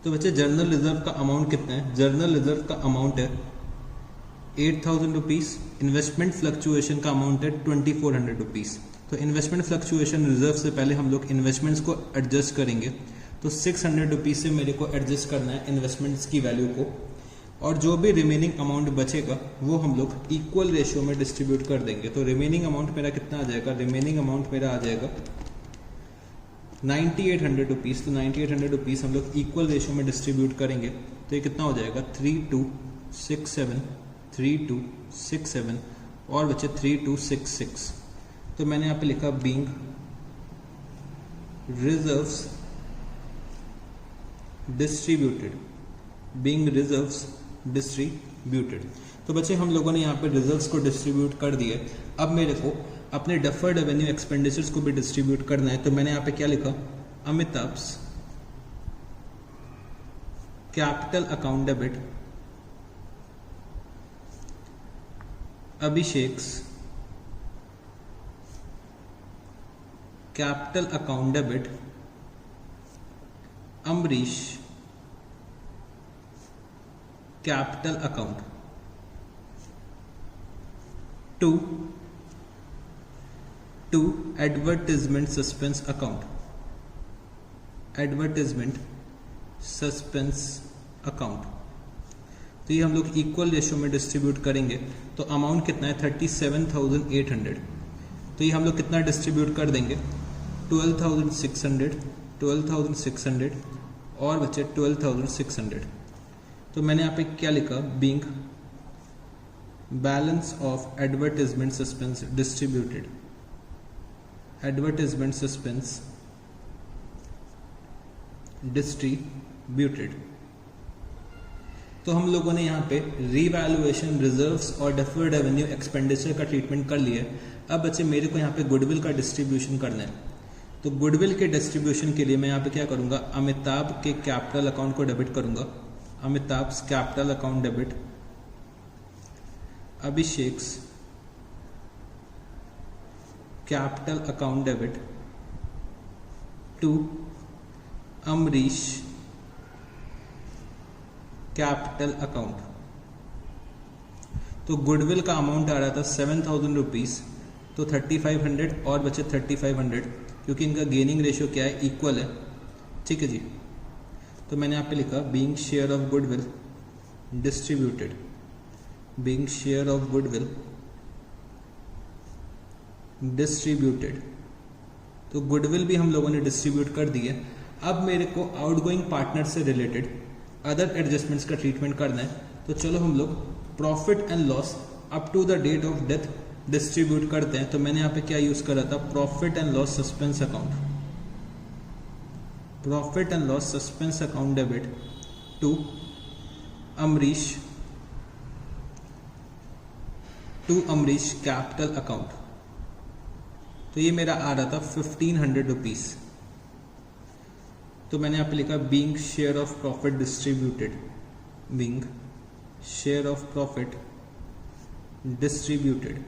तो बच्चे जर्नल रिजर्व का अमाउंट कितना है, जर्नल रिजर्व का अमाउंट है 8,000 रुपीज, इन्वेस्टमेंट फ्लक्चुएशन का अमाउंट है 2,400 रुपीज। तो इन्वेस्टमेंट फ्लक्चुएशन रिजर्व से पहले हम लोग इन्वेस्टमेंट्स को एडजस्ट करेंगे। तो 600 रुपीज से मेरे को एडजस्ट करना है इन्वेस्टमेंट्स की वैल्यू को, और जो भी रिमेनिंग अमाउंट बचेगा वो हम लोग इक्वल रेशियो में डिस्ट्रीब्यूट कर देंगे। तो रिमेनिंग अमाउंट मेरा कितना आ जाएगा, रिमेनिंग अमाउंट मेरा आ जाएगा 9,800 रुपीज़। तो 9,800 रुपीज़ हम लोग इक्वल रेशियो में डिस्ट्रीब्यूट करेंगे। तो ये कितना हो जाएगा 3,267, 3,267 और बचे 3,266। तो मैंने यहाँ पे लिखा being reserves distributed, being reserves distributed. तो बच्चे हम लोगों ने यहाँ पे रिजर्व्स को डिस्ट्रीब्यूट कर दिए। अब मेरे को अपने डेफर्ड रेवेन्यू एक्सपेंडिचर्स को भी डिस्ट्रीब्यूट करना है। तो मैंने यहाँ पे क्या लिखा, Amitabh's capital account debit, Abhishek's capital account debit, Amrish capital account, to advertisement suspense account, advertisement suspense account. तो ये हम लोग इक्वल रेशियो में डिस्ट्रीब्यूट करेंगे। तो अमाउंट कितना है 37,800। तो ये हम लोग कितना डिस्ट्रीब्यूट कर देंगे 12,600, 12,600 और बचे 12,600। तो मैंने यहाँ पे क्या लिखा, being balance of advertisement suspense distributed, advertisement suspense distributed. तो हम लोगों ने यहाँ पे रीवैल्यूएशन रिजर्व्स और डेफर्ड रेवेन्यू एक्सपेंडिचर का ट्रीटमेंट कर लिया है। अब बच्चे मेरे को यहाँ पे गुडविल का डिस्ट्रीब्यूशन करना है। तो गुडविल के डिस्ट्रीब्यूशन के लिए मैं यहाँ पे क्या करूँगा, अमिताभ के कैपिटल अकाउंट को डेबिट करूँगा, Amitabh capital account debit, Abhishek capital account debit to Amrish capital account. तो गुडविल का अमाउंट आ रहा था 7,000 रुपीज़, तो 3,500 और बचे 3,500, क्योंकि इनका गेनिंग रेशियो क्या है, इक्वल है। ठीक है जी। तो मैंने यहाँ पे लिखा being share of goodwill distributed, being share of goodwill distributed. तो गुडविल भी हम लोगों ने डिस्ट्रीब्यूट कर दी है। अब मेरे को आउटगोइंग पार्टनर से रिलेटेड अदर एडजस्टमेंट्स का ट्रीटमेंट करना है। तो चलो हम लोग profit and loss up to the date of death distribute करते हैं। तो मैंने यहाँ पे क्या यूज करा था, profit and loss suspense account, profit and loss suspense account debit to Amrish capital account. तो ये मेरा आ रहा था 1,500 रुपीज। तो मैंने यहाँ पे लिखा being share of profit distributed, being share of profit distributed.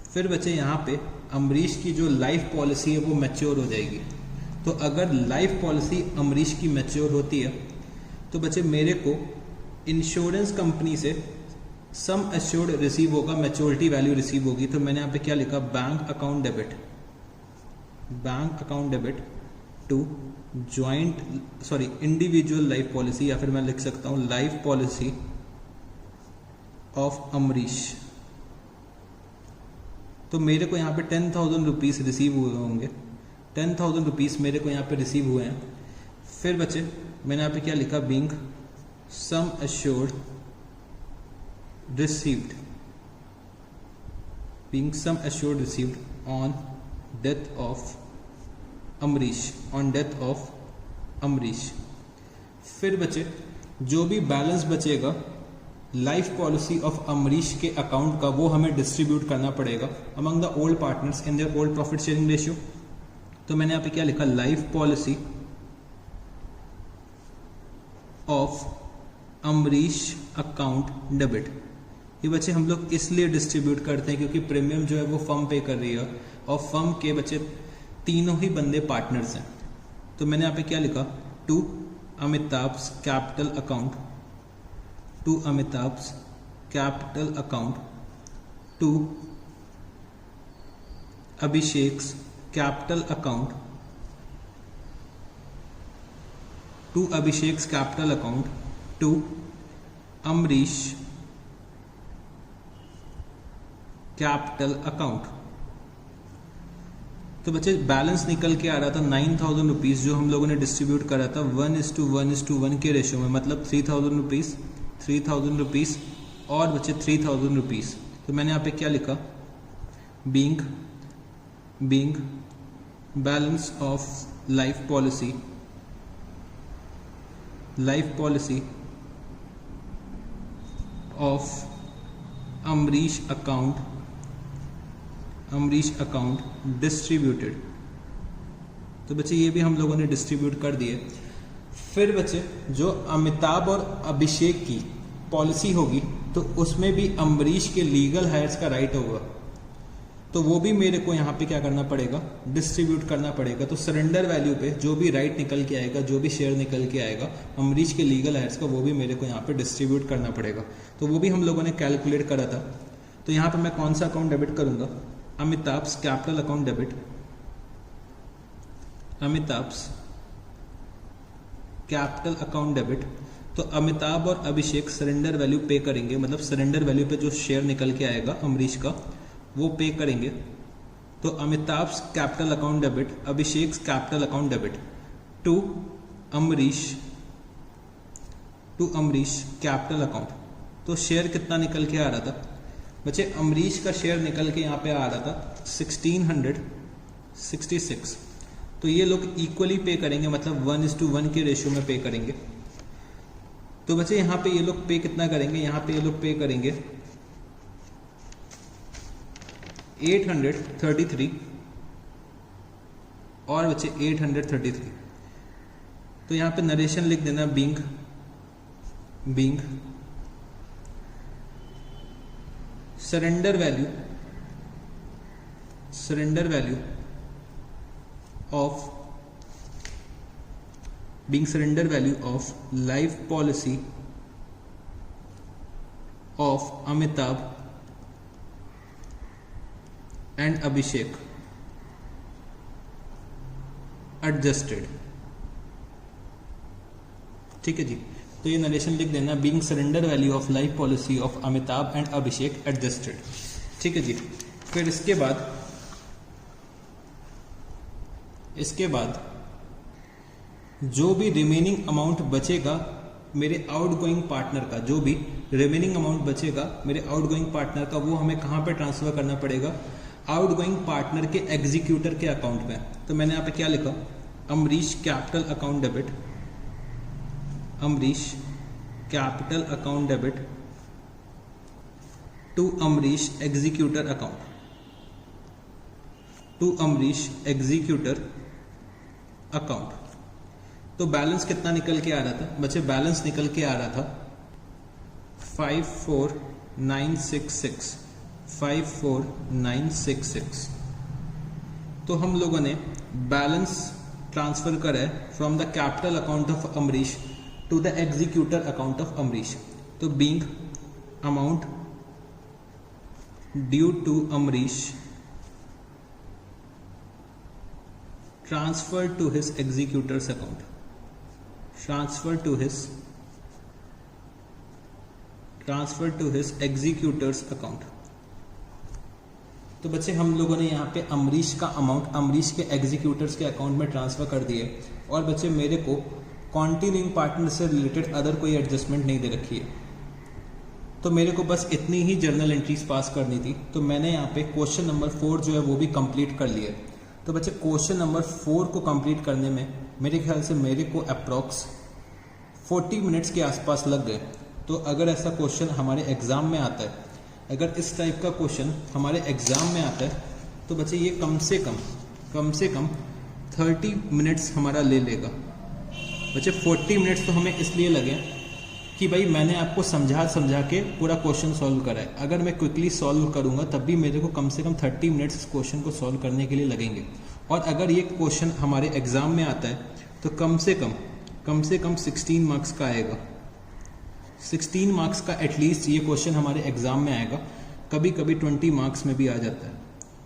फिर बचे यहाँ पे अमरीश की जो लाइफ पॉलिसी है वो मैच्योर हो जाएगी। तो अगर लाइफ पॉलिसी अमरीश की मैच्योर होती है तो बचे मेरे को इंश्योरेंस कंपनी से सम एश्योर्ड रिसीव होगा, मैच्योरिटी वैल्यू रिसीव होगी। तो मैंने यहाँ पे क्या लिखा, bank account debit, bank account debit to individual life policy, या फिर मैं लिख सकता हूं लाइफ पॉलिसी ऑफ अमरीश। तो मेरे को यहाँ पे 10,000 रुपीज रिसीव हुए होंगे, 10,000 रुपीज मेरे को यहाँ पे रिसीव हुए हैं। फिर बचे मैंने यहाँ पे क्या लिखा, being sum assured received, being sum assured received on death of Amrish, on death of Amrish. फिर बचे जो भी बैलेंस बचेगा लाइफ पॉलिसी ऑफ अमरीश के अकाउंट का, वो हमें डिस्ट्रीब्यूट करना पड़ेगा among the old partners in their old profit sharing ratio. तो मैंने यहाँ पे क्या लिखा, life policy of Amrish account debit. ये बच्चे हम लोग इसलिए डिस्ट्रीब्यूट करते हैं क्योंकि प्रीमियम जो है वो फर्म पे कर रही है और फर्म के बच्चे तीनों ही बंदे पार्टनर्स हैं। तो मैंने यहाँ पे क्या लिखा, to Amitabh capital account, to Amitabh capital account to Abhishek capital account, to Abhishek capital account to Amrish capital account. तो बच्चे बैलेंस निकल के आ रहा था 9,000 रुपीज, जो हम लोगों ने डिस्ट्रीब्यूट करा था 1:1:1 के रेशियो में, मतलब 3,000 रुपीज, 3,000 रुपीज और बच्चे 3,000 रुपीज। तो मैंने यहाँ पे क्या लिखा, being balance of life policy of Amrish account distributed. तो बच्चे ये भी हम लोगों ने डिस्ट्रीब्यूट कर दिए। फिर बच्चे जो अमिताभ और अभिषेक की पॉलिसी होगी तो उसमें भी अमरीश के लीगल हायर्स का राइट होगा, तो वो भी मेरे को यहाँ पे क्या करना पड़ेगा, डिस्ट्रीब्यूट करना पड़ेगा। तो सरेंडर वैल्यू पे जो भी राइट निकल के आएगा, जो भी शेयर निकल के आएगा अमरीश के लीगल हायर्स का, वो भी मेरे को यहाँ पे डिस्ट्रीब्यूट करना पड़ेगा। तो वो भी हम लोगों ने कैलकुलेट करा था। तो यहाँ पे मैं कौन सा अकाउंट डेबिट करूंगा, Amitabh capital account debit, Amitabh capital account debit. तो अमिताभ और अभिषेक सरेंडर वैल्यू पे करेंगे, मतलब सरेंडर वैल्यू पे जो शेयर निकल के आएगा अमरीश का वो पे करेंगे। तो Amitabh capital account debit, Abhishek capital account debit to Amrish capital account. तो शेयर कितना निकल के आ रहा था बच्चे, अमरीश का शेयर निकल के यहाँ पे आ रहा था 1666। तो ये लोग इक्वली पे करेंगे, मतलब 1:1 के रेशियो में पे करेंगे। तो बच्चे यहाँ पे ये लोग पे कितना करेंगे, यहाँ पे ये लोग पे करेंगे 833 और बच्चे 833। तो यहाँ पे नरेशन लिख देना being surrender value of life policy of Amitabh and Abhishek adjusted. ठीक है जी, तो ये नरेशन लिख देना being surrender value of life policy of Amitabh and Abhishek adjusted. ठीक है जी, फिर इसके बाद जो भी रिमेनिंग अमाउंट बचेगा मेरे आउटगोइंग पार्टनर का, जो भी रिमेनिंग अमाउंट बचेगा मेरे आउटगोइंग पार्टनर का, वो हमें कहाँ पे ट्रांसफर करना पड़ेगा? आउटगोइंग पार्टनर के एग्जीक्यूटर के अकाउंट में। तो मैंने यहाँ पे क्या लिखा? Amrish capital account debit, Amrish capital account debit to Amrish executor account, to Amrish executor account. तो बैलेंस कितना निकल के आ रहा था बच्चे? बैलेंस निकल के आ रहा था 54966, 54966। तो हम लोगों ने बैलेंस ट्रांसफर करा है from the capital account of Amrish to the executor account of Amrish. तो being amount due to Amrish transfer to his executors account, transfer to his executors account। तो बच्चे हम लोगों ने यहाँ पे अमरीश का अमाउंट अमरीश के एग्जीक्यूटर्स के अकाउंट में ट्रांसफर कर दिए। और बच्चे मेरे को कॉन्टिन्यूइंग पार्टनर से रिलेटेड अदर कोई एडजस्टमेंट नहीं दे रखी है, तो मेरे को बस इतनी ही जर्नल एंट्रीज पास करनी थी। तो मैंने यहाँ पे क्वेश्चन नंबर 4 जो है वो भी कंप्लीट कर लिया। तो बच्चे क्वेश्चन नंबर 4 को कंप्लीट करने में मेरे ख्याल से मेरे को अप्रॉक्स 40 मिनट्स के आसपास लग गए। तो अगर ऐसा क्वेश्चन हमारे एग्जाम में आता है, अगर इस टाइप का क्वेश्चन हमारे एग्जाम में आता है, तो बच्चे ये कम से कम 30 मिनट्स हमारा ले लेगा। बच्चे 40 मिनट्स तो हमें इसलिए लगे कि भाई मैंने आपको समझा के पूरा क्वेश्चन सॉल्व करा है। अगर मैं क्विकली सॉल्व करूंगा तब भी मेरे को कम से कम 30 मिनट्स इस क्वेश्चन को सॉल्व करने के लिए लगेंगे। और अगर ये क्वेश्चन हमारे एग्जाम में आता है तो कम से कम 16 मार्क्स का आएगा। 16 मार्क्स का एटलीस्ट ये क्वेश्चन हमारे एग्जाम में आएगा, कभी कभी 20 मार्क्स में भी आ जाता है।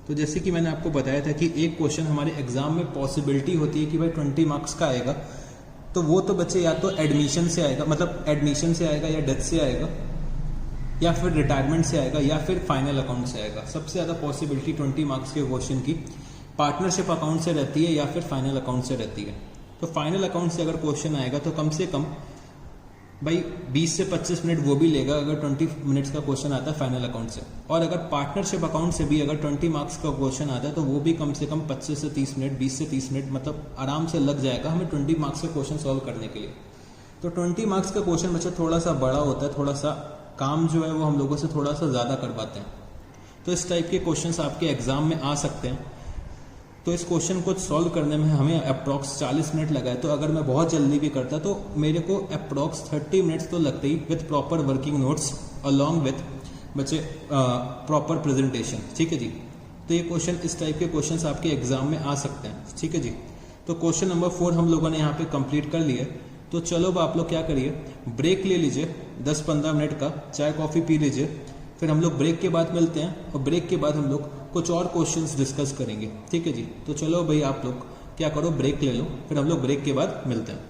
तो जैसे कि मैंने आपको बताया था कि एक क्वेश्चन हमारे एग्जाम में पॉसिबिलिटी होती है कि भाई 20 मार्क्स का आएगा, तो वो तो बच्चे या तो एडमिशन से आएगा, मतलब एडमिशन से आएगा, या डेथ से आएगा, या फिर रिटायरमेंट से आएगा, या फिर फाइनल अकाउंट से आएगा। सबसे ज़्यादा पॉसिबिलिटी 20 मार्क्स के क्वेश्चन की पार्टनरशिप अकाउंट से रहती है या फिर फाइनल अकाउंट से रहती है। तो फाइनल अकाउंट से अगर क्वेश्चन आएगा तो कम से कम भाई 20 से 25 मिनट वो भी लेगा अगर 20 मिनट्स का क्वेश्चन आता है फाइनल अकाउंट से। और अगर पार्टनरशिप अकाउंट से भी अगर 20 मार्क्स का क्वेश्चन आता है तो वो भी कम से कम 25 से 30 मिनट, 20 से 30 मिनट मतलब आराम से लग जाएगा हमें 20 मार्क्स का क्वेश्चन सॉल्व करने के लिए। तो 20 मार्क्स का क्वेश्चन बच्चा थोड़ा सा बड़ा होता है, थोड़ा सा काम जो है वो हम लोगों से थोड़ा सा ज़्यादा करवाते हैं। तो इस टाइप के क्वेश्चन आपके एग्जाम में आ सकते हैं। तो इस क्वेश्चन को सॉल्व करने में हमें अप्रॉक्स 40 मिनट लगा है। तो अगर मैं बहुत जल्दी भी करता तो मेरे को अप्रॉक्स 30 मिनट्स तो लगते ही, with proper working notes along with बच्चे प्रॉपर प्रेजेंटेशन। ठीक है जी। तो ये क्वेश्चन, इस टाइप के क्वेश्चन आपके एग्जाम में आ सकते हैं। ठीक है जी। तो क्वेश्चन नंबर 4 हम लोगों ने यहाँ पे कंप्लीट कर लिया। तो चलो आप लोग क्या करिए, ब्रेक ले लीजिए 10-15 मिनट का, चाय कॉफ़ी पी लीजिए, फिर हम लोग ब्रेक के बाद मिलते हैं और ब्रेक के बाद हम लोग कुछ और क्वेश्चंस डिस्कस करेंगे। ठीक है जी। तो चलो भाई आप लोग क्या करो, ब्रेक ले लो, फिर हम लोग ब्रेक के बाद मिलते हैं।